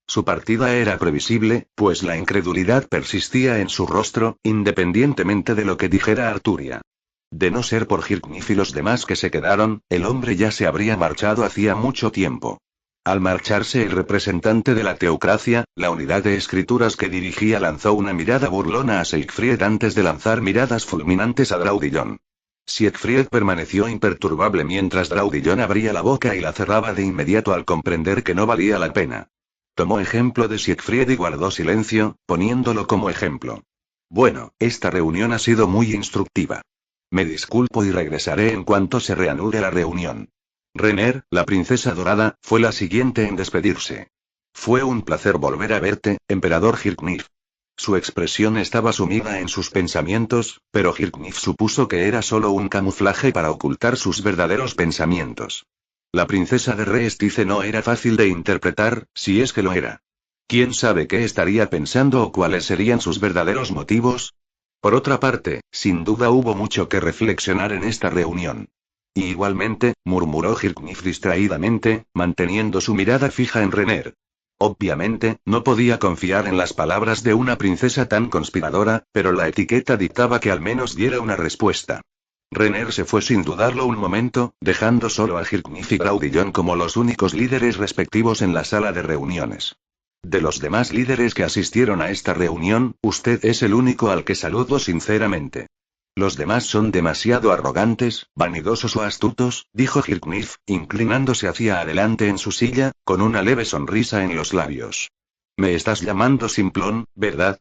Su partida era previsible, pues la incredulidad persistía en su rostro, independientemente de lo que dijera Arturia. De no ser por Hirknif y los demás que se quedaron, el hombre ya se habría marchado hacía mucho tiempo. Al marcharse el representante de la teocracia, la unidad de escrituras que dirigía lanzó una mirada burlona a Siegfried antes de lanzar miradas fulminantes a Draudillon. Siegfried permaneció imperturbable mientras Draudillon abría la boca y la cerraba de inmediato al comprender que no valía la pena. Tomó ejemplo de Siegfried y guardó silencio, poniéndolo como ejemplo. Bueno, esta reunión ha sido muy instructiva. Me disculpo y regresaré en cuanto se reanude la reunión. Renner, la princesa dorada, fue la siguiente en despedirse. Fue un placer volver a verte, emperador Hirknif. Su expresión estaba sumida en sus pensamientos, pero Hirknif supuso que era solo un camuflaje para ocultar sus verdaderos pensamientos. La princesa de Reestice no era fácil de interpretar, si es que lo era. ¿Quién sabe qué estaría pensando o cuáles serían sus verdaderos motivos? Por otra parte, sin duda hubo mucho que reflexionar en esta reunión. Y igualmente, murmuró Hirknif distraídamente, manteniendo su mirada fija en Renner. Obviamente, no podía confiar en las palabras de una princesa tan conspiradora, pero la etiqueta dictaba que al menos diera una respuesta. Renner se fue sin dudarlo un momento, dejando solo a Hirknif y Draudillon como los únicos líderes respectivos en la sala de reuniones. De los demás líderes que asistieron a esta reunión, usted es el único al que saludo sinceramente. Los demás son demasiado arrogantes, vanidosos o astutos, dijo Hirknif, inclinándose hacia adelante en su silla, con una leve sonrisa en los labios. Me estás llamando simplón, ¿verdad?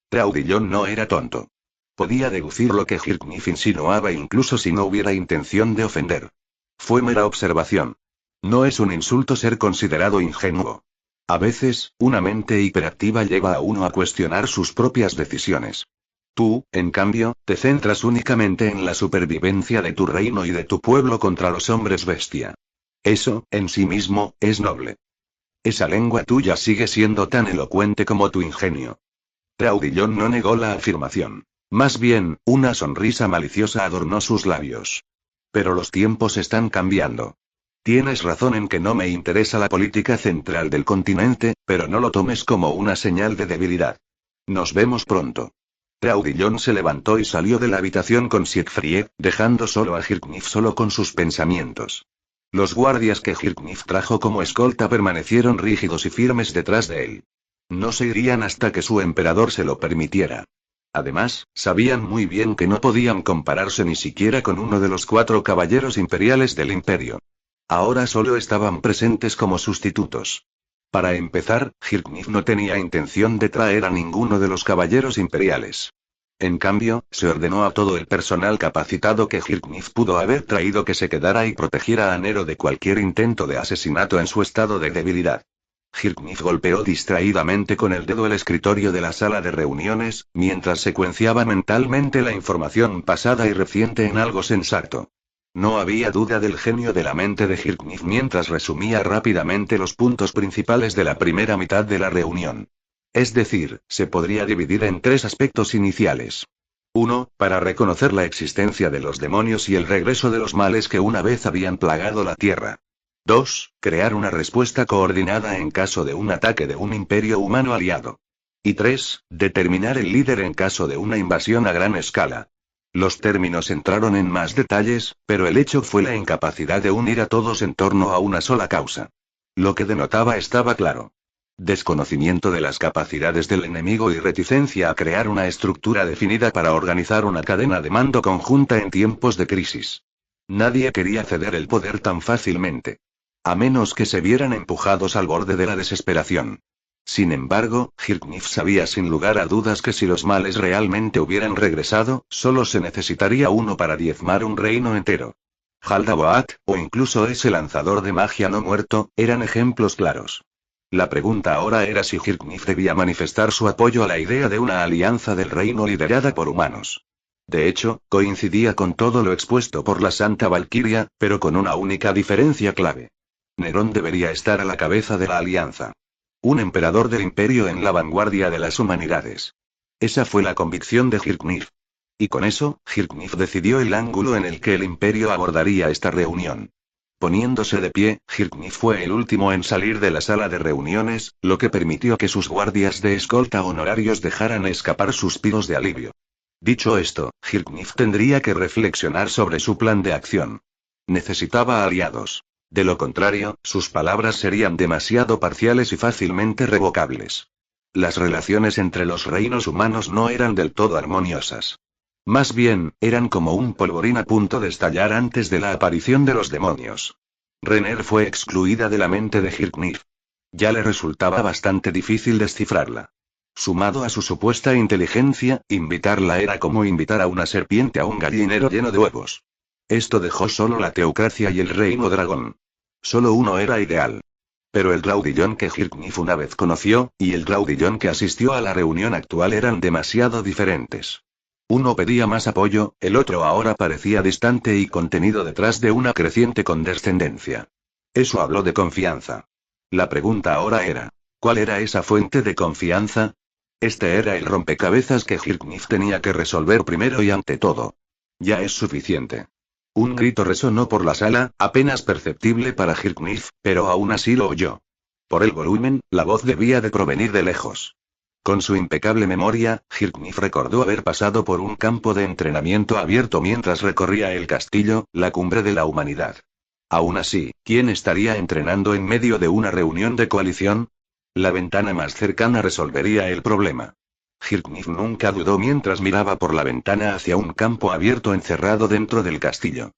Draudillon no era tonto. Podía deducir lo que Hirknif insinuaba incluso si no hubiera intención de ofender. Fue mera observación. No es un insulto ser considerado ingenuo. A veces, una mente hiperactiva lleva a uno a cuestionar sus propias decisiones. Tú, en cambio, te centras únicamente en la supervivencia de tu reino y de tu pueblo contra los hombres bestia. Eso, en sí mismo, es noble. Esa lengua tuya sigue siendo tan elocuente como tu ingenio. Draudillon no negó la afirmación. Más bien, una sonrisa maliciosa adornó sus labios. Pero los tiempos están cambiando. Tienes razón en que no me interesa la política central del continente, pero no lo tomes como una señal de debilidad. Nos vemos pronto. Draudillon se levantó y salió de la habitación con Siegfried, dejando solo a Hirknif solo con sus pensamientos. Los guardias que Hirknif trajo como escolta permanecieron rígidos y firmes detrás de él. No se irían hasta que su emperador se lo permitiera. Además, sabían muy bien que no podían compararse ni siquiera con uno de los 4 caballeros imperiales del imperio. Ahora solo estaban presentes como sustitutos. Para empezar, Hirknif no tenía intención de traer a ninguno de los caballeros imperiales. En cambio, se ordenó a todo el personal capacitado que Hirknif pudo haber traído que se quedara y protegiera a Nero de cualquier intento de asesinato en su estado de debilidad. Hirknif golpeó distraídamente con el dedo el escritorio de la sala de reuniones, mientras secuenciaba mentalmente la información pasada y reciente en algo sensato. No había duda del genio de la mente de Hirknif mientras resumía rápidamente los puntos principales de la primera mitad de la reunión. Es decir, se podría dividir en 3 aspectos iniciales. 1. Para reconocer la existencia de los demonios y el regreso de los males que una vez habían plagado la Tierra. 2. Crear una respuesta coordinada en caso de un ataque de un imperio humano aliado. Y 3. Determinar el líder en caso de una invasión a gran escala. Los términos entraron en más detalles, pero el hecho fue la incapacidad de unir a todos en torno a una sola causa. Lo que denotaba estaba claro. Desconocimiento de las capacidades del enemigo y reticencia a crear una estructura definida para organizar una cadena de mando conjunta en tiempos de crisis. Nadie quería ceder el poder tan fácilmente. A menos que se vieran empujados al borde de la desesperación. Sin embargo, Hirknif sabía sin lugar a dudas que si los males realmente hubieran regresado, solo se necesitaría uno para diezmar un reino entero. Haldaboat, o incluso ese lanzador de magia no muerto, eran ejemplos claros. La pregunta ahora era si Hirknif debía manifestar su apoyo a la idea de una alianza del reino liderada por humanos. De hecho, coincidía con todo lo expuesto por la Santa Valquiria, pero con una única diferencia clave. Nerón debería estar a la cabeza de la alianza. Un emperador del imperio en la vanguardia de las humanidades. Esa fue la convicción de Hirknif. Y con eso, Hirknif decidió el ángulo en el que el imperio abordaría esta reunión. Poniéndose de pie, Hirknif fue el último en salir de la sala de reuniones, lo que permitió que sus guardias de escolta honorarios dejaran escapar suspiros de alivio. Dicho esto, Hirknif tendría que reflexionar sobre su plan de acción. Necesitaba aliados. De lo contrario, sus palabras serían demasiado parciales y fácilmente revocables. Las relaciones entre los reinos humanos no eran del todo armoniosas. Más bien, eran como un polvorín a punto de estallar antes de la aparición de los demonios. Renner fue excluida de la mente de Hirknif. Ya le resultaba bastante difícil descifrarla. Sumado a su supuesta inteligencia, invitarla era como invitar a una serpiente a un gallinero lleno de huevos. Esto dejó solo la teocracia y el reino dragón. Solo uno era ideal. Pero el Graudillon que Hirknif una vez conoció, y el Graudillon que asistió a la reunión actual eran demasiado diferentes. Uno pedía más apoyo, el otro ahora parecía distante y contenido detrás de una creciente condescendencia. Eso habló de confianza. La pregunta ahora era, ¿cuál era esa fuente de confianza? Este era el rompecabezas que Hirknif tenía que resolver primero y ante todo. Ya es suficiente. Un grito resonó por la sala, apenas perceptible para Hirknif, pero aún así lo oyó. Por el volumen, la voz debía de provenir de lejos. Con su impecable memoria, Hirknif recordó haber pasado por un campo de entrenamiento abierto mientras recorría el castillo, la cumbre de la humanidad. Aún así, ¿quién estaría entrenando en medio de una reunión de coalición? La ventana más cercana resolvería el problema. Hirknif nunca dudó mientras miraba por la ventana hacia un campo abierto encerrado dentro del castillo.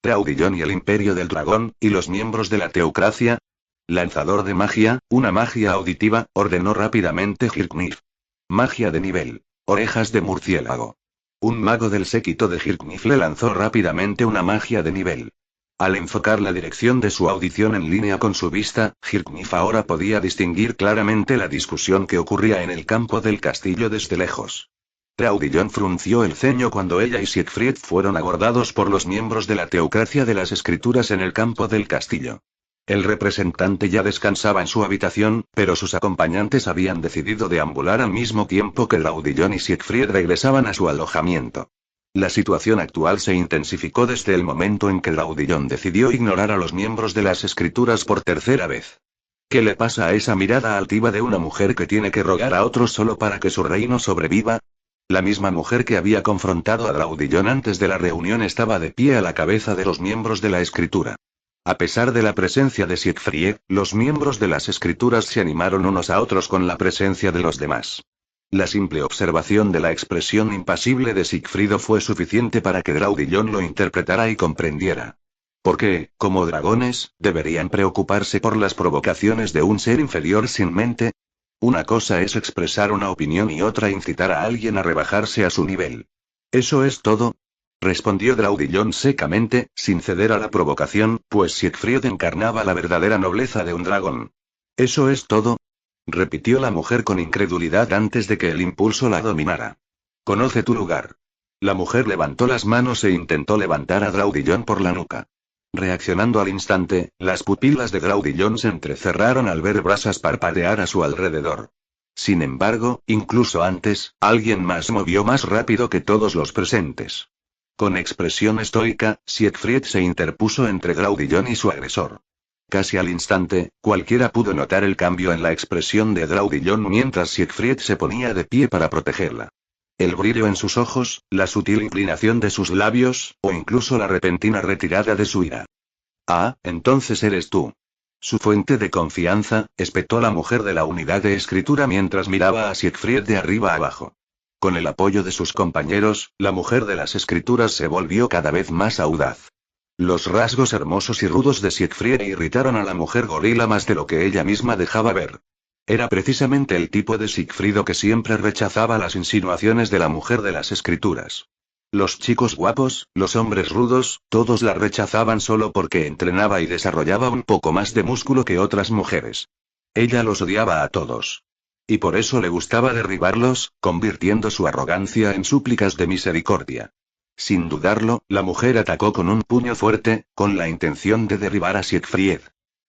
Graudillon y el Imperio del Dragón, y los miembros de la teocracia. Lanzador de magia, una magia auditiva, ordenó rápidamente Hirknif. Magia de nivel. Orejas de murciélago. Un mago del séquito de Hirknif le lanzó rápidamente una magia de nivel. Al enfocar la dirección de su audición en línea con su vista, Hirknif ahora podía distinguir claramente la discusión que ocurría en el campo del castillo desde lejos. Graudillon frunció el ceño cuando ella y Siegfried fueron abordados por los miembros de la teocracia de las escrituras en el campo del castillo. El representante ya descansaba en su habitación, pero sus acompañantes habían decidido deambular al mismo tiempo que Graudillon y Siegfried regresaban a su alojamiento. La situación actual se intensificó desde el momento en que Graudillon decidió ignorar a los miembros de las escrituras por tercera vez. ¿Qué le pasa a esa mirada altiva de una mujer que tiene que rogar a otros solo para que su reino sobreviva? La misma mujer que había confrontado a Graudillon antes de la reunión estaba de pie a la cabeza de los miembros de la escritura. A pesar de la presencia de Siegfried, los miembros de las escrituras se animaron unos a otros con la presencia de los demás. La simple observación de la expresión impasible de Sigfrido fue suficiente para que Graudillon lo interpretara y comprendiera. Porque, como dragones, deberían preocuparse por las provocaciones de un ser inferior sin mente. Una cosa es expresar una opinión y otra incitar a alguien a rebajarse a su nivel. ¿Eso es todo?, respondió Graudillon secamente, sin ceder a la provocación, pues Siegfried encarnaba la verdadera nobleza de un dragón. ¿Eso es todo?, repitió la mujer con incredulidad antes de que el impulso la dominara. Conoce tu lugar. La mujer levantó las manos e intentó levantar a Graudillon por la nuca. Reaccionando al instante, las pupilas de Graudillon se entrecerraron al ver brasas parpadear a su alrededor. Sin embargo, incluso antes, alguien más movió más rápido que todos los presentes. Con expresión estoica, Siegfried se interpuso entre Graudillon y su agresor. Casi al instante, cualquiera pudo notar el cambio en la expresión de Graudillon mientras Siegfried se ponía de pie para protegerla. El brillo en sus ojos, la sutil inclinación de sus labios, o incluso la repentina retirada de su ira. Ah, entonces eres tú. Su fuente de confianza, espetó la mujer de la unidad de escritura mientras miraba a Siegfried de arriba abajo. Con el apoyo de sus compañeros, la mujer de las escrituras se volvió cada vez más audaz. Los rasgos hermosos y rudos de Siegfried irritaron a la mujer gorila más de lo que ella misma dejaba ver. Era precisamente el tipo de Sigfrido que siempre rechazaba las insinuaciones de la mujer de las escrituras. Los chicos guapos, los hombres rudos, todos la rechazaban solo porque entrenaba y desarrollaba un poco más de músculo que otras mujeres. Ella los odiaba a todos. Y por eso le gustaba derribarlos, convirtiendo su arrogancia en súplicas de misericordia. Sin dudarlo, la mujer atacó con un puño fuerte, con la intención de derribar a Siegfried.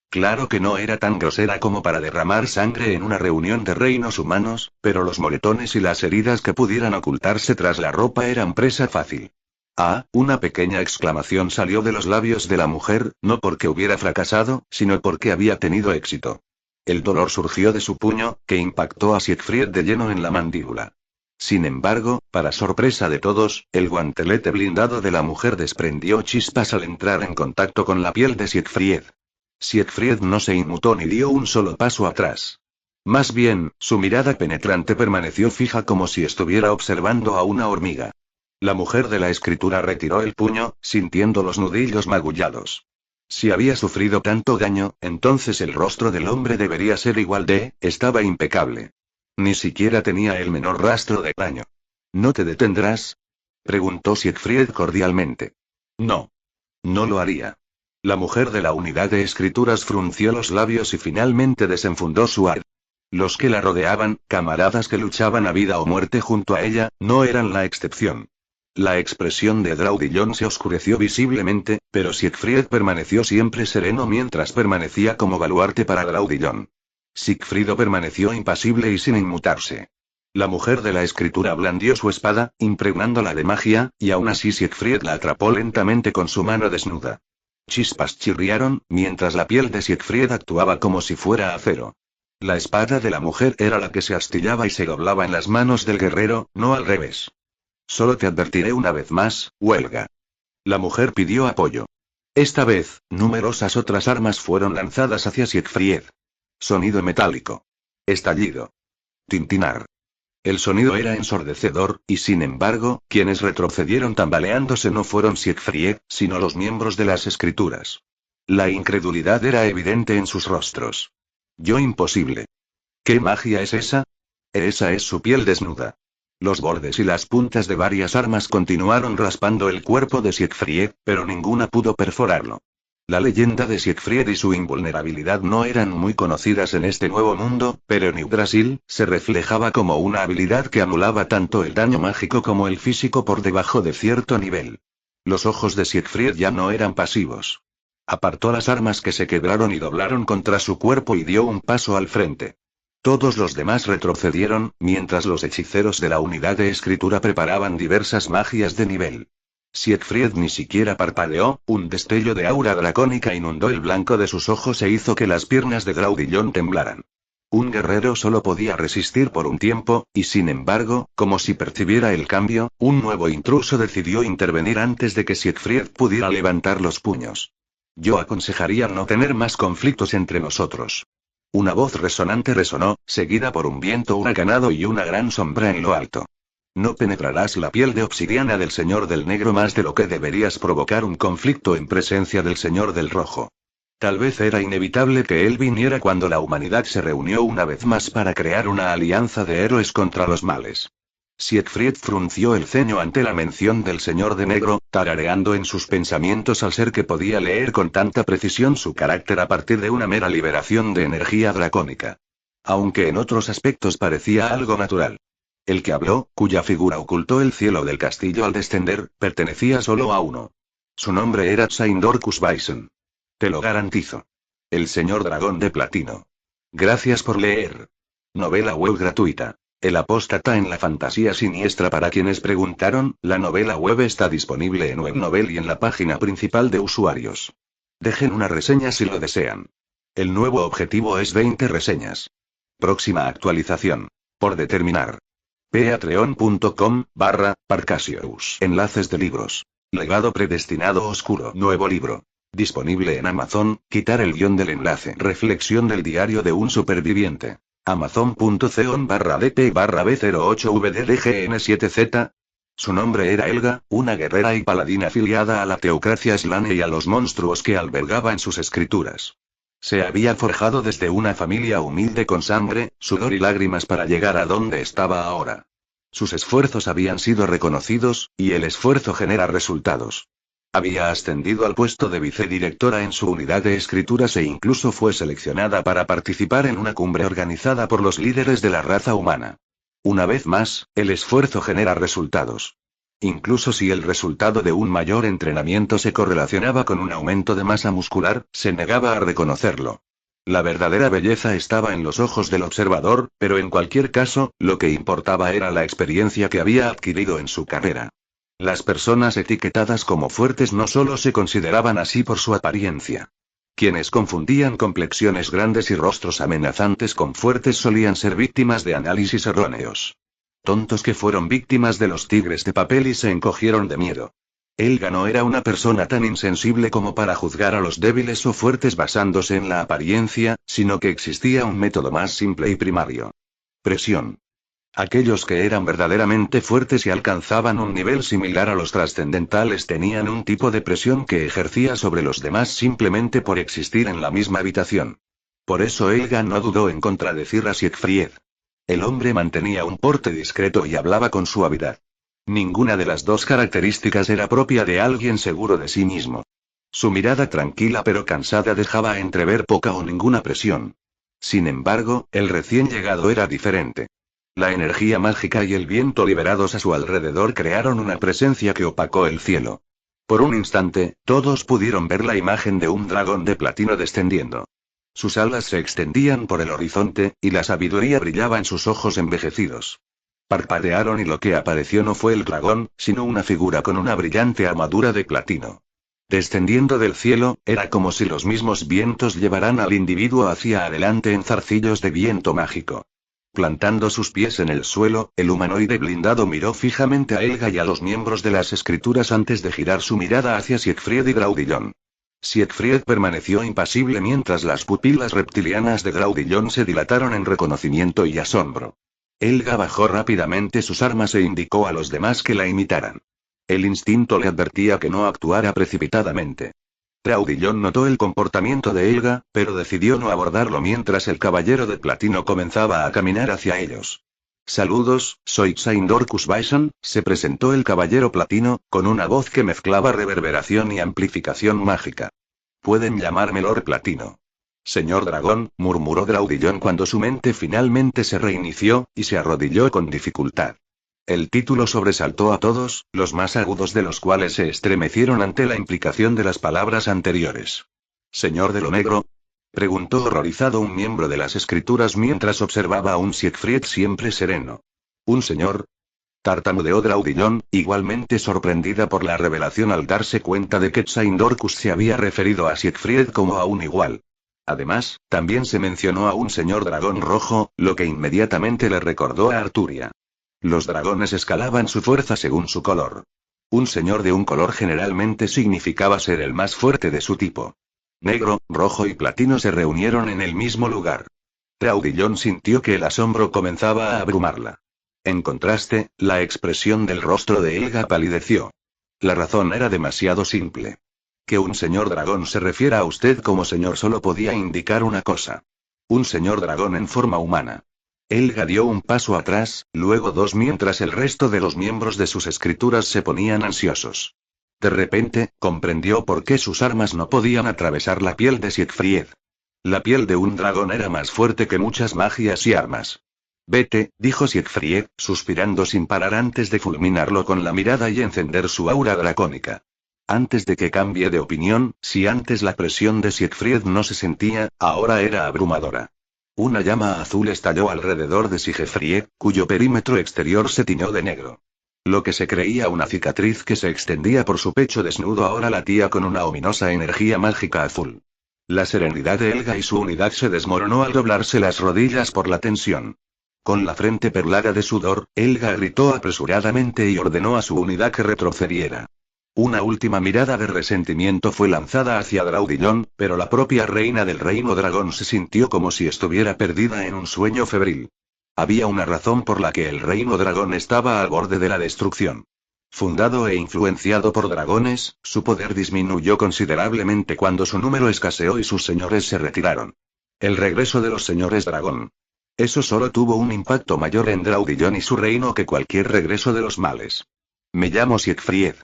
Claro que no era tan grosera como para derramar sangre en una reunión de reinos humanos, pero los moretones y las heridas que pudieran ocultarse tras la ropa eran presa fácil. Ah, una pequeña exclamación salió de los labios de la mujer, no porque hubiera fracasado, sino porque había tenido éxito. El dolor surgió de su puño, que impactó a Siegfried de lleno en la mandíbula. Sin embargo, para sorpresa de todos, el guantelete blindado de la mujer desprendió chispas al entrar en contacto con la piel de Siegfried. Siegfried no se inmutó ni dio un solo paso atrás. Más bien, su mirada penetrante permaneció fija como si estuviera observando a una hormiga. La mujer de la escritura retiró el puño, sintiendo los nudillos magullados. Si había sufrido tanto daño, entonces el rostro del hombre debería ser igual estaba impecable. Ni siquiera tenía el menor rastro de daño. ¿No te detendrás?, preguntó Siegfried cordialmente. No. No lo haría. La mujer de la unidad de escrituras frunció los labios y finalmente desenfundó su ar. Los que la rodeaban, camaradas que luchaban a vida o muerte junto a ella, no eran la excepción. La expresión de Graudillon se oscureció visiblemente, pero Siegfried permaneció siempre sereno mientras permanecía como baluarte para Graudillon. Sigfrido permaneció impasible y sin inmutarse. La mujer de la escritura blandió su espada, impregnándola de magia, y aún así Siegfried la atrapó lentamente con su mano desnuda. Chispas chirriaron, mientras la piel de Siegfried actuaba como si fuera acero. La espada de la mujer era la que se astillaba y se doblaba en las manos del guerrero, no al revés. Solo te advertiré una vez más, huelga. La mujer pidió apoyo. Esta vez, numerosas otras armas fueron lanzadas hacia Siegfried. Sonido metálico. Estallido. Tintinar. El sonido era ensordecedor, y sin embargo, quienes retrocedieron tambaleándose no fueron Siegfried, sino los miembros de las escrituras. La incredulidad era evidente en sus rostros. Yo imposible. ¿Qué magia es esa? Esa es su piel desnuda. Los bordes y las puntas de varias armas continuaron raspando el cuerpo de Siegfried, pero ninguna pudo perforarlo. La leyenda de Siegfried y su invulnerabilidad no eran muy conocidas en este nuevo mundo, pero en Yggdrasil, se reflejaba como una habilidad que anulaba tanto el daño mágico como el físico por debajo de cierto nivel. Los ojos de Siegfried ya no eran pasivos. Apartó las armas que se quebraron y doblaron contra su cuerpo y dio un paso al frente. Todos los demás retrocedieron, mientras los hechiceros de la unidad de escritura preparaban diversas magias de nivel. Siegfried ni siquiera parpadeó, un destello de aura dracónica inundó el blanco de sus ojos e hizo que las piernas de Graudillon temblaran. Un guerrero solo podía resistir por un tiempo, y sin embargo, como si percibiera el cambio, un nuevo intruso decidió intervenir antes de que Siegfried pudiera levantar los puños. Yo aconsejaría no tener más conflictos entre nosotros. Una voz resonante resonó, seguida por un viento huracanado y una gran sombra en lo alto. No penetrarás la piel de obsidiana del Señor del Negro más de lo que deberías provocar un conflicto en presencia del Señor del Rojo. Tal vez era inevitable que él viniera cuando la humanidad se reunió una vez más para crear una alianza de héroes contra los males. Siegfried frunció el ceño ante la mención del Señor de Negro, tarareando en sus pensamientos al ser que podía leer con tanta precisión su carácter a partir de una mera liberación de energía dracónica. Aunque en otros aspectos parecía algo natural. El que habló, cuya figura ocultó el cielo del castillo al descender, pertenecía solo a uno. Su nombre era Tsaindorcus Bison. Te lo garantizo. El señor dragón de platino. Gracias por leer. Novela web gratuita. El apóstata en la fantasía siniestra. Para quienes preguntaron, la novela web está disponible en Webnovel y en la página principal de usuarios. Dejen una reseña si lo desean. El nuevo objetivo es 20 reseñas. Próxima actualización. Por determinar. Patreon.com/Parcasius. Enlaces de libros. Legado predestinado oscuro. Nuevo libro. Disponible en Amazon. Quitar el guión del enlace. Reflexión del diario de un superviviente. Amazon.com/DT/B08VDDGN7Z. Su nombre era Helga, una guerrera y paladina afiliada a la teocracia Slane y a los monstruos que albergaba en sus escrituras. Se había forjado desde una familia humilde con sangre, sudor y lágrimas para llegar a donde estaba ahora. Sus esfuerzos habían sido reconocidos, y el esfuerzo genera resultados. Había ascendido al puesto de vicedirectora en su unidad de escrituras e incluso fue seleccionada para participar en una cumbre organizada por los líderes de la raza humana. Una vez más, el esfuerzo genera resultados. Incluso si el resultado de un mayor entrenamiento se correlacionaba con un aumento de masa muscular, se negaba a reconocerlo. La verdadera belleza estaba en los ojos del observador, pero en cualquier caso, lo que importaba era la experiencia que había adquirido en su carrera. Las personas etiquetadas como fuertes no solo se consideraban así por su apariencia. Quienes confundían complexiones grandes y rostros amenazantes con fuertes solían ser víctimas de análisis erróneos. Tontos que fueron víctimas de los tigres de papel y se encogieron de miedo. Helga no era una persona tan insensible como para juzgar a los débiles o fuertes basándose en la apariencia, sino que existía un método más simple y primario. Presión. Aquellos que eran verdaderamente fuertes y alcanzaban un nivel similar a los trascendentales tenían un tipo de presión que ejercía sobre los demás simplemente por existir en la misma habitación. Por eso Helga no dudó en contradecir a Siegfried. El hombre mantenía un porte discreto y hablaba con suavidad. Ninguna de las dos características era propia de alguien seguro de sí mismo. Su mirada tranquila pero cansada dejaba entrever poca o ninguna presión. Sin embargo, el recién llegado era diferente. La energía mágica y el viento liberados a su alrededor crearon una presencia que opacó el cielo. Por un instante, todos pudieron ver la imagen de un dragón de platino descendiendo. Sus alas se extendían por el horizonte, y la sabiduría brillaba en sus ojos envejecidos. Parpadearon y lo que apareció no fue el dragón, sino una figura con una brillante armadura de platino. Descendiendo del cielo, era como si los mismos vientos llevaran al individuo hacia adelante en zarcillos de viento mágico. Plantando sus pies en el suelo, el humanoide blindado miró fijamente a Helga y a los miembros de las escrituras antes de girar su mirada hacia Siegfried y Graudillon. Siegfried permaneció impasible mientras las pupilas reptilianas de Graudillon se dilataron en reconocimiento y asombro. Helga bajó rápidamente sus armas e indicó a los demás que la imitaran. El instinto le advertía que no actuara precipitadamente. Graudillon notó el comportamiento de Helga, pero decidió no abordarlo mientras el caballero de platino comenzaba a caminar hacia ellos. Saludos, soy Tsaindorcus Bison, se presentó el caballero platino, con una voz que mezclaba reverberación y amplificación mágica. Pueden llamarme Lord Platino. Señor dragón, murmuró Graudillon cuando su mente finalmente se reinició, y se arrodilló con dificultad. El título sobresaltó a todos, los más agudos de los cuales se estremecieron ante la implicación de las palabras anteriores. ¿Señor de lo negro? Preguntó horrorizado un miembro de las escrituras mientras observaba a un Siegfried siempre sereno. ¿Un señor? Tartamudeó Graudillon, igualmente sorprendida por la revelación al darse cuenta de que Tsaindorcus se había referido a Siegfried como a un igual. Además, también se mencionó a un señor dragón rojo, lo que inmediatamente le recordó a Arturia. Los dragones escalaban su fuerza según su color. Un señor de un color generalmente significaba ser el más fuerte de su tipo. Negro, rojo y platino se reunieron en el mismo lugar. Traudillon sintió que el asombro comenzaba a abrumarla. En contraste, la expresión del rostro de Helga palideció. La razón era demasiado simple. Que un señor dragón se refiera a usted como señor solo podía indicar una cosa. Un señor dragón en forma humana. Helga dio un paso atrás, luego dos mientras el resto de los miembros de sus escrituras se ponían ansiosos. De repente, comprendió por qué sus armas no podían atravesar la piel de Siegfried. La piel de un dragón era más fuerte que muchas magias y armas. Vete, dijo Siegfried, suspirando sin parar antes de fulminarlo con la mirada y encender su aura dracónica. Antes de que cambie de opinión, si antes la presión de Siegfried no se sentía, ahora era abrumadora. Una llama azul estalló alrededor de Siegfried, cuyo perímetro exterior se tiñó de negro. Lo que se creía una cicatriz que se extendía por su pecho desnudo ahora latía con una ominosa energía mágica azul. La serenidad de Helga y su unidad se desmoronó al doblarse las rodillas por la tensión. Con la frente perlada de sudor, Helga gritó apresuradamente y ordenó a su unidad que retrocediera. Una última mirada de resentimiento fue lanzada hacia Traudillon, pero la propia reina del reino dragón se sintió como si estuviera perdida en un sueño febril. Había una razón por la que el reino dragón estaba al borde de la destrucción. Fundado e influenciado por dragones, su poder disminuyó considerablemente cuando su número escaseó y sus señores se retiraron. El regreso de los señores dragón. Eso solo tuvo un impacto mayor en Traudillon y su reino que cualquier regreso de los males. Me llamo Siegfried.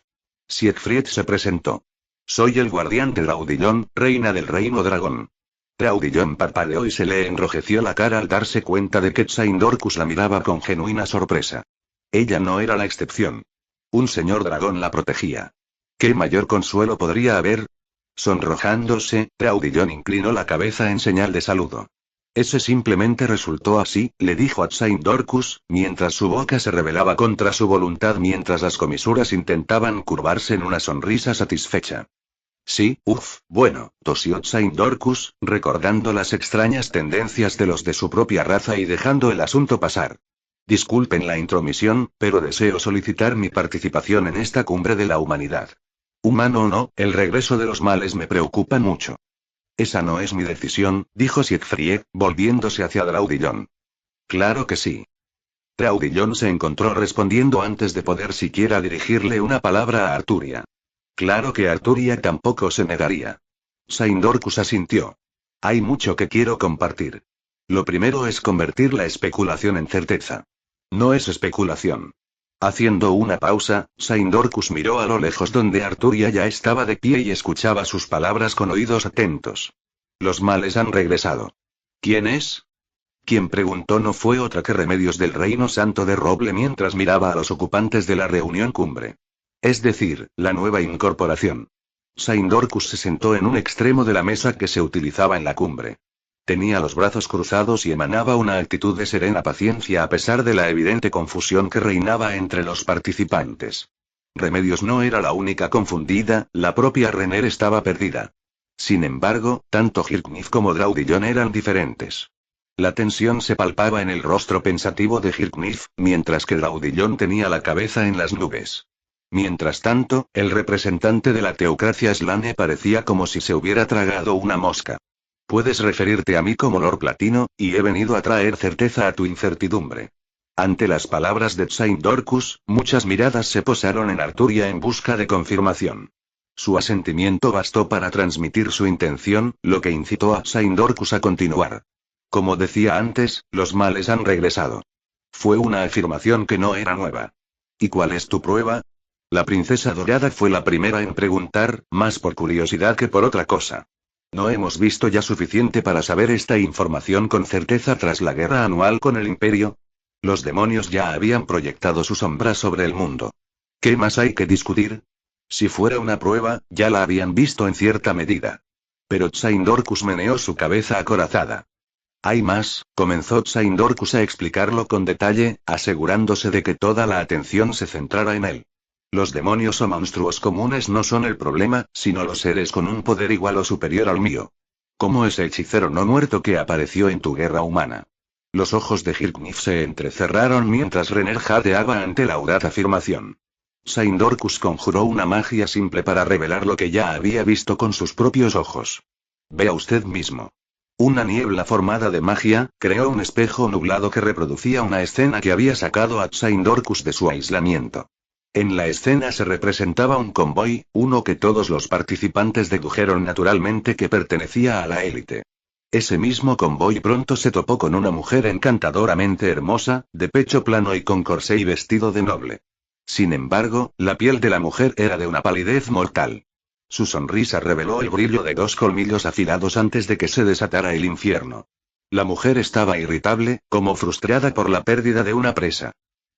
Siegfried se presentó. Soy el guardián de Traudillon, reina del reino dragón. Traudillon parpadeó y se le enrojeció la cara al darse cuenta de que Tsaindorcus la miraba con genuina sorpresa. Ella no era la excepción. Un señor dragón la protegía. ¿Qué mayor consuelo podría haber? Sonrojándose, Traudillon inclinó la cabeza en señal de saludo. Ese simplemente resultó así, le dijo a Tsaindorcus, mientras su boca se rebelaba contra su voluntad mientras las comisuras intentaban curvarse en una sonrisa satisfecha. Sí, bueno, tosió Tsaindorcus, recordando las extrañas tendencias de los de su propia raza y dejando el asunto pasar. Disculpen la intromisión, pero deseo solicitar mi participación en esta cumbre de la humanidad. Humano o no, el regreso de los males me preocupa mucho. Esa no es mi decisión, dijo Siegfried, volviéndose hacia Traudillon. Claro que sí. Traudillon se encontró respondiendo antes de poder siquiera dirigirle una palabra a Arturia. Claro que Arturia tampoco se negaría. Tsaindorcus asintió. Hay mucho que quiero compartir. Lo primero es convertir la especulación en certeza. No es especulación. Haciendo una pausa, Tsaindorcus miró a lo lejos donde Arturia ya estaba de pie y escuchaba sus palabras con oídos atentos. Los males han regresado. ¿Quién es? Quien preguntó no fue otra que Remedios del Reino Santo de Roble mientras miraba a los ocupantes de la reunión cumbre. Es decir, la nueva incorporación. Tsaindorcus se sentó en un extremo de la mesa que se utilizaba en la cumbre. Tenía los brazos cruzados y emanaba una actitud de serena paciencia a pesar de la evidente confusión que reinaba entre los participantes. Remedios no era la única confundida, la propia Renner estaba perdida. Sin embargo, tanto Hirknif como Traudillon eran diferentes. La tensión se palpaba en el rostro pensativo de Hirknif, mientras que Traudillon tenía la cabeza en las nubes. Mientras tanto, el representante de la teocracia Slane parecía como si se hubiera tragado una mosca. Puedes referirte a mí como Lord Platino, y he venido a traer certeza a tu incertidumbre. Ante las palabras de Tsaindorcus, muchas miradas se posaron en Arturia en busca de confirmación. Su asentimiento bastó para transmitir su intención, lo que incitó a Tsaindorcus a continuar. Como decía antes, los males han regresado. Fue una afirmación que no era nueva. ¿Y cuál es tu prueba? La princesa dorada fue la primera en preguntar, más por curiosidad que por otra cosa. ¿No hemos visto ya suficiente para saber esta información con certeza tras la guerra anual con el Imperio? Los demonios ya habían proyectado su sombra sobre el mundo. ¿Qué más hay que discutir? Si fuera una prueba, ya la habían visto en cierta medida. Pero Tsaindorcus meneó su cabeza acorazada. Hay más, comenzó Tsaindorcus a explicarlo con detalle, asegurándose de que toda la atención se centrara en él. Los demonios o monstruos comunes no son el problema, sino los seres con un poder igual o superior al mío. Como ese hechicero no muerto que apareció en tu guerra humana. Los ojos de Hirknif se entrecerraron mientras Renner jadeaba ante la audaz afirmación. Tsaindorcus conjuró una magia simple para revelar lo que ya había visto con sus propios ojos. Vea usted mismo. Una niebla formada de magia, creó un espejo nublado que reproducía una escena que había sacado a Tsaindorcus de su aislamiento. En la escena se representaba un convoy, uno que todos los participantes dedujeron naturalmente que pertenecía a la élite. Ese mismo convoy pronto se topó con una mujer encantadoramente hermosa, de pecho plano y con corsé y vestido de noble. Sin embargo, la piel de la mujer era de una palidez mortal. Su sonrisa reveló el brillo de 2 colmillos afilados antes de que se desatara el infierno. La mujer estaba irritable, como frustrada por la pérdida de una presa.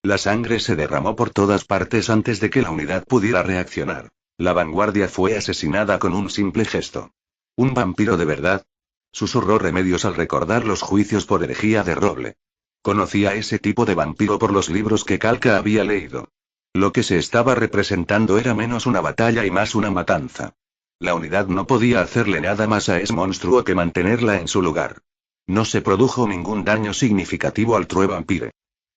La sangre se derramó por todas partes antes de que la unidad pudiera reaccionar. La vanguardia fue asesinada con un simple gesto. ¿Un vampiro de verdad? Susurró Remedios al recordar los juicios por herejía de Roble. Conocía a ese tipo de vampiro por los libros que Calca había leído. Lo que se estaba representando era menos una batalla y más una matanza. La unidad no podía hacerle nada más a ese monstruo que mantenerla en su lugar. No se produjo ningún daño significativo al True Vampire.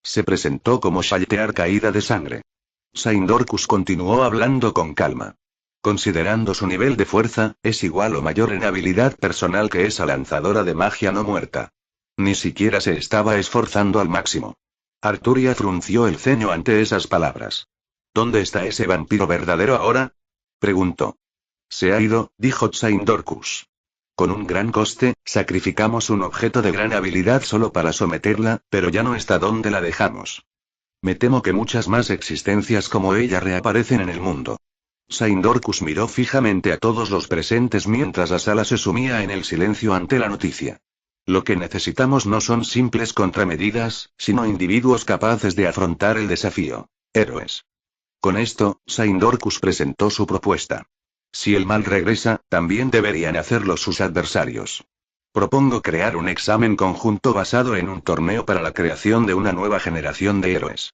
Se presentó como Shaltear caída de sangre. Tsaindorcus continuó hablando con calma. Considerando su nivel de fuerza, es igual o mayor en habilidad personal que esa lanzadora de magia no muerta. Ni siquiera se estaba esforzando al máximo. Arturia frunció el ceño ante esas palabras. ¿Dónde está ese vampiro verdadero ahora? Preguntó. Se ha ido, dijo Tsaindorcus. Con un gran coste, sacrificamos un objeto de gran habilidad solo para someterla, pero ya no está donde la dejamos. Me temo que muchas más existencias como ella reaparecen en el mundo. Tsaindorcus miró fijamente a todos los presentes mientras la sala se sumía en el silencio ante la noticia. Lo que necesitamos no son simples contramedidas, sino individuos capaces de afrontar el desafío. Héroes. Con esto, Tsaindorcus presentó su propuesta. Si el mal regresa, también deberían hacerlo sus adversarios. Propongo crear un examen conjunto basado en un torneo para la creación de una nueva generación de héroes.